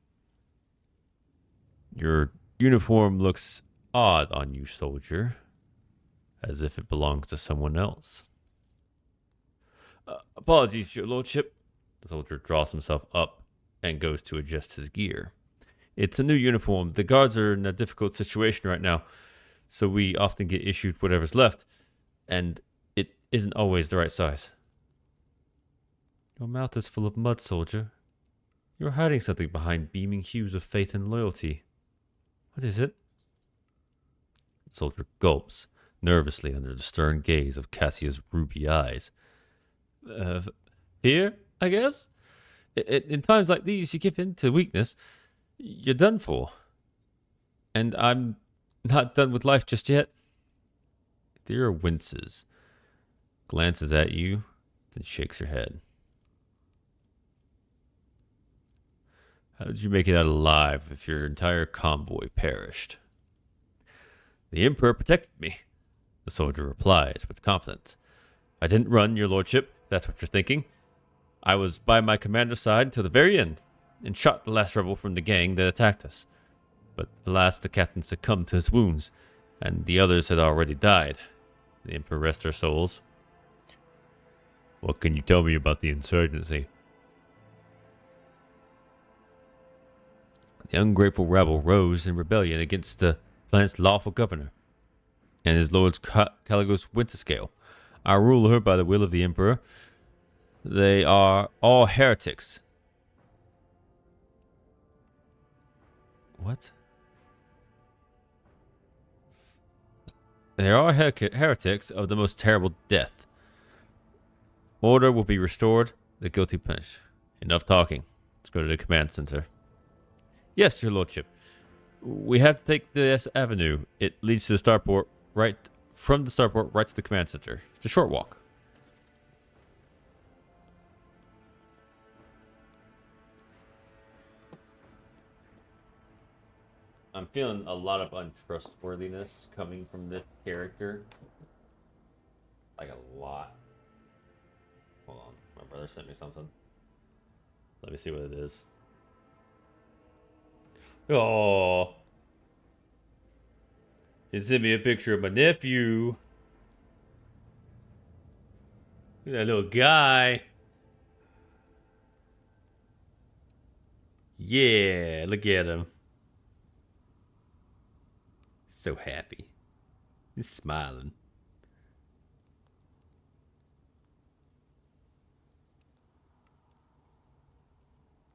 Speaker 1: Your uniform looks odd on you, soldier. As if it belongs to someone else. Apologies, your lordship. The soldier draws himself up and goes to adjust his gear. It's a new uniform. The guards are in a difficult situation right now, so we often get issued whatever's left, and it isn't always the right size. Your mouth is full of mud, soldier. You're hiding something behind beaming hues of faith and loyalty. What is it? The soldier gulps nervously under the stern gaze of Cassia's ruby eyes. Fear, I guess? In times like these, you give in to weakness. You're done for. And I'm not done with life just yet. Thera winces, glances at you, then shakes her head. How did you make it out alive if your entire convoy perished? The Emperor protected me, the soldier replies with confidence. I didn't run, your lordship, if that's what you're thinking. I was by my commander's side until the very end, and shot the last rebel from the gang that attacked us. But alas, the captain succumbed to his wounds, and the others had already died. The Emperor rest their souls. What can you tell me about the insurgency? The ungrateful rebel rose in rebellion against the planet's lawful governor and his lord's Caligos Winterscale. Our ruler by the will of the Emperor. They are all heretics. What? They are heretics of the most terrible death. Order will be restored, the guilty punished. Enough talking. Let's go to the command center. Yes, your lordship. We have to take this avenue. It leads to the starport, right from the starport right to the command center. It's a short walk. I'm feeling a lot of untrustworthiness coming from this character. Like a lot. Hold on. My brother sent me something. Let me see what it is. Oh. He sent me a picture of my nephew. That little guy. Yeah, look at him. So happy. He's smiling.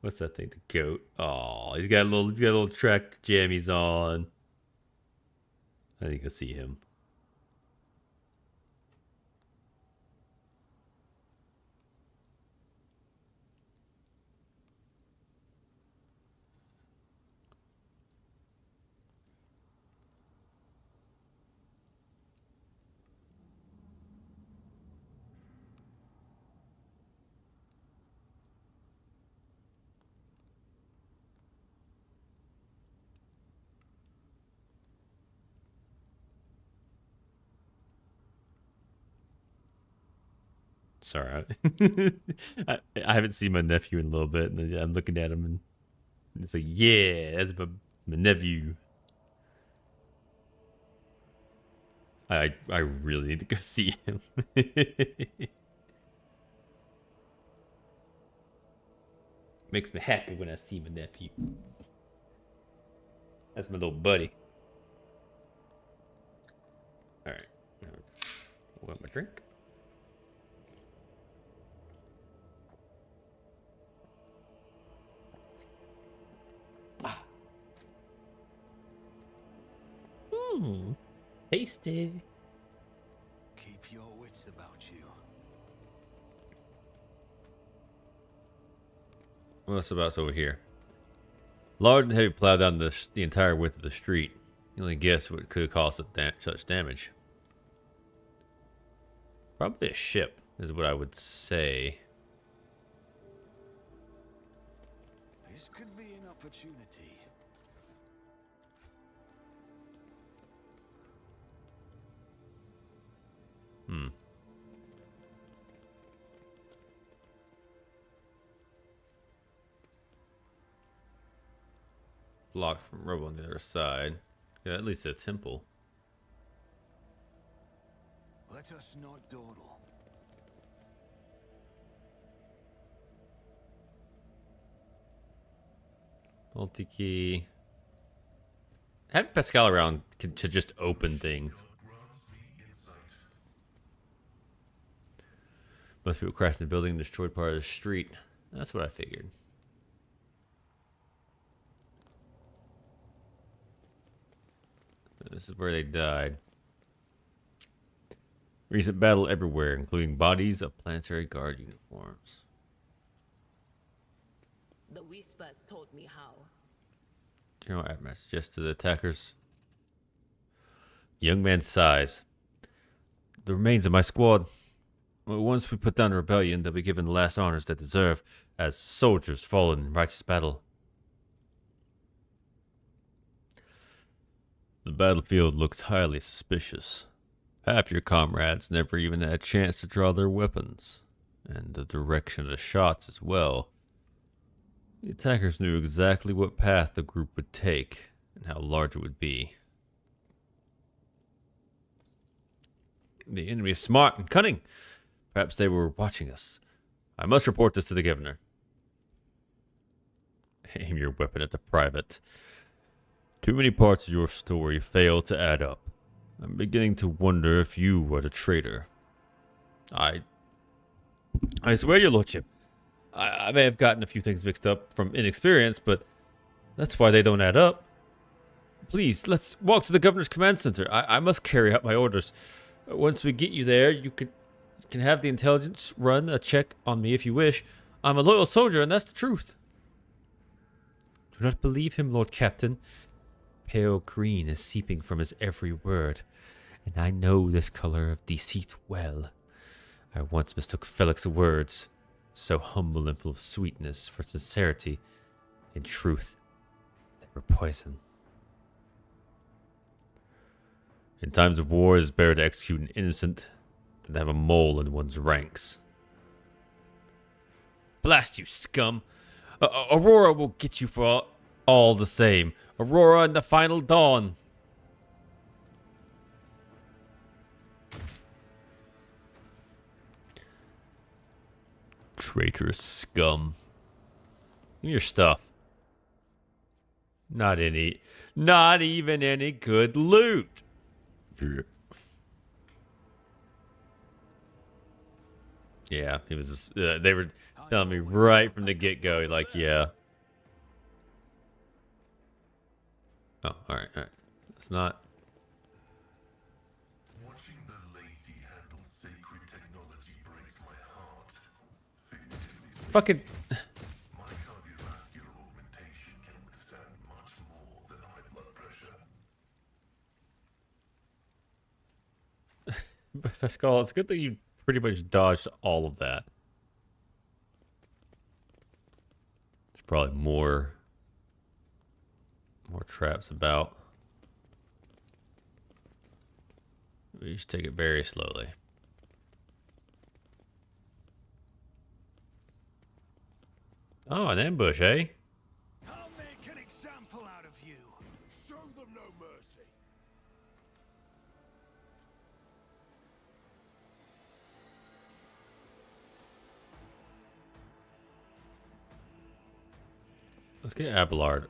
Speaker 1: What's that thing? The goat. Oh, he's got a little track jammies on. I think I see him. Sorry, I haven't seen my nephew in a little bit, and I'm looking at him, and it's like, yeah, that's my nephew. I really need to go see him. Makes me happy when I see my nephew. That's my little buddy. All right, want my drink? Tasty.
Speaker 2: Keep your wits about you.
Speaker 1: What's about over here? Large and heavy plow down the entire width of the street. You only guess what could cause such damage. Probably a ship, is what I would say.
Speaker 2: This could be an opportunity.
Speaker 1: Blocked from rubble on the other side. Yeah, at least a temple.
Speaker 2: Let us not dawdle.
Speaker 1: Multi-key. Have Pascal around to just open things. Most people crashed in the building and destroyed part of the street. That's what I figured. This is where they died. Recent battle everywhere, including bodies of planetary guard uniforms.
Speaker 7: The whispers told me how.
Speaker 1: General Atmas suggests to the attackers. Young man's size. The remains of my squad. Once we put down the rebellion, they'll be given the last honors they deserve as soldiers fallen in righteous battle. The battlefield looks highly suspicious. Half your comrades never even had a chance to draw their weapons, and the direction of the shots as well. The attackers knew exactly what path the group would take and how large it would be. The enemy is smart and cunning. Perhaps they were watching us. I must report this to the governor. Aim your weapon at the private. Too many parts of your story fail to add up. I'm beginning to wonder if you were the traitor. I swear, your lordship, I may have gotten a few things mixed up from inexperience, but that's why they don't add up. Please, let's walk to the governor's command center. I must carry out my orders. Once we get you there, you can have the intelligence run a check on me if you wish. I'm a loyal soldier, and that's the truth. Do not believe him, Lord Captain. Pale green is seeping from his every word, and I know this color of deceit well. I once mistook Felix's words, so humble and full of sweetness, for sincerity. In truth, they were poison. In times of war, it is better to execute an innocent than to have a mole in one's ranks. Blast you, scum! Aurora will get you for all the same. Aurora and the final dawn. Traitorous scum. Give me your stuff. Not even any good loot. Yeah, he was. They were telling me right from the get-go, like, yeah. Oh, all right. It's not.
Speaker 6: Watching the lazy handle sacred technology breaks my heart.
Speaker 1: Fucking.
Speaker 6: My cardiovascular augmentation can withstand much more than high blood pressure.
Speaker 1: Pascal, it's good that you pretty much dodged all of that. There's probably more traps about. We should take it very slowly. Oh, an ambush, eh?
Speaker 2: I'll make an example out of you. Show them no mercy.
Speaker 1: Let's get Abelard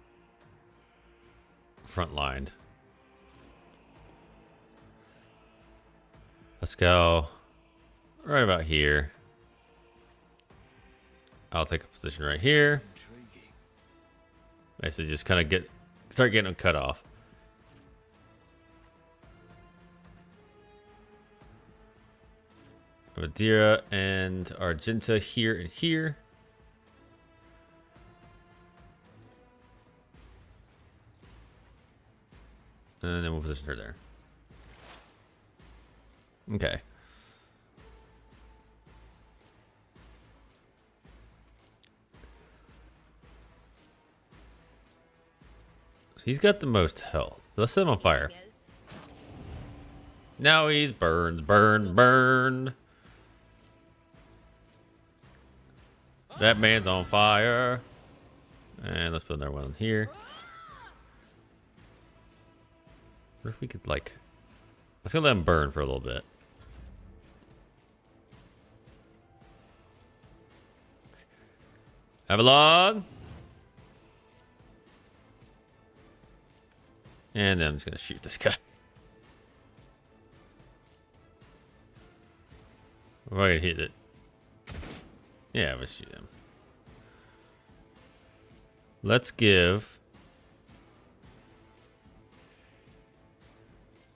Speaker 1: frontlined. Pascal, right about here. I'll take a position right here.
Speaker 2: Intriguing.
Speaker 1: Basically, just kind of start getting them cut off. Madeira and Argenta here and here. And then we'll position her there. Okay. So he's got the most health. Let's set him on fire. Now he's burned. That man's on fire. And let's put another one here. What if we could, like... Let's go let him burn for a little bit. Avalon! And then I'm just going to shoot this guy. We're going to hit it. Yeah, let's shoot him. Let's give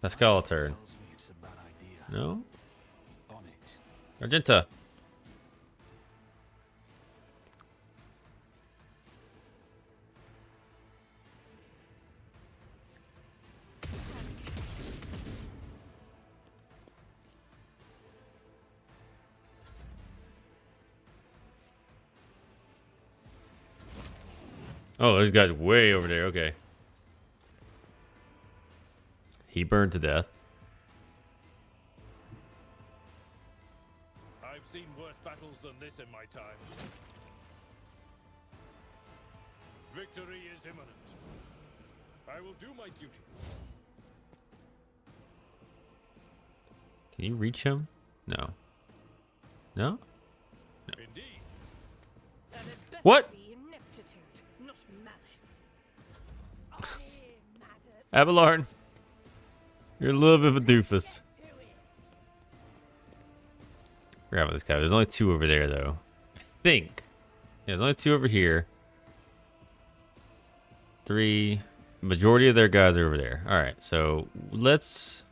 Speaker 1: Pascal a turn.
Speaker 2: Tells me it's a bad idea.
Speaker 1: No?
Speaker 2: On it.
Speaker 1: Argenta. Oh, this guy's way over there. Okay. He burned to death.
Speaker 4: I've seen worse battles than this in my time. Victory is imminent. I will do my duty.
Speaker 1: Can you reach him? No. No?
Speaker 4: Indeed.
Speaker 3: And it better
Speaker 1: What?
Speaker 3: be ineptitude, not malice. Aye, maggot.
Speaker 1: Abelard. You're a little bit of a doofus. Grab this guy. There's only two over there, though. I think. Yeah, there's only two over here. Three. Majority of their guys are over there. Alright, so let's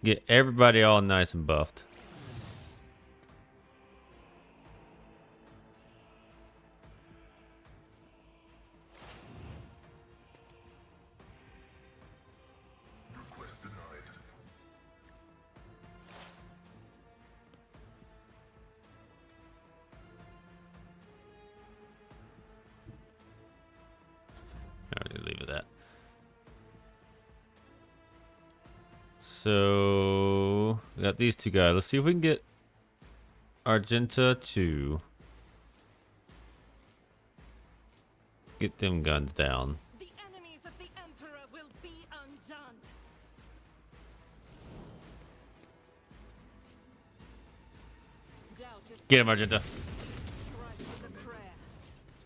Speaker 1: get everybody all nice and buffed.
Speaker 6: Request denied.
Speaker 1: Alright, leave it at that. So we got these two guys. Let's see if we can get Argenta to get them guns down.
Speaker 3: The enemies of the Emperor will be undone.
Speaker 1: Get him, Argenta.
Speaker 3: Strike with a prayer.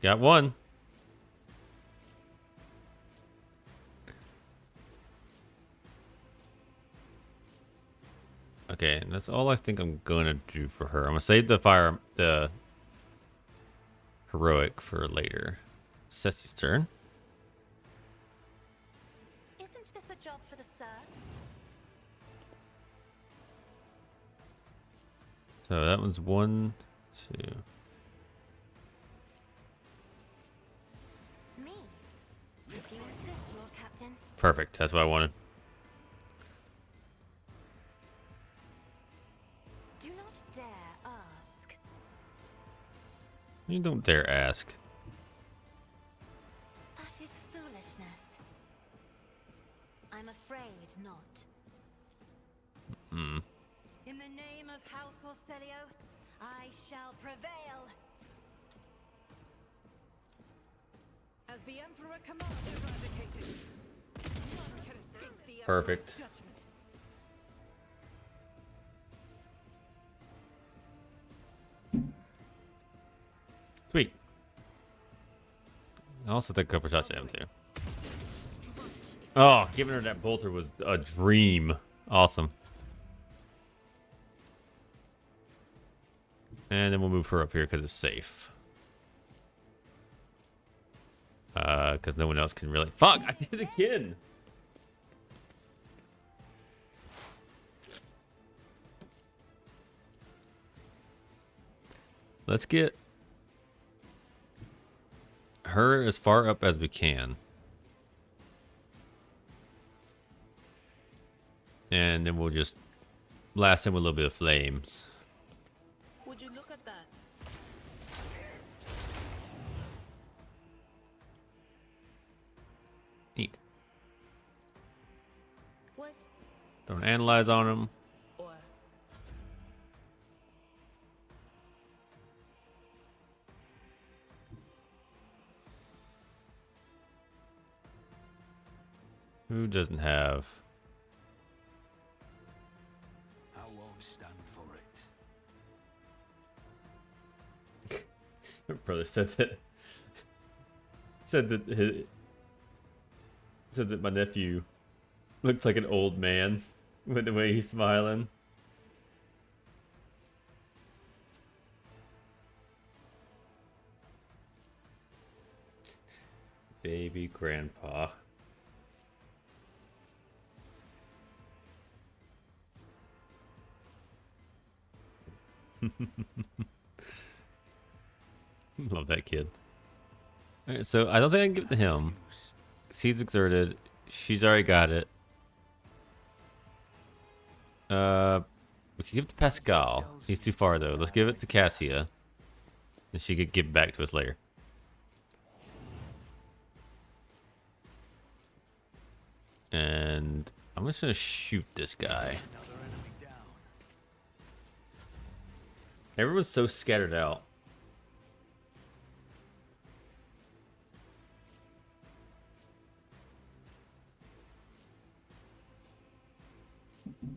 Speaker 1: Got one. Okay, and that's all I think I'm gonna do for her. I'm gonna save the heroic for later. Ceci's turn.
Speaker 5: Isn't this a job for the serfs?
Speaker 1: So that one's 1, 2.
Speaker 5: Me? If you insist, Lord Captain.
Speaker 1: Perfect. That's what I wanted.
Speaker 5: Do not dare ask.
Speaker 1: You don't dare ask.
Speaker 5: That is foolishness. I'm afraid not.
Speaker 1: Hmm.
Speaker 5: In the name of House Orselio, I shall prevail.
Speaker 3: As the Emperor commands, eradicated. None can escape the Emperor's
Speaker 1: Perfect.
Speaker 3: judgment.
Speaker 1: Sweet. I also took a couple shots at him too. Oh, giving her that bolter was a dream. Awesome. And then we'll move her up here because it's safe. Because no one else can really. Fuck! I did it again. Let's get her as far up as we can. And then we'll just blast him with a little bit of flames.
Speaker 7: Would you look at that?
Speaker 1: Neat.
Speaker 7: Was
Speaker 1: Don't analyze on him.
Speaker 7: or
Speaker 1: Who doesn't have?
Speaker 2: I won't stand for it.
Speaker 1: My brother said that. Said that my nephew looks like an old man with the way he's smiling. Baby grandpa. Love that kid. Alright, so I don't think I can give it to him. 'Cause he's exerted. She's already got it. We can give it to Pascal. He's too far though. Let's give it to Cassia. And she could give it back to us later. And I'm just gonna shoot this guy.
Speaker 2: Another enemy down.
Speaker 1: Everyone's so scattered out.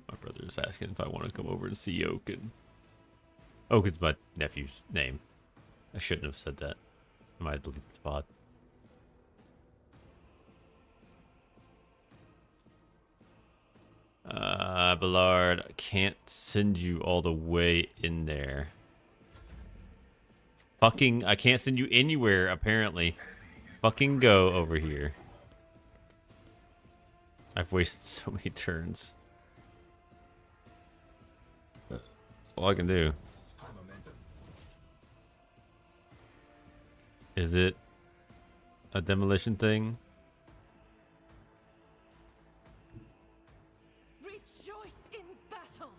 Speaker 1: My brother's asking if I want to come over and see Oak. And Oak is my nephew's name. I shouldn't have said that. I might delete the spot. Ballard, I can't send you all the way in there. Fucking, I can't send you anywhere, apparently. Fucking go over here. I've wasted so many turns. That's all I can do. Is it a demolition thing?
Speaker 3: Rejoice in battle.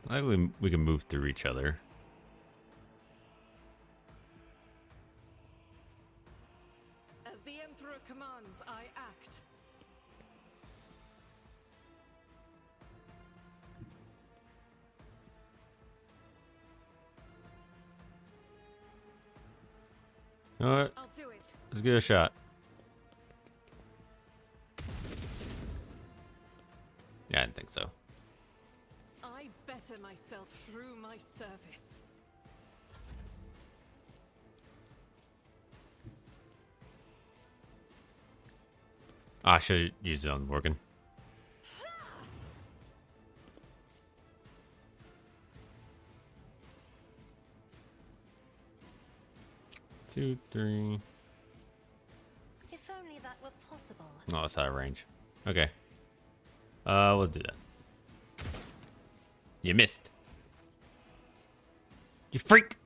Speaker 1: I think we can move through each other.
Speaker 3: As the Emperor commands, I act.
Speaker 1: You know what?
Speaker 3: I'll do it.
Speaker 1: Let's give it a shot. Yeah, I didn't think so.
Speaker 3: I I better myself through my service.
Speaker 1: I should use it on Morgan. Two, three.
Speaker 5: If only that were possible.
Speaker 1: Oh, it's out of range. Okay. We'll do that. You missed. You freak.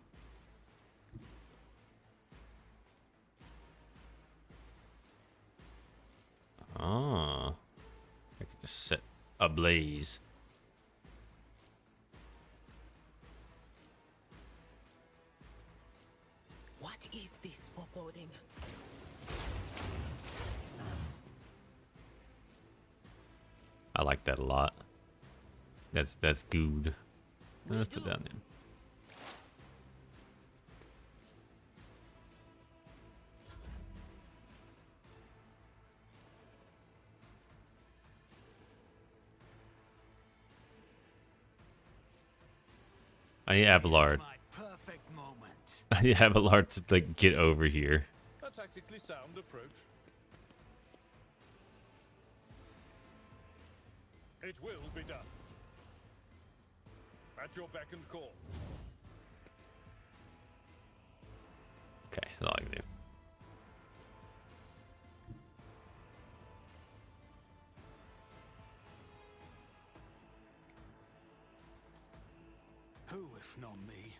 Speaker 1: Oh. I could just set ablaze.
Speaker 7: What is this foreboding?
Speaker 1: I like that a lot. That's good. Let's put that in. I need Abelard.
Speaker 2: My perfect moment.
Speaker 1: I need Abelard to like get over here.
Speaker 4: A tactically sound approach. It will be done. At your beck and call.
Speaker 1: Okay, that's all I can do.
Speaker 2: Who, if not me?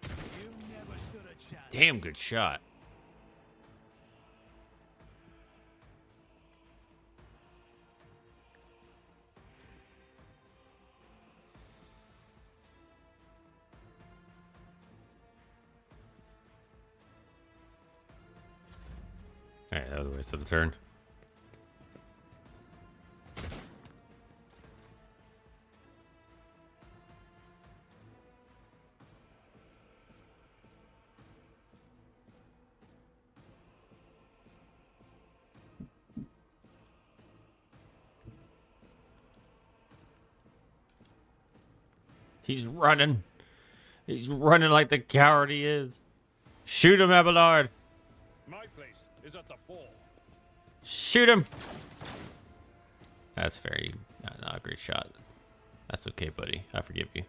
Speaker 2: You never stood a chance.
Speaker 1: Damn good shot. Alright, that was a waste of a turn. He's running. He's running like the coward he is. Shoot him, Abelard.
Speaker 4: My place is at the fore.
Speaker 1: Shoot him. That's very not a great shot. That's okay, buddy. I forgive you.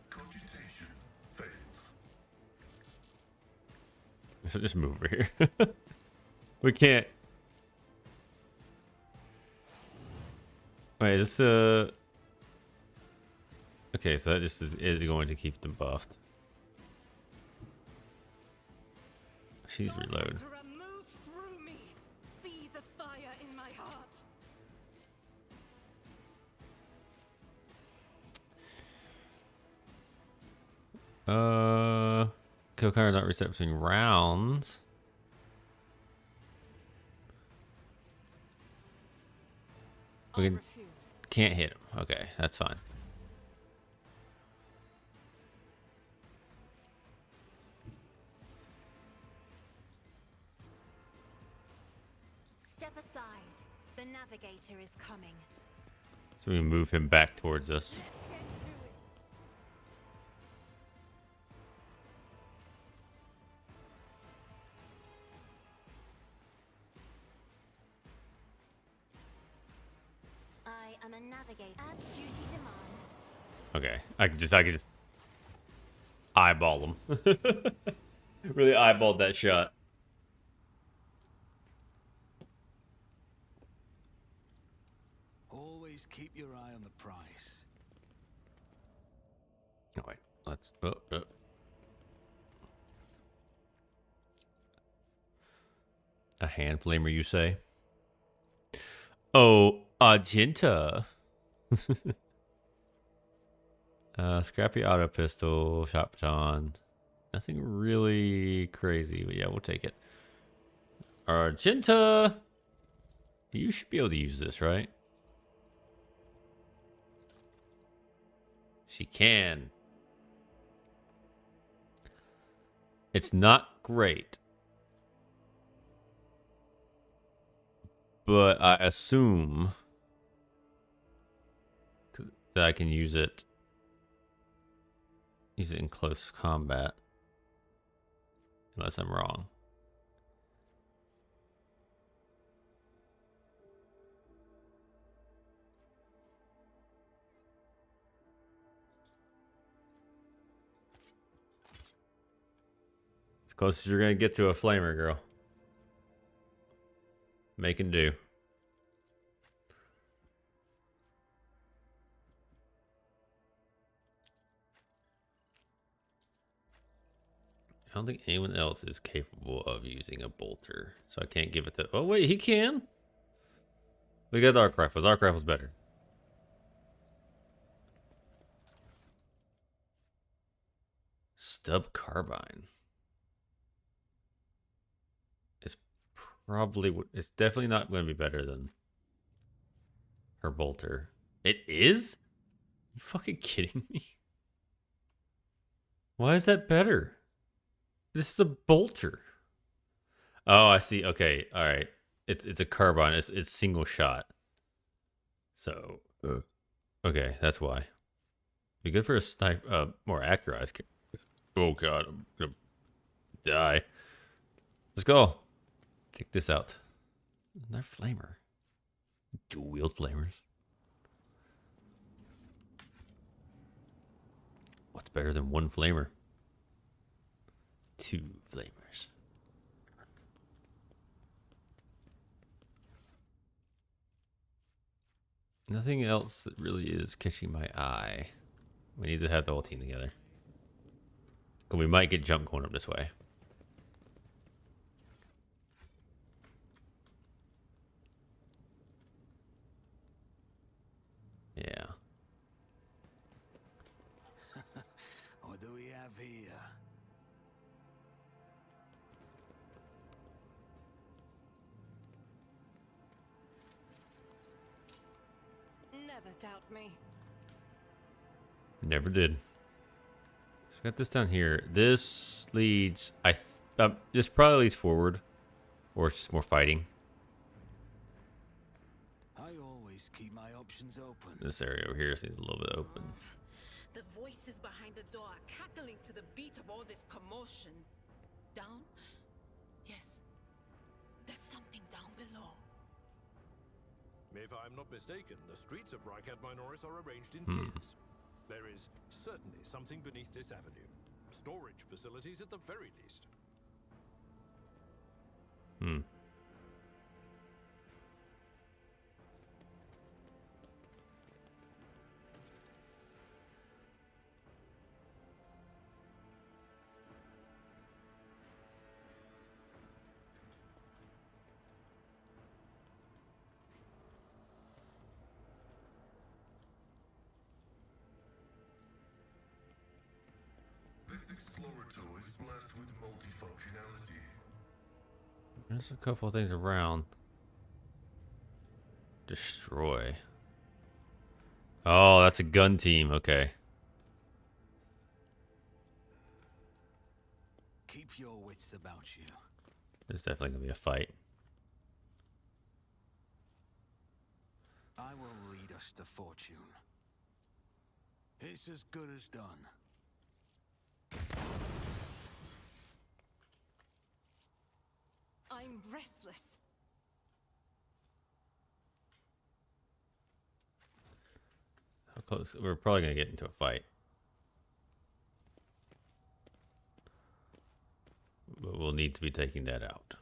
Speaker 6: Cogitation fails.
Speaker 1: So just move over here. We can't. Wait, is this okay, so that just is going to keep them buffed. She's reload.
Speaker 3: Conqueror, move through me. Be the fire in my heart.
Speaker 1: Kill card not reset between rounds. We
Speaker 3: I
Speaker 1: can,
Speaker 3: refuse.
Speaker 1: can't hit him. Okay, that's fine.
Speaker 5: Step aside. The navigator is coming.
Speaker 1: So we move him back towards us.
Speaker 5: I am a navigator. As duty demands.
Speaker 1: Okay, I could just eyeball him. Really eyeballed that shot.
Speaker 2: Always keep your eye on the price.
Speaker 1: Oh wait, let's. A hand flamer, you say? Oh, Argenta. Scrappy auto pistol, shot baton. Nothing really crazy, but yeah, we'll take it. Argenta. You should be able to use this, right? She can. It's not great. But I assume that I can use it in close combat. Unless I'm wrong. As close as you're gonna get to a flamer, girl. Make and do. I don't think anyone else is capable of using a bolter, so I can't give it to. Oh wait, he can. Look at arc rifles. Arc rifles better. Stub carbine. It's probably. It's definitely not going to be better than her bolter. It is? Are you fucking kidding me? Why is that better? This is a bolter. Oh, I see. Okay, all right. It's a carbine. It's single shot. So, okay, that's why. Be good for a sniper, more accurate. Oh god, I'm gonna die. Let's go. Take this out. Another flamer. Dual wield flamers. What's better than one flamer? Two flamers. Nothing else that really is catching my eye. We need to have the whole team together. But we might get jump going up this way. Yeah.
Speaker 2: What do we have here?
Speaker 3: Never doubt me.
Speaker 1: Never did. So got this down here. This leads. This probably leads forward, or it's just more fighting.
Speaker 2: I always keep my options open.
Speaker 1: This area over here seems a little bit open.
Speaker 7: The voices behind the door are cackling to the beat of all this commotion. Down? Yes. There's something down below.
Speaker 4: If I'm not mistaken, the streets of Rycat Minoris are arranged in tiers. There is certainly something beneath this avenue. Storage facilities at the very least.
Speaker 6: This Explorator is blessed with multifunctionality.
Speaker 1: There's a couple of things around. Destroy. Oh, that's a gun team. Okay.
Speaker 2: Keep your wits about you.
Speaker 1: There's definitely going to be a fight.
Speaker 2: I will lead us to fortune. It's as good as done.
Speaker 3: I'm restless.
Speaker 1: How close? We're probably going to get into a fight. But we'll need to be taking that out.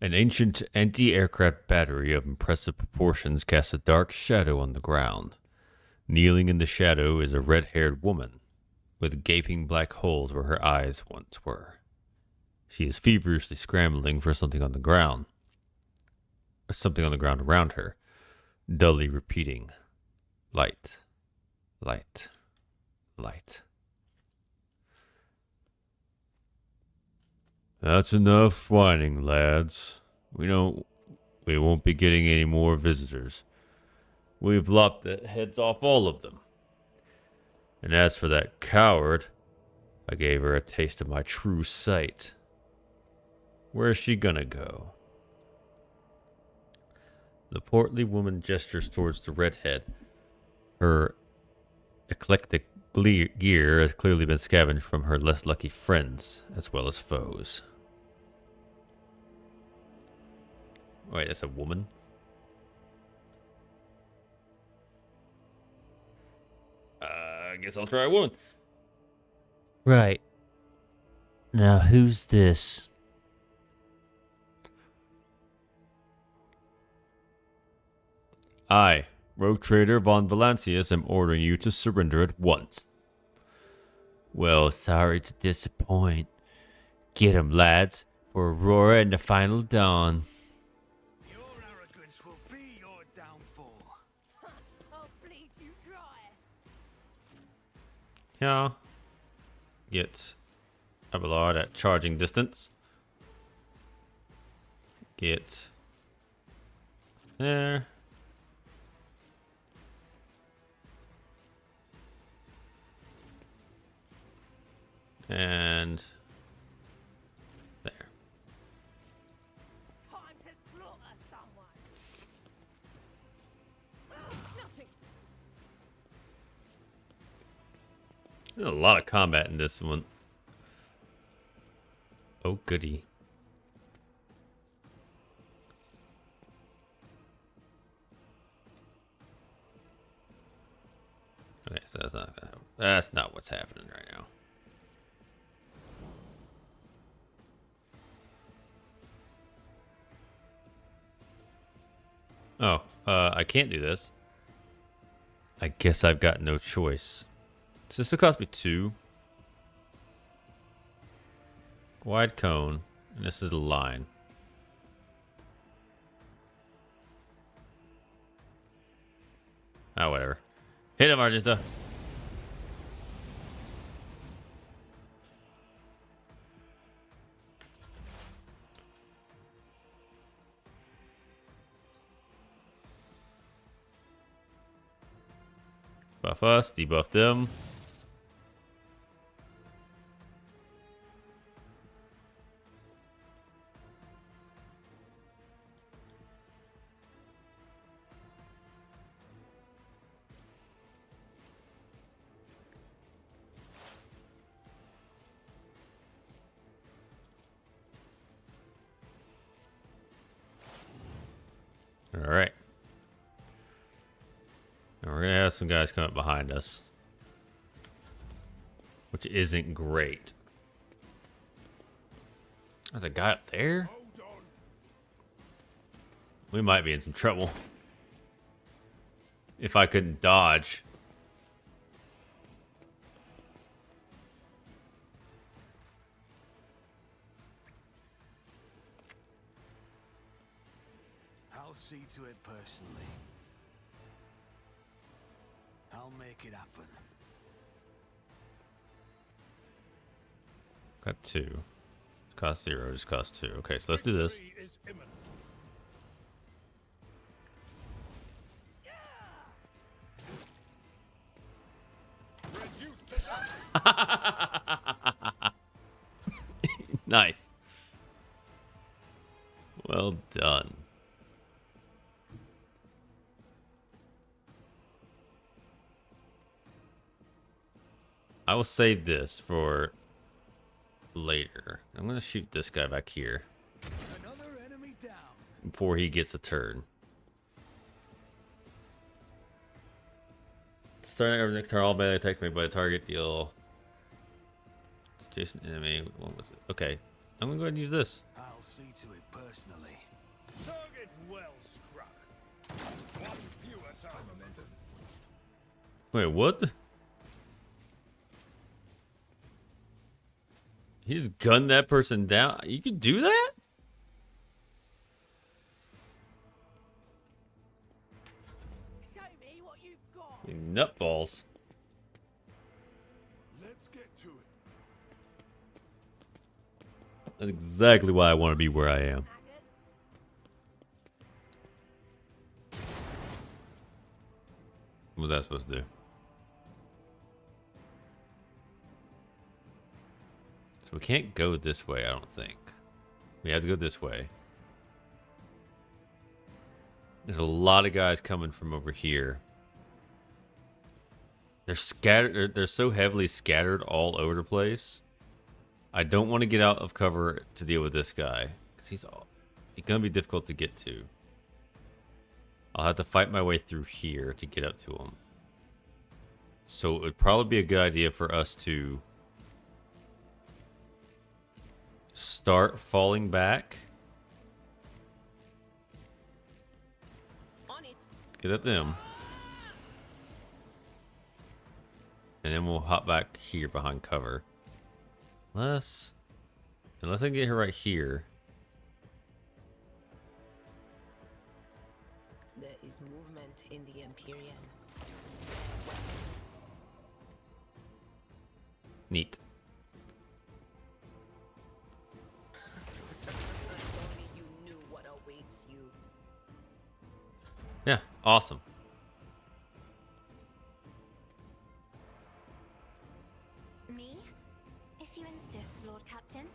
Speaker 1: An ancient anti-aircraft battery of impressive proportions casts a dark shadow on the ground. Kneeling in the shadow is a red-haired woman, with gaping black holes where her eyes once were. She is feverishly scrambling for something on the ground. Or something on the ground around her, dully repeating, "Light, light, light." That's enough whining, lads. We won't be getting any more visitors. We've lopped the heads off all of them. And as for that coward, I gave her a taste of my true sight. Where's she gonna go? The portly woman gestures towards the redhead. Her eclectic gear has clearly been scavenged from her less lucky friends, as well as foes. Wait, that's a woman? I guess I'll try a woman. Right. Now, who's this? I, Rogue Trader von Valancius, am ordering you to surrender at once. Well, sorry to disappoint. Get 'em, lads, for Aurora and the final dawn.
Speaker 2: Your arrogance will be your downfall.
Speaker 3: I'll bleed you dry.
Speaker 1: Yeah. Get Abelard at charging distance. Get there. And there.
Speaker 3: Time to slaughter someone. Nothing.
Speaker 1: There's a lot of combat in this one. Oh, goody. Okay, so that's not what's happening right now. Oh, I can't do this. I guess I've got no choice. So this will cost me 2. Wide cone, and this is a line. Oh, whatever. Hit him, Argenta. Buff us, debuff them. All right. And we're going to have some guys come up behind us, which isn't great. There's a guy up there? We might be in some trouble. If I couldn't dodge.
Speaker 2: I'll see to it personally. I'll make it happen.
Speaker 1: Got 2. Cost 0, just cost 2. Okay, so let's do this.
Speaker 4: Victory is imminent. Reduced to
Speaker 1: Nice. Well done. I will save this for later. I'm going to shoot this guy back here
Speaker 2: Another enemy down.
Speaker 1: before he gets a turn. Starting every next turn, all melee attacks made by a target deal. Adjacent enemy. What was it? Okay. I'm going to go ahead and use this.
Speaker 2: I'll see to it personally.
Speaker 4: target well struck. One fewer time.
Speaker 1: Wait, what? He just gunned that person down? You can do that?
Speaker 3: Show me what you've got.
Speaker 1: You nutballs.
Speaker 2: Let's get to it.
Speaker 1: That's exactly why I want to be where I am. What was that supposed to do? So we can't go this way, I don't think. We have to go this way. There's a lot of guys coming from over here. They're scattered. They're so heavily scattered all over the place. I don't want to get out of cover to deal with this guy, because he's going to be difficult to get to. I'll have to fight my way through here to get up to him. So it would probably be a good idea for us to start falling back.
Speaker 7: On it.
Speaker 1: Get at them. And then we'll hop back here behind cover. Unless I can get her right here.
Speaker 7: There is movement in the Empyrean.
Speaker 1: Neat.
Speaker 7: If only you knew what awaits you.
Speaker 1: Yeah, awesome.
Speaker 5: Me? If you insist, Lord Captain.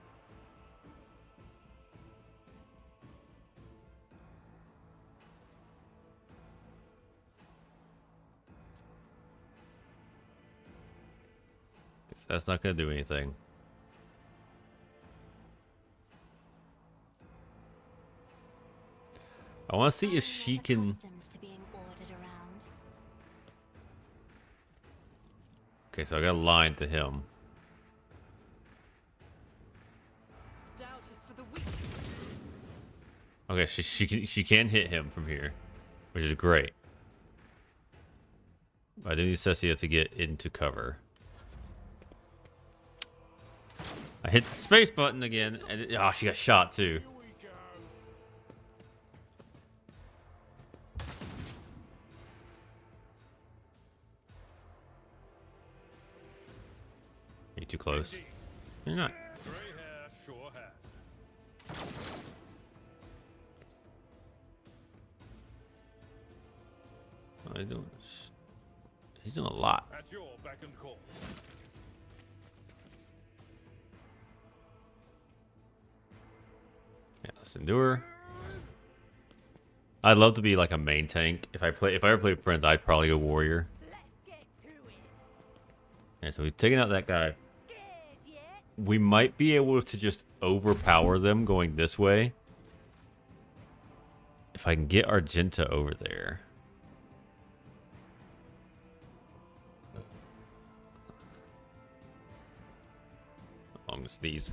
Speaker 1: Guess that's not going to do anything. I want to see if she can...
Speaker 5: Accustomed to being ordered around.
Speaker 1: Okay, so I got a line to him.
Speaker 3: Doubt is for the weak.
Speaker 1: Okay, she can hit him from here, which is great. But I do need Cessia to get into cover. I hit the space button again, and oh, she got shot too.
Speaker 2: Here we go.
Speaker 1: You're too close. You're not.
Speaker 4: Grey hair, sure hand.
Speaker 1: Oh, he's doing a lot.
Speaker 4: At your beck and call.
Speaker 1: Yeah, let's endure. I'd love to be like a main tank. If I ever play Prince, I'd probably go warrior.
Speaker 3: Let's get to it.
Speaker 1: Yeah, so we've taken out that guy.
Speaker 3: Scared yet?
Speaker 1: We might be able to just overpower them going this way. If I can get Argenta over there. I'm gonna sneeze.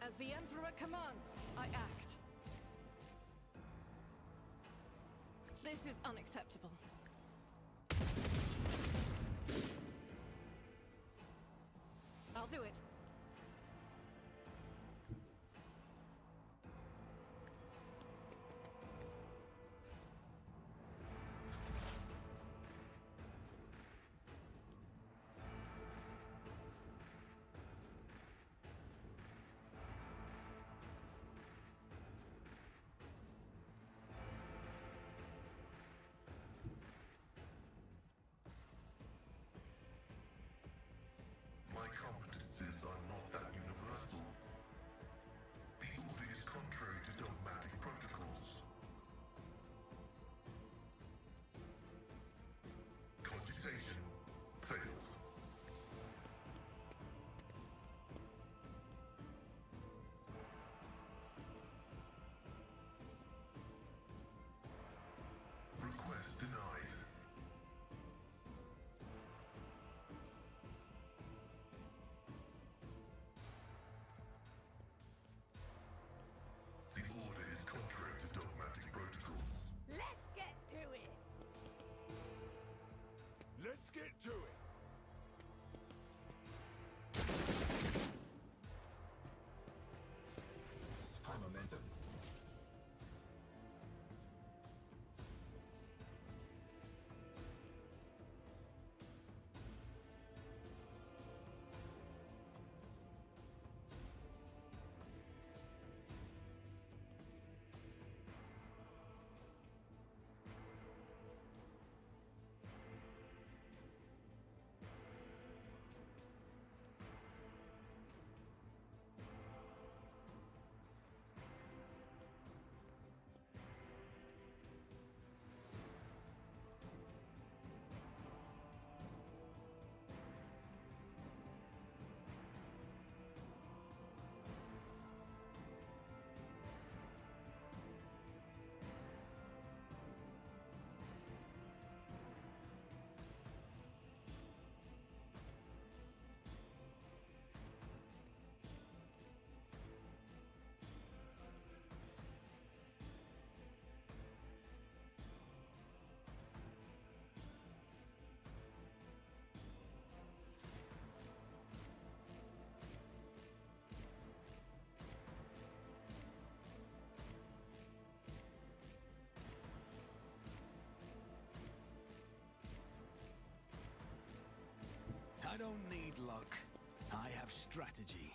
Speaker 3: As the Emperor commands, I act. This is unacceptable. I'll do it.
Speaker 6: My competencies
Speaker 2: Let's get to it.
Speaker 6: High momentum.
Speaker 2: I don't need luck. I have strategy.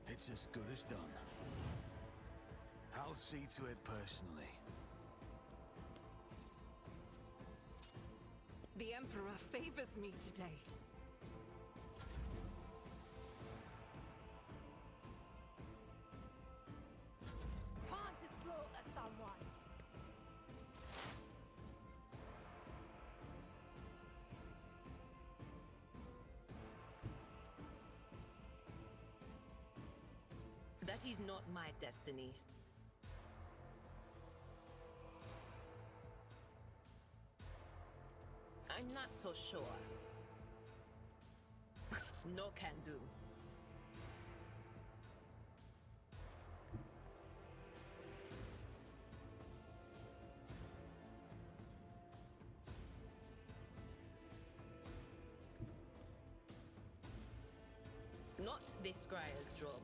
Speaker 2: It's as good as done. I'll see to it personally.
Speaker 3: The Emperor favors me today.
Speaker 7: Time to slaughter someone. That is not my destiny. I'm not so sure. No can do. Not this Scryer's job.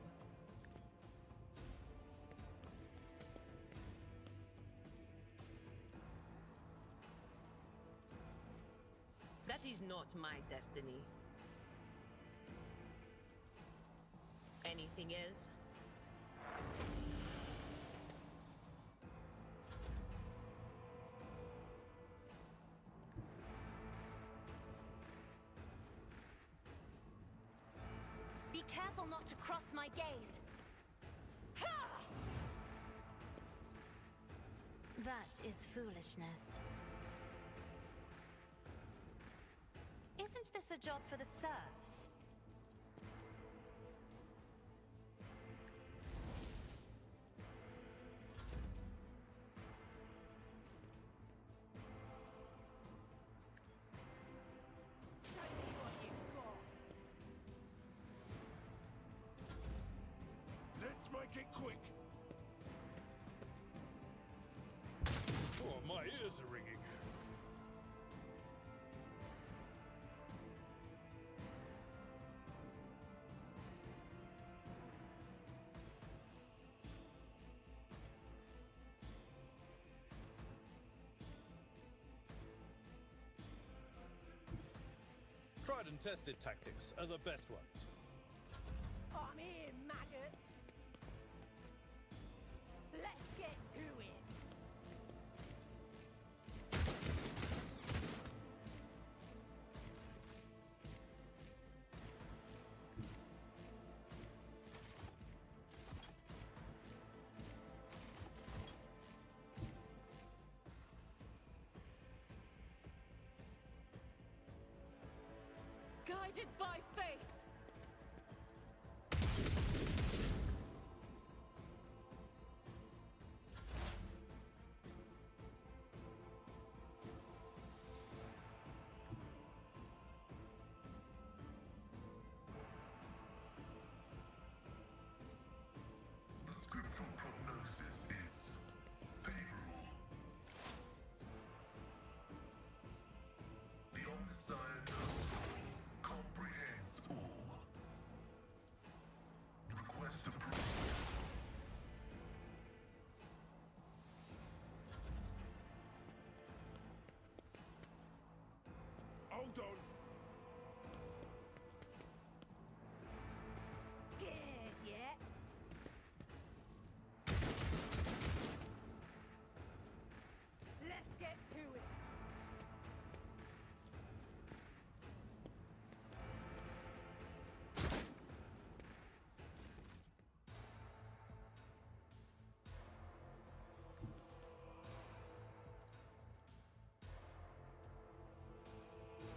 Speaker 7: That is not my destiny. Anything else?
Speaker 5: Be careful not to cross my gaze. Ha! That is foolishness. Isn't this a job for the serfs?
Speaker 2: Let's make it quick. Oh, my ears are ringing.
Speaker 4: Tried and tested tactics are the best ones.
Speaker 7: I'm here, maggot. Let's get to it.
Speaker 3: Guided by faith.
Speaker 6: The scriptural prognosis is favorable.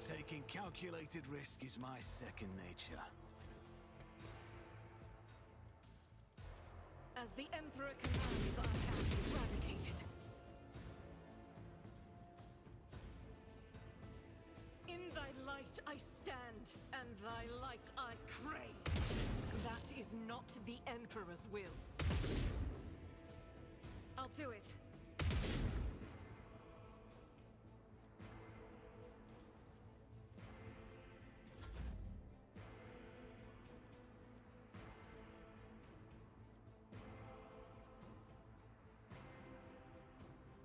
Speaker 2: Taking calculated risk is my second nature.
Speaker 3: As the Emperor commands, I am eradicated. In thy light I stand, and thy light I crave. That is not the Emperor's will. I'll do it.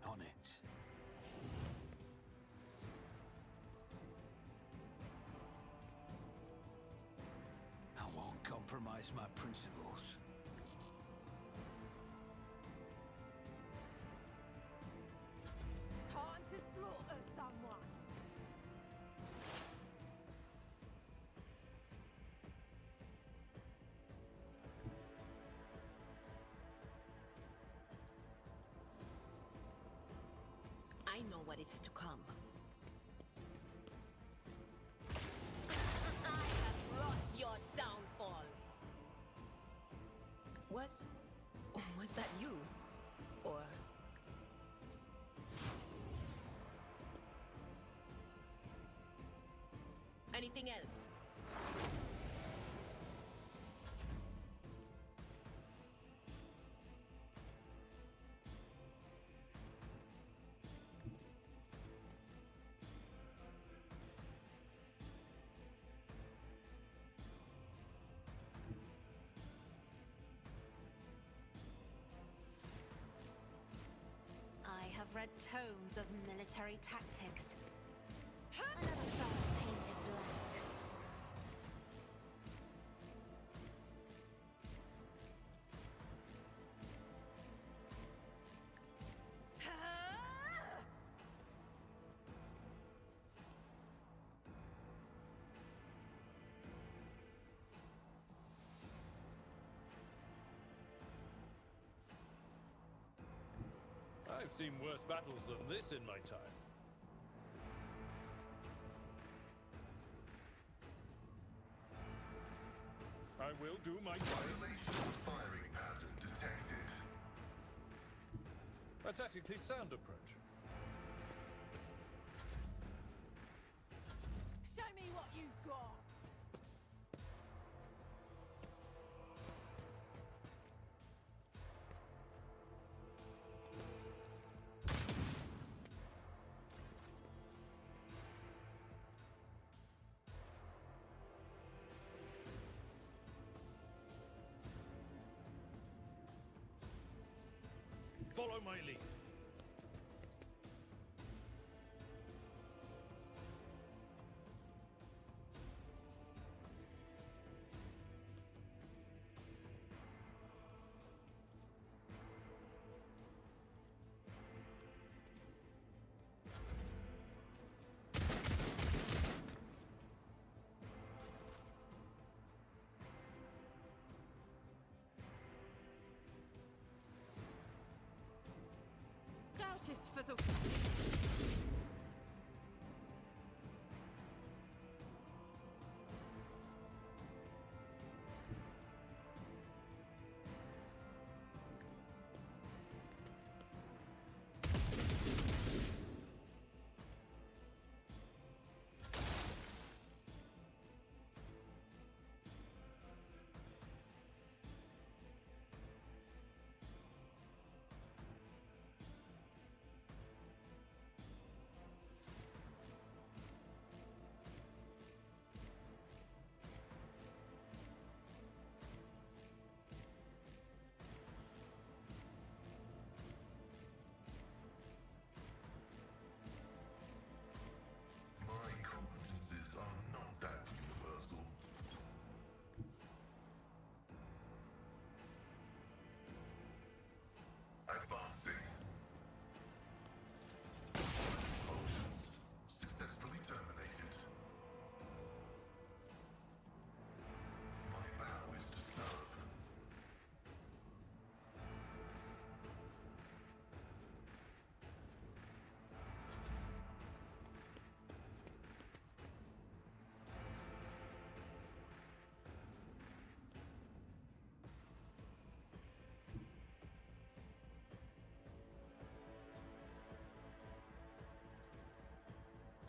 Speaker 2: On it. I won't compromise my principles.
Speaker 7: Time to slaughter someone. I know what is to come. I have brought your downfall. Was that you? Or... anything else?
Speaker 5: I have read tomes of military tactics. Another foe painted black.
Speaker 4: I've seen worse battles than this in my time. I will do my part.
Speaker 6: Violation of firing pattern detected.
Speaker 4: A tactically sound approach.
Speaker 7: Show me what you've got.
Speaker 4: Follow my lead.
Speaker 3: Doubt is for the...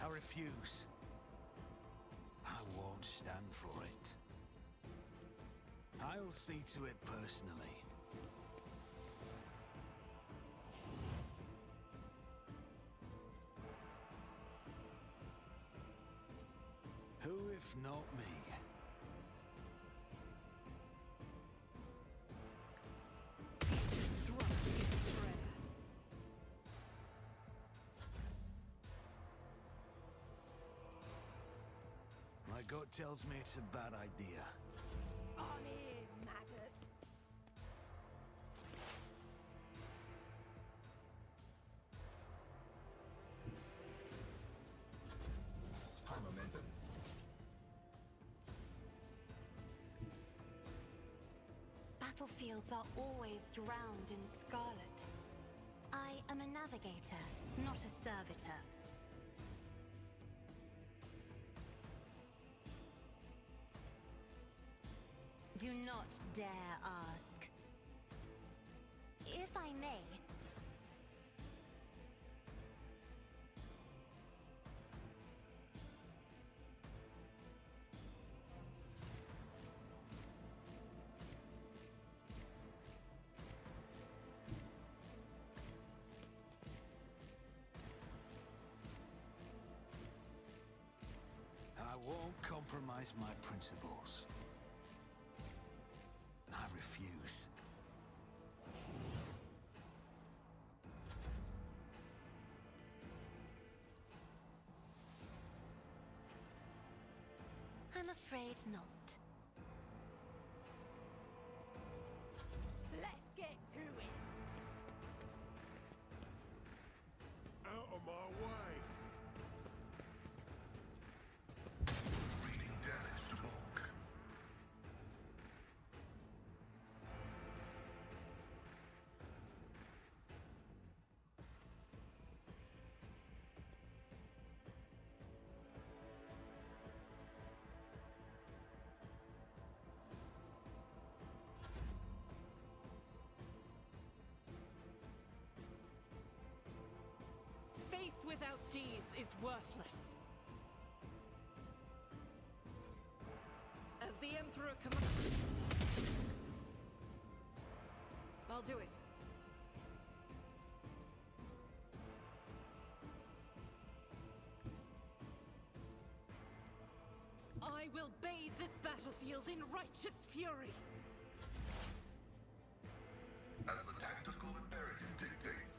Speaker 2: I refuse. I won't stand for it. I'll see to it personally. Who if not me?
Speaker 3: Struck in prayer.
Speaker 2: My gut tells me it's a bad idea.
Speaker 3: On in, maggot.
Speaker 6: High momentum.
Speaker 5: Battlefields are always drowned in scarlet. I am a navigator, not a servitor. Do not dare ask. If I may,
Speaker 2: I won't compromise my principles. I refuse.
Speaker 5: I'm afraid not.
Speaker 3: Let's get to it.
Speaker 4: Out of my way!
Speaker 6: Reading damage to bulk.
Speaker 3: Faith without deeds is worthless. As the Emperor commands. I'll do it. I will bathe this battlefield in righteous fury.
Speaker 6: As the tactical imperative dictates.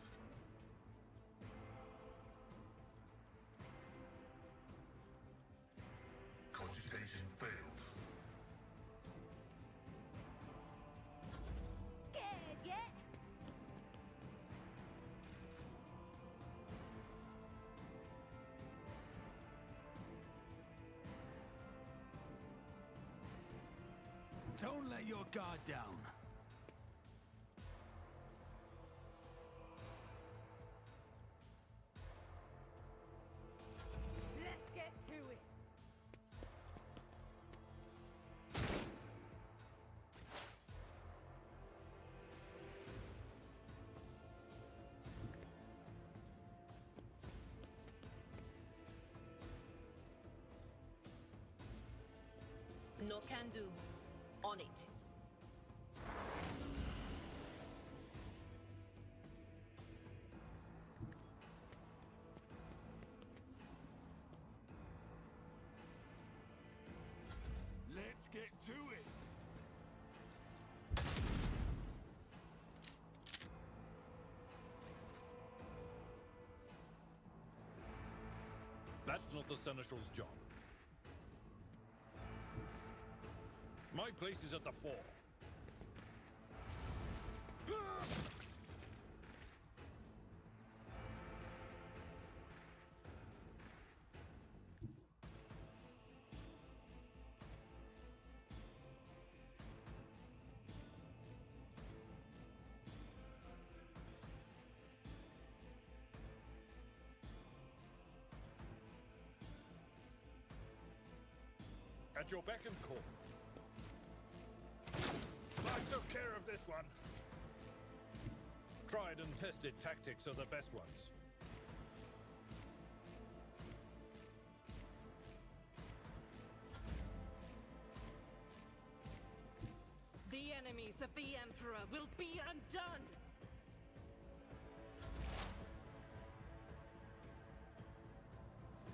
Speaker 6: Cogitation failed.
Speaker 3: Scared yet?
Speaker 2: Don't let your guard down.
Speaker 3: Let's get to it.
Speaker 7: No can do. On it.
Speaker 2: Let's get to it.
Speaker 4: That's not the Seneschal's job. My place is at the fore. At your beck and call. I took care of this one. Tried and tested tactics are the best ones.
Speaker 3: enemies of the Emperor will be undone!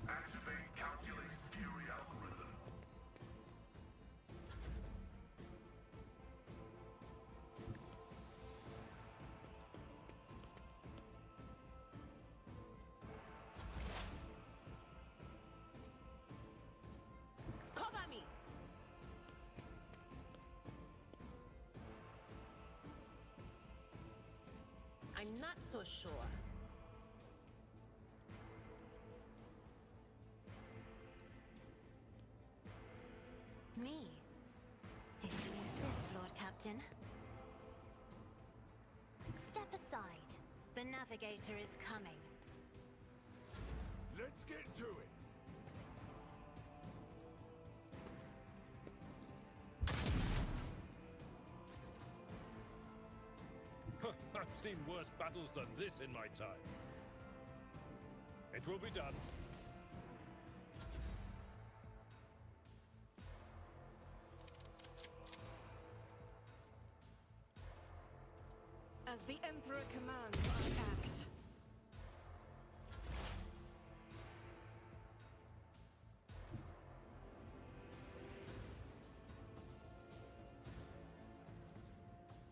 Speaker 6: Activate calculate fury algorithm.
Speaker 7: Cover me! I'm not so sure.
Speaker 5: Me? If you insist, Lord Captain. Step aside. The navigator is coming.
Speaker 2: Let's get to it.
Speaker 4: I've seen worse battles than this in my time. It will be done.
Speaker 3: As the Emperor commands, I act.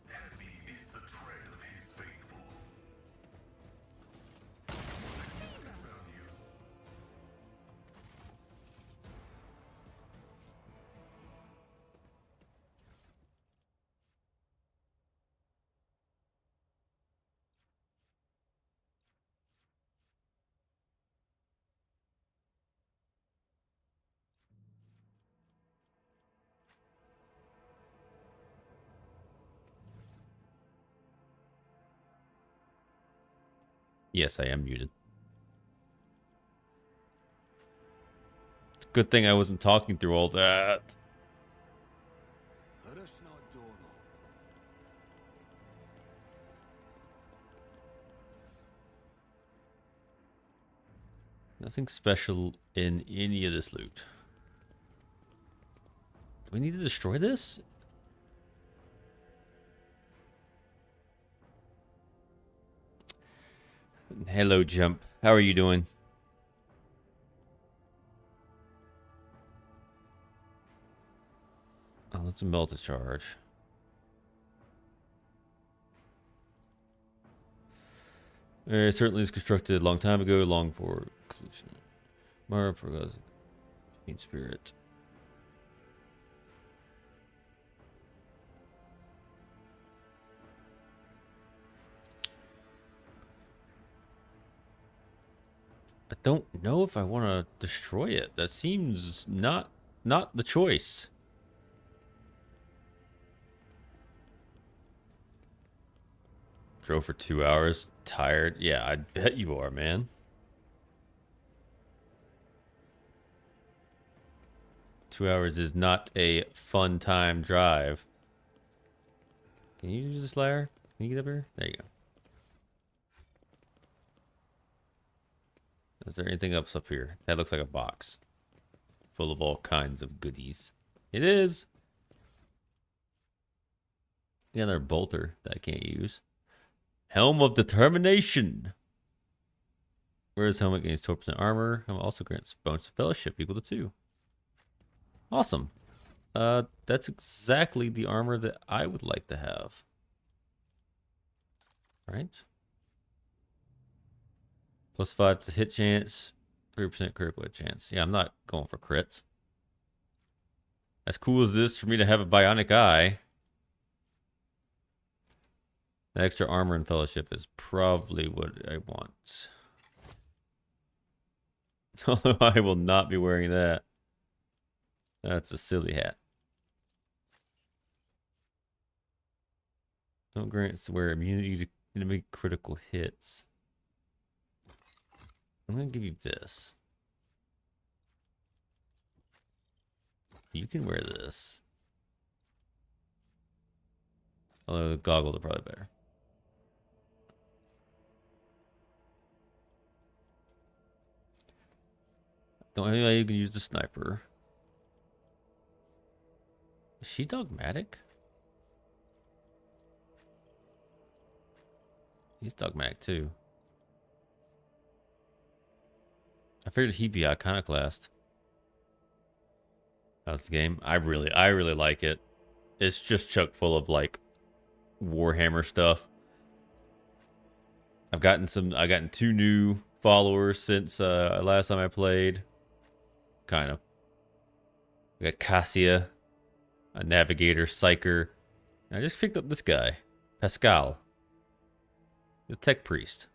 Speaker 6: Heavy is the tread of his faithful. Value.
Speaker 1: Yes, I am muted. Good thing I wasn't talking through all that.
Speaker 2: Let us not dawdle.
Speaker 1: Nothing special in any of this loot. Do we need to destroy this? Hello, Jump. How are you doing? Oh, let's melt a charge. It certainly was constructed a long time ago, long for completion. Mara for Fiend Spirit. I don't know if I want to destroy it. That seems not the choice. Drove for 2 hours. Tired? Yeah, I bet you are, man. 2 hours is not a fun time drive. Can you use this ladder? Can you get up here? There you go. Is there anything else up here? That looks like a box full of all kinds of goodies. It is. Yeah, another bolter that I can't use. Helm of Determination. Whereas helmet gains 12% armor. Helmet also grants bonus to fellowship equal to 2. Awesome. That's exactly the armor that I would like to have. Right? Plus 5 to hit chance. 3% critical hit chance. Yeah, I'm not going for crits. As cool as this for me to have a bionic eye. The extra armor and fellowship is probably what I want. Although I will not be wearing that. That's a silly hat. Don't grant to wear immunity to enemy critical hits. I'm going to give you this. You can wear this. Although the goggles are probably better. Don't know how you can use the sniper. Is she dogmatic? He's dogmatic too. I figured he'd be iconoclast. That's the game. I really like it. It's just chock full of like Warhammer stuff. I gotten 2 new followers since last time I played. Kind of. We got Cassia, a navigator, psyker. I just picked up this guy, Pascal, the tech priest.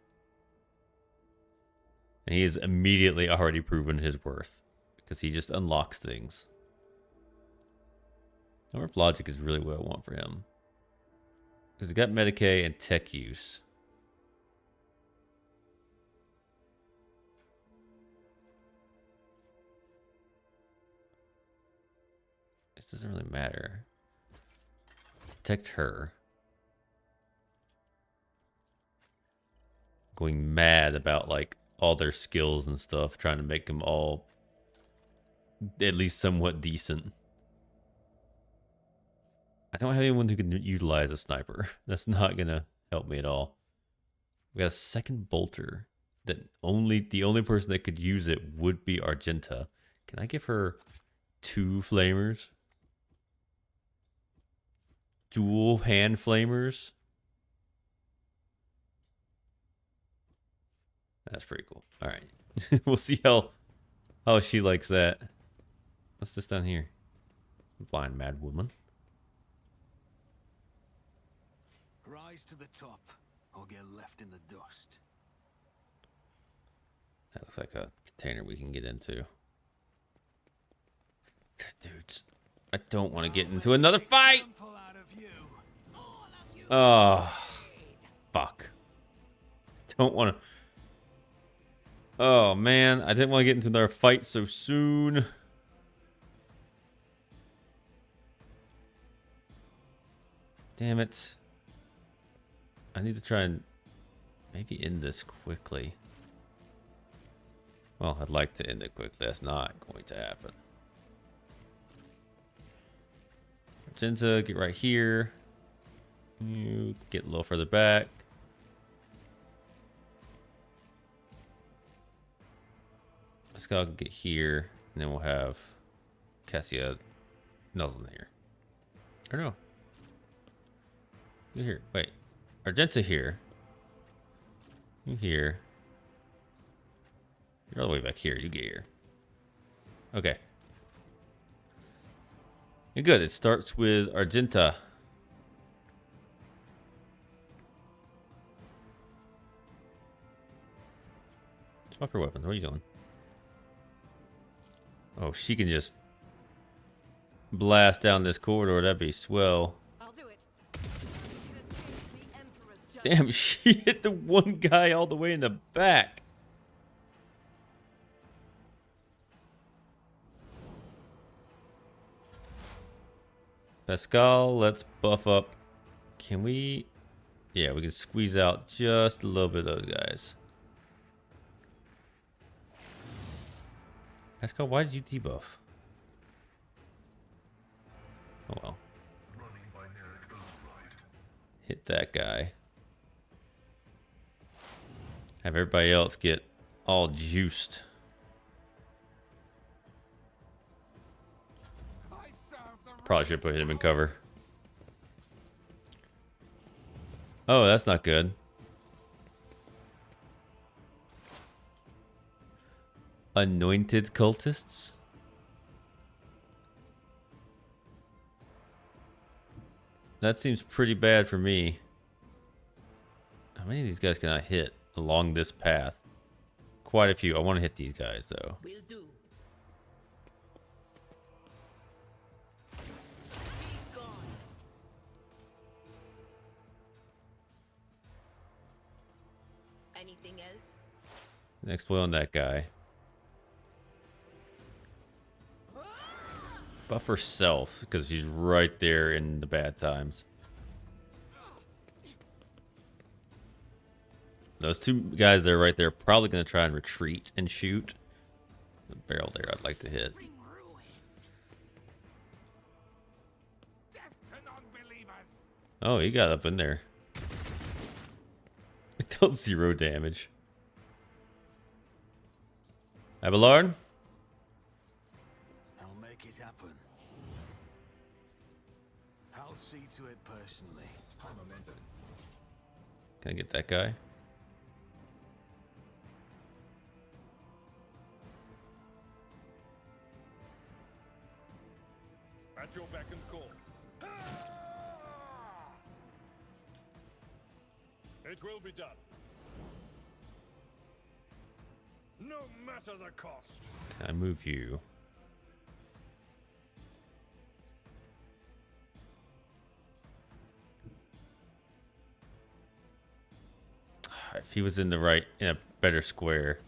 Speaker 1: And he has immediately already proven his worth because he just unlocks things. I wonder if logic is really what I want for him. Because he's got Medicae and tech use. This doesn't really matter. Protect her. Going mad about like all their skills and stuff, trying to make them all at least somewhat decent. I don't have anyone who can utilize a sniper. That's not gonna help me at all. We got a second bolter that the only person that could use it would be Argenta. Can I give her 2 flamers? Dual hand flamers? That's pretty cool. All right. We'll see how she likes that. What's this down here? Blind mad woman.
Speaker 2: Rise to the top, or get left in the dust.
Speaker 1: That looks like a container we can get into. Dudes, I don't want to get into another fight. Oh, fuck. Don't want to. Oh, man. I didn't want to get into another fight so soon. Damn it. I need to try and maybe end this quickly. Well, I'd like to end it quickly. That's not going to happen. Argenta, get right here. You get a little further back. Let's go get here, and then we'll have Cassia nuzzling here. Or no. You here. Wait. Argenta here. You here. You're all the way back here. You get here. Okay. You're good. It starts with Argenta. Swap your weapons. What are you doing? Oh, she can just blast down this corridor. That'd be swell.
Speaker 3: I'll do it.
Speaker 1: Damn, she hit the one guy all the way in the back. Pascal, let's buff up. Can we? Yeah, we can squeeze out just a little bit of those guys. Pascal, why did you debuff? Oh well. Hit that guy. Have everybody else get all juiced. Probably should put him in cover. Oh, that's not good. Anointed cultists? That seems pretty bad for me. How many of these guys can I hit along this path? Quite a few. I want to hit these guys, though.
Speaker 7: Will do. Be gone. Anything else?
Speaker 1: Next play on that guy. Buff herself, because she's right there in the bad times. Those 2 guys that are right there are probably going to try and retreat and shoot. The barrel there I'd like to hit. Oh, he got up in there. Dealt 0 damage. Abelard?
Speaker 2: I'll make it happen. I'll see to it personally.
Speaker 1: Can I get that guy?
Speaker 4: At your beck and call. It will be done. No matter the cost.
Speaker 1: Can I move you? If he was in a better square.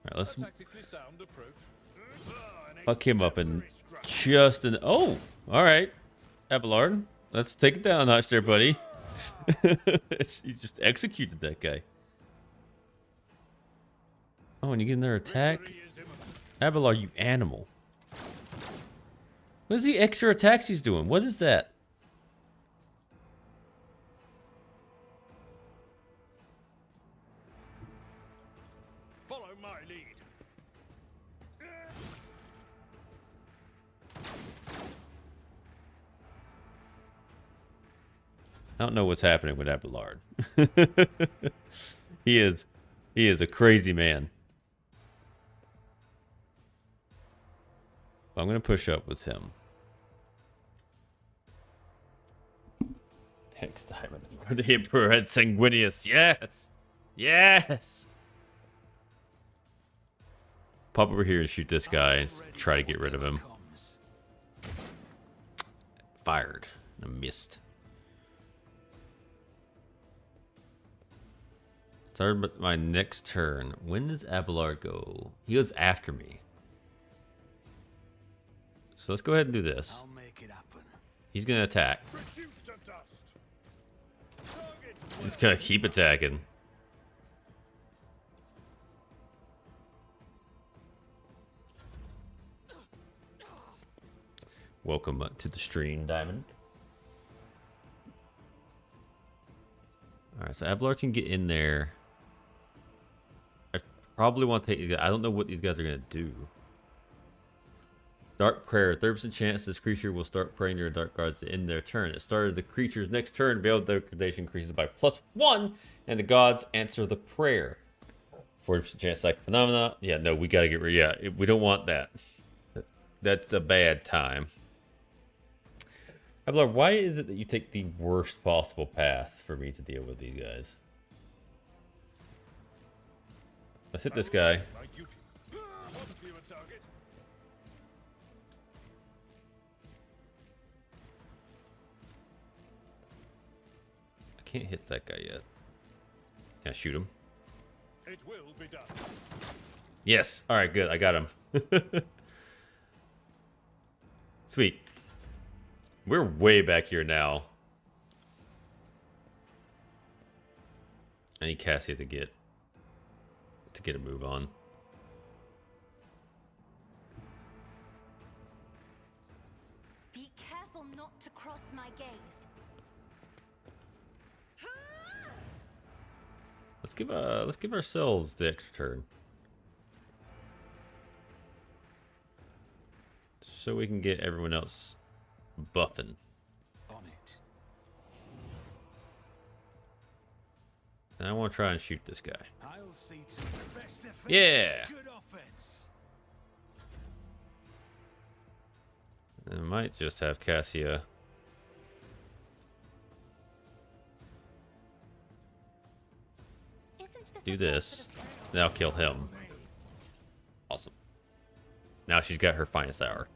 Speaker 1: All right, let's
Speaker 4: Tactically sound approach.
Speaker 1: fuck him up and just an. Oh, all right, Abelard. Let's take it down a notch there, buddy. You just executed that guy. Oh, and you get another attack? Abelard, you animal. What is the extra attacks he's doing? What is that?
Speaker 4: Follow my lead.
Speaker 1: I don't know what's happening with Abelard. He is a crazy man. I'm gonna push up with him. Hex Diamond. The Emperor and Sanguinius. Yes! Yes! Pop over here and shoot this guy and try to get rid of him. Fired. I missed. Started my next turn. When does Abelard go? He goes after me. So let's go ahead and do this.
Speaker 2: I'll make it happen.
Speaker 1: He's gonna attack.
Speaker 4: Reduce to dust. Target
Speaker 1: He's gonna keep attacking. Welcome to the stream, Diamond. Alright, so Abelard can get in there. I probably want to take these guys. I don't know what these guys are gonna do. Dark Prayer. 30% chance this creature will start praying your dark guards to end their turn. At the start of the creature's next turn, Veiled Degradation increases by +1, and the gods answer the prayer. 40% chance psychic phenomena. Yeah, no, we gotta get rid. Yeah, we don't want that. That's a bad time. Abelard, why is it that you take the worst possible path for me to deal with these guys? Let's hit this guy.
Speaker 4: my duty. One fewer target.
Speaker 1: I can't hit that guy yet. Can I shoot him?
Speaker 4: It will be done.
Speaker 1: Yes. All right, good. I got him. Sweet. We're way back here now. I need Cassia to get a move on.
Speaker 5: Be careful not to cross my gaze.
Speaker 1: Let's give ourselves the extra turn. So we can get everyone else buffing.
Speaker 2: On it.
Speaker 1: And I want to try and shoot this guy.
Speaker 2: I'll see to it. Best defense
Speaker 1: Yeah.
Speaker 2: is good offense.
Speaker 1: I might just have Cassia.
Speaker 5: Isn't this
Speaker 1: Do
Speaker 5: a
Speaker 1: this.
Speaker 5: job for the-
Speaker 1: Then I'll kill him. Awesome. Now she's got her finest hour.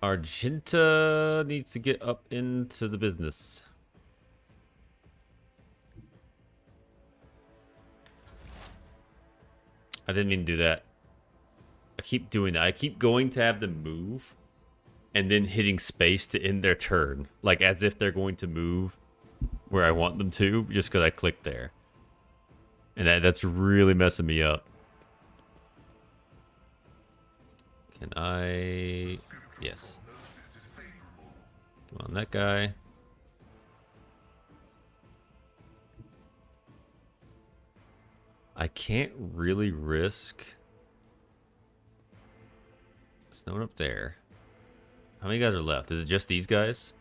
Speaker 1: Argenta needs to get up into the business. I didn't mean to do that. I keep doing that. I keep going to have them move and then hitting space to end their turn. Like as if they're going to move where I want them to, just because I clicked there. And that's really messing me up. Can I... Yes. Come on, that guy. I can't really risk. There's no one up there. How many guys are left? Is it just these guys?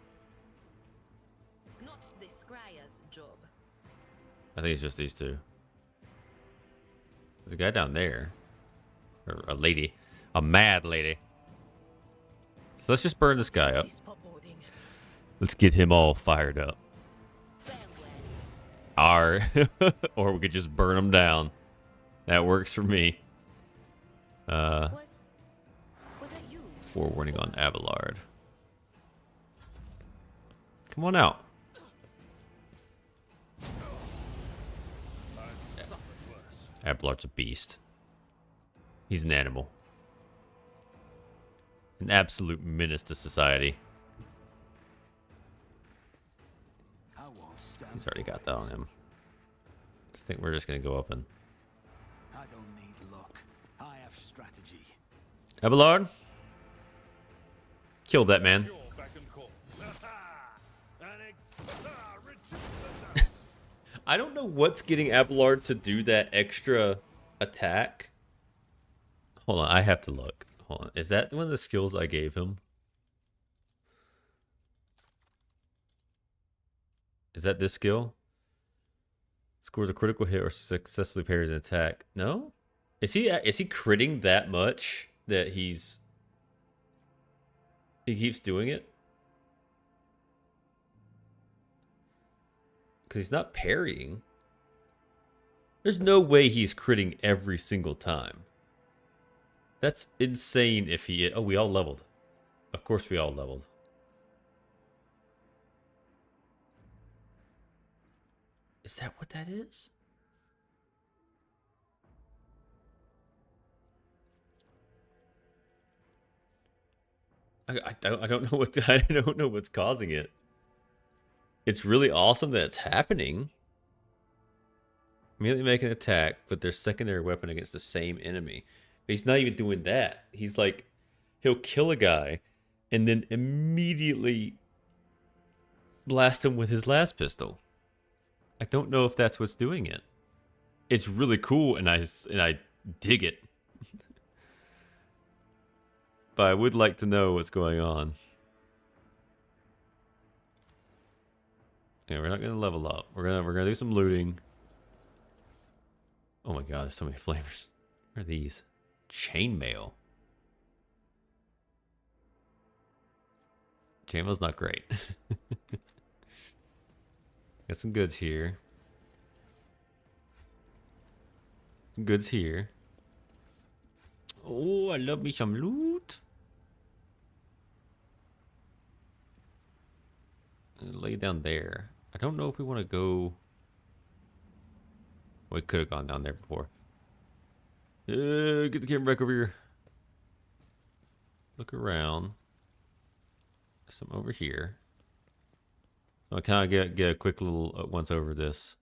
Speaker 7: Not the Scryer's job.
Speaker 1: I think it's just these two. There's a guy down there. Or a lady. A mad lady. So let's just burn this guy up.
Speaker 7: This foreboding.
Speaker 1: Let's get him all fired up.
Speaker 7: Farewell.
Speaker 1: Or we could just burn him down. That works for me.
Speaker 7: Was that you?
Speaker 1: Forewarning on Abelard. Come on out. Abelard's a beast. He's an animal. An absolute menace to society.
Speaker 2: I won't stand
Speaker 1: He's already
Speaker 2: for
Speaker 1: got that
Speaker 2: it.
Speaker 1: on him. I think we're just gonna go up and...
Speaker 2: I don't need luck. I have strategy.
Speaker 1: Abelard? Kill that man.
Speaker 4: Your beck and call. Richard.
Speaker 1: I don't know what's getting Abelard to do that extra attack. Hold on, I have to look. Hold on. Is that one of the skills I gave him? Is that this skill? Scores a critical hit or successfully parries an attack. No? Is he critting that much that he keeps doing it? Because he's not parrying. There's no way he's critting every single time. That's insane if he... Oh, we all leveled. Of course we all leveled. Is that what that is? I don't know what I don't know what's causing it. It's really awesome that it's happening. Immediately make an attack, but their secondary weapon against the same enemy. But he's not even doing that. He's like, he'll kill a guy and then immediately blast him with his last pistol. I don't know if that's what's doing it. It's really cool, and I dig it. But I would like to know what's going on. Yeah, we're not gonna level up. We're gonna do some looting. Oh my god, there's so many flavors. What are these? Chainmail. Chainmail's not great. Got some goods here. Some goods here. Oh, I love me some loot. Lay down there. I don't know if we want to go... We could have gone down there before. Get the camera back over here. Look around. Some over here. So I kind of get a quick little once over this.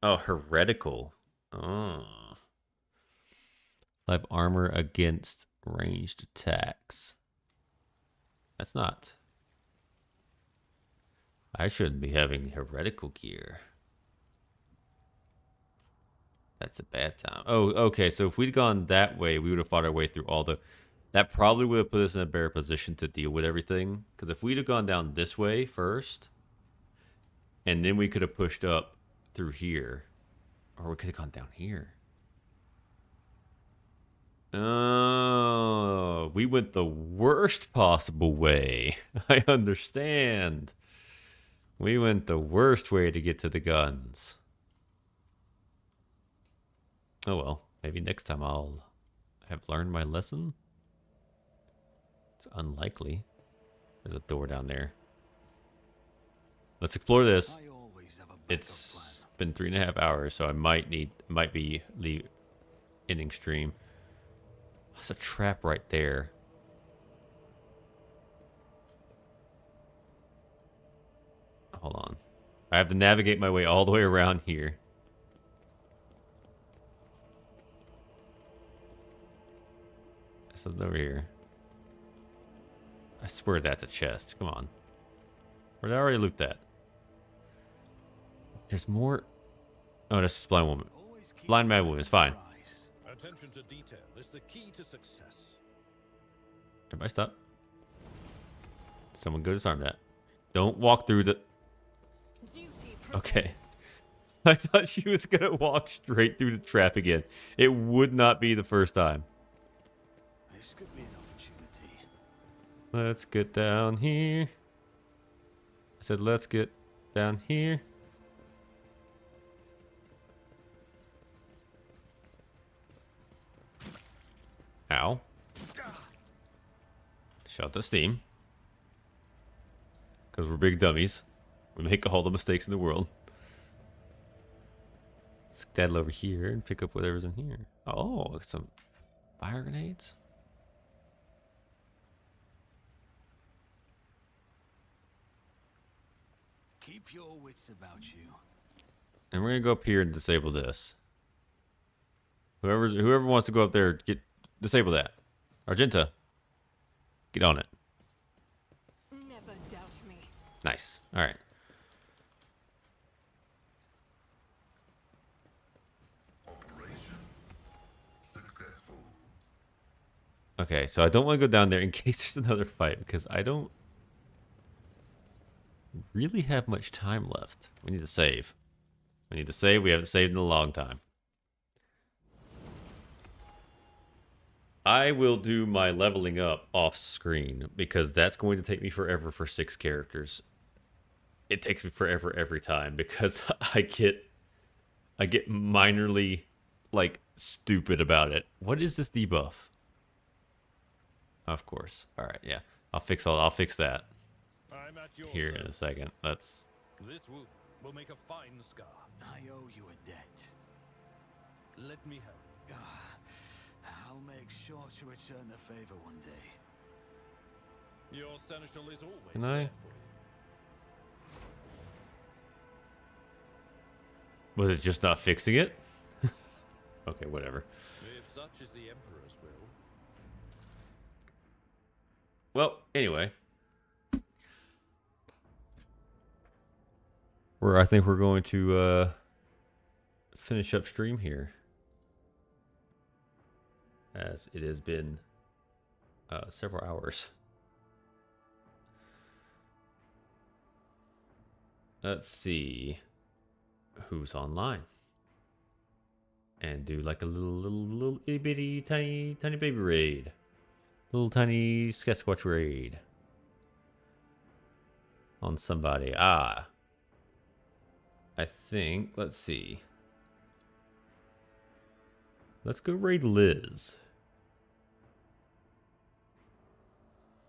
Speaker 1: Oh, heretical. Oh. 5 armor against ranged attacks. That's not... I shouldn't be having heretical gear. That's a bad time. Oh, okay. So if we'd gone that way, we would have fought our way through all the... That probably would have put us in a better position to deal with everything. Because if we'd have gone down this way first, and then we could have pushed up through here. Or we could have gone down here. Oh, we went the worst possible way. I understand. We went the worst way to get to the guns. Oh well, maybe next time I'll have learned my lesson. It's unlikely. There's a door down there. Let's explore this.
Speaker 2: I always have a backup
Speaker 1: It's been 3.5 hours, so I might be ending stream. That's a trap right there. Hold on. I have to navigate my way all the way around here. There's something over here. I swear that's a chest. Come on. Or did I already loot that? There's more. Oh, that's just blind woman.
Speaker 2: Always keep
Speaker 1: Blind mad
Speaker 2: an eye
Speaker 1: woman
Speaker 2: on
Speaker 1: is
Speaker 2: the
Speaker 1: fine.
Speaker 2: prize.
Speaker 4: Attention to detail is the key to success.
Speaker 1: Everybody stop. Someone go disarm that. Don't walk through the.
Speaker 3: Duty
Speaker 1: Okay.
Speaker 3: prevails.
Speaker 1: I thought she was gonna walk straight through the trap again. It would not be the first time.
Speaker 2: This could be an opportunity.
Speaker 1: Let's get down here. I said, let's get down here. Ow. Shut the steam. Because we're big dummies. We make all the mistakes in the world. Skedaddle over here and pick up whatever's in here. Oh, some fire grenades.
Speaker 2: Keep your wits about you.
Speaker 1: And we're gonna go up here and disable this. Whoever wants to go up there, disable that. Argenta, get on it.
Speaker 3: Never doubt me.
Speaker 1: Nice. All right.
Speaker 6: Operation successful.
Speaker 1: Okay, so I don't want to go down there in case there's another fight because I don't really have much time left. We need to save. We need to save. We haven't saved in a long time. I will do my leveling up off screen because that's going to take me forever for 6 characters. It takes me forever every time because I get minorly like stupid about it. What is this debuff? Of course. All right, yeah. I'll fix that
Speaker 4: I'm at your
Speaker 1: here in a
Speaker 4: service.
Speaker 1: second. Let's
Speaker 4: This wound will make a fine scar.
Speaker 2: I owe you a debt.
Speaker 4: Let me help.
Speaker 2: I'll make sure to return the favor one day.
Speaker 4: Your seneschal is always
Speaker 1: Can I?
Speaker 4: there for you.
Speaker 1: Was it just not fixing it? Okay, whatever.
Speaker 4: If such is the Emperor's will.
Speaker 1: Well, anyway. I think we're going to finish up stream here. As it has been several hours. Let's see who's online. And do like a little itty bitty tiny baby raid. Little tiny Sasquatch raid. On somebody. I think, let's see. Let's go raid Liz.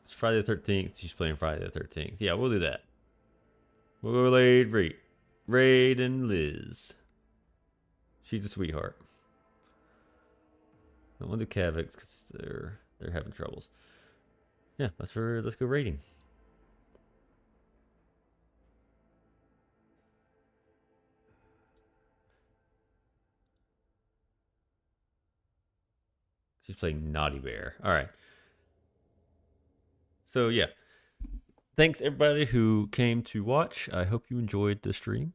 Speaker 1: It's Friday the 13th. She's playing Friday the 13th. Yeah, we'll do that. We'll go raid and Liz. She's a sweetheart. I don't want to do Cavics because they're having troubles. Yeah, let's go raiding. She's playing Naughty Bear. All right. So yeah, thanks everybody who came to watch. I hope you enjoyed the stream.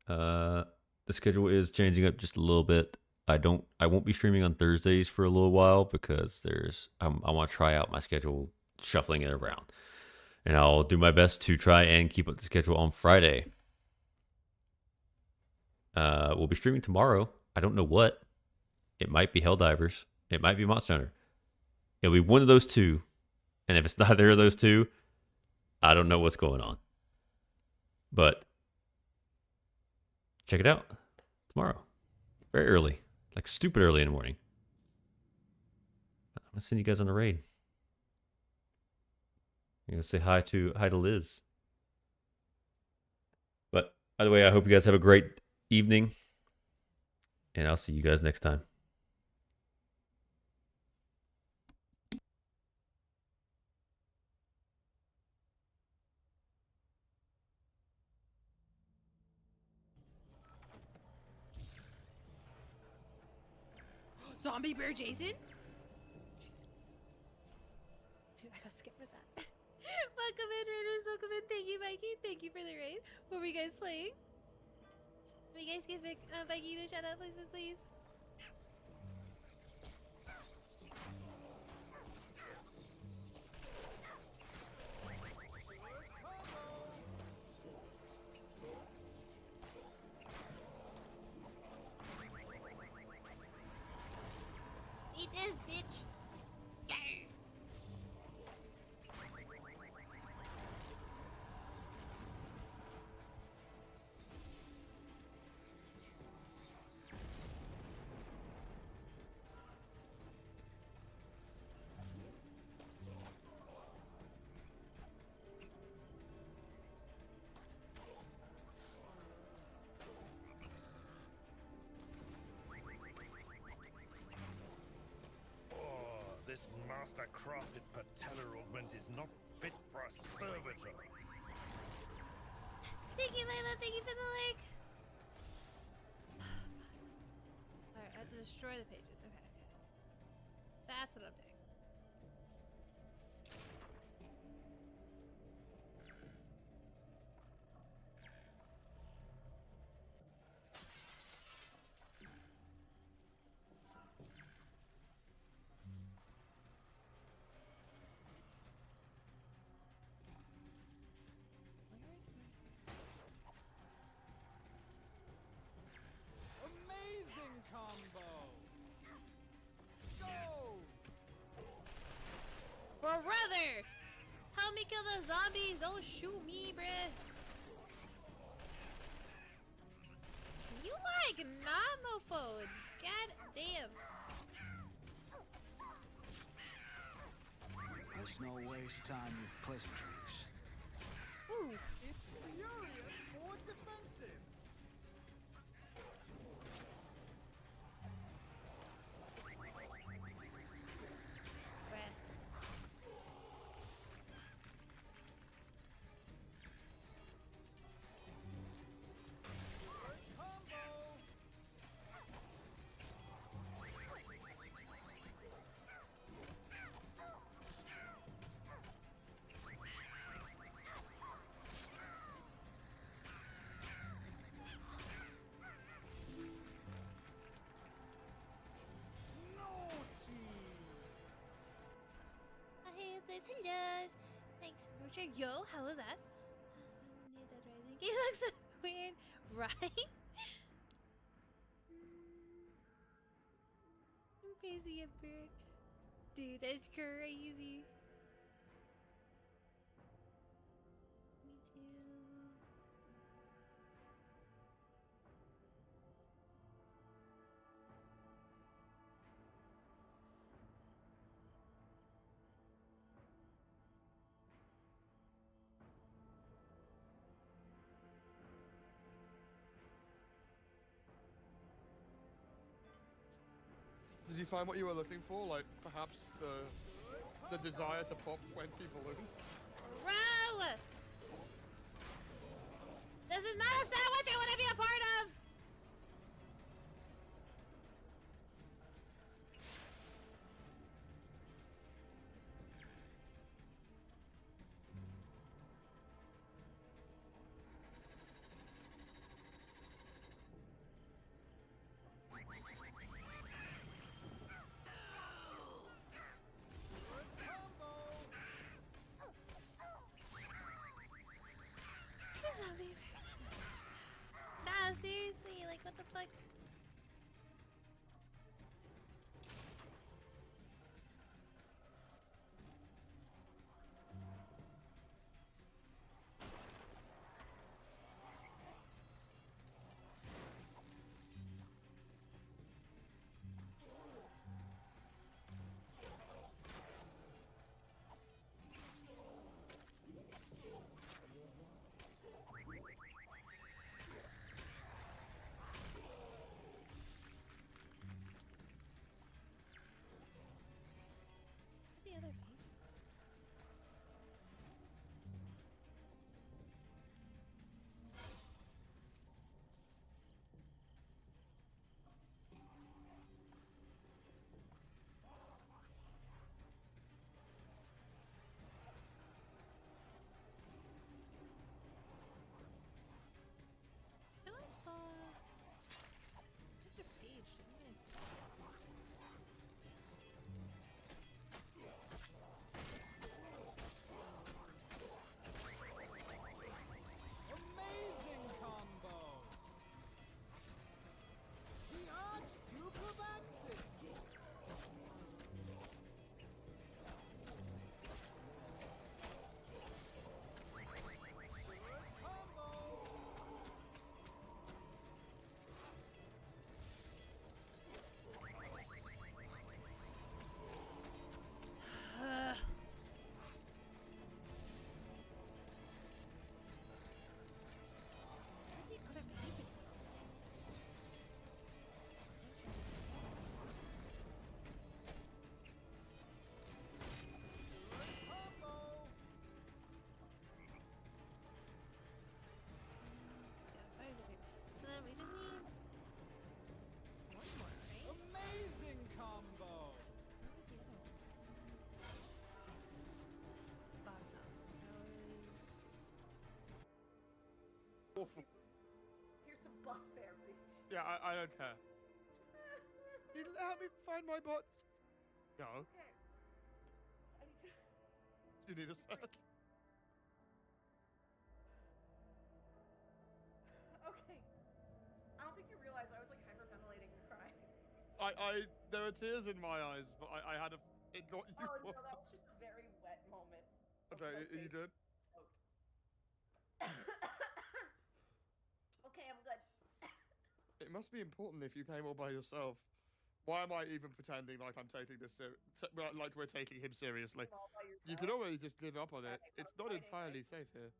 Speaker 1: The schedule is changing up just a little bit. I won't be streaming on Thursdays for a little while because I want to try out my schedule, shuffling it around, and I'll do my best to try and keep up the schedule on Friday. We'll be streaming tomorrow. I don't know what. It might be Helldivers. It might be Monster Hunter. It'll be one of those two. And if it's neither of those two, I don't know what's going on. But check it out tomorrow. Very early. Like stupid early in the morning. I'm going to send you guys on a raid. I'm going to say hi to Liz. But by the way, I hope you guys have a great evening. And I'll see you guys next time.
Speaker 9: Zombie Bear Jason? Dude, I got scared with that. Welcome in, Raiders. Welcome in. Thank you, Mikey. What were you guys playing? Will you guys give Becky the shout out, please, please, please? Eat this, bitch! Yarr.
Speaker 4: Oh, this master-crafted patellar augment is not fit for a servitor.
Speaker 9: Thank you, Layla. Thank you for the link. Alright, I have to destroy the pages. Okay. That's what I'm doing.
Speaker 2: Amazing combo! Go!
Speaker 9: Brother! Help me kill the zombies! Don't shoot me, bruh! You like nomophone! God damn!
Speaker 2: Let's not waste time with pleasantries.
Speaker 9: Ooh!
Speaker 2: It's furious or defensive.
Speaker 9: Bruh.
Speaker 2: Combo! Naughty!
Speaker 9: I hate this hills. Thanks, Richard. Yo, how was that? Need that rising. It looks so weird, right? I'm crazy, Emperor. Dude, that's crazy. Me too.
Speaker 10: Did you find what you were looking for? Like, perhaps the desire to pop 20 balloons?
Speaker 9: Bro! This is not a sandwich I want to be a part of! The zombie bear sandwich. Nah, seriously, like, what the fuck?
Speaker 10: awful.
Speaker 11: Here's some bus fare, bitch.
Speaker 10: Yeah, I don't care. You help me find my bots. No.
Speaker 11: Okay. I need to.
Speaker 10: Do you need a sec?
Speaker 11: Okay. I don't think you realize I was like hyperventilating and crying.
Speaker 10: There were tears in my eyes, but I had a. It got you.
Speaker 11: Oh no, that was just a very wet moment.
Speaker 10: Okay, you did?
Speaker 11: Soaked. Okay, I'm good.
Speaker 10: It must be important if you came all by yourself. Why am I even pretending like I'm taking this like we're taking him seriously?
Speaker 11: All by
Speaker 10: You could
Speaker 11: yourself?
Speaker 10: already just give up on it.
Speaker 11: Right,
Speaker 10: It's
Speaker 11: I'm
Speaker 10: not
Speaker 11: fighting,
Speaker 10: entirely
Speaker 11: right?
Speaker 10: safe here.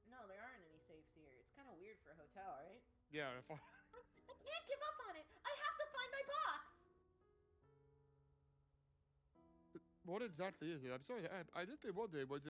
Speaker 11: No, there aren't any safes here. It's kind of weird for a hotel, right?
Speaker 10: Yeah, if I.
Speaker 11: I can't give up on it. I have to find my box.
Speaker 10: What exactly is it? I'm sorry, I did been wondering, was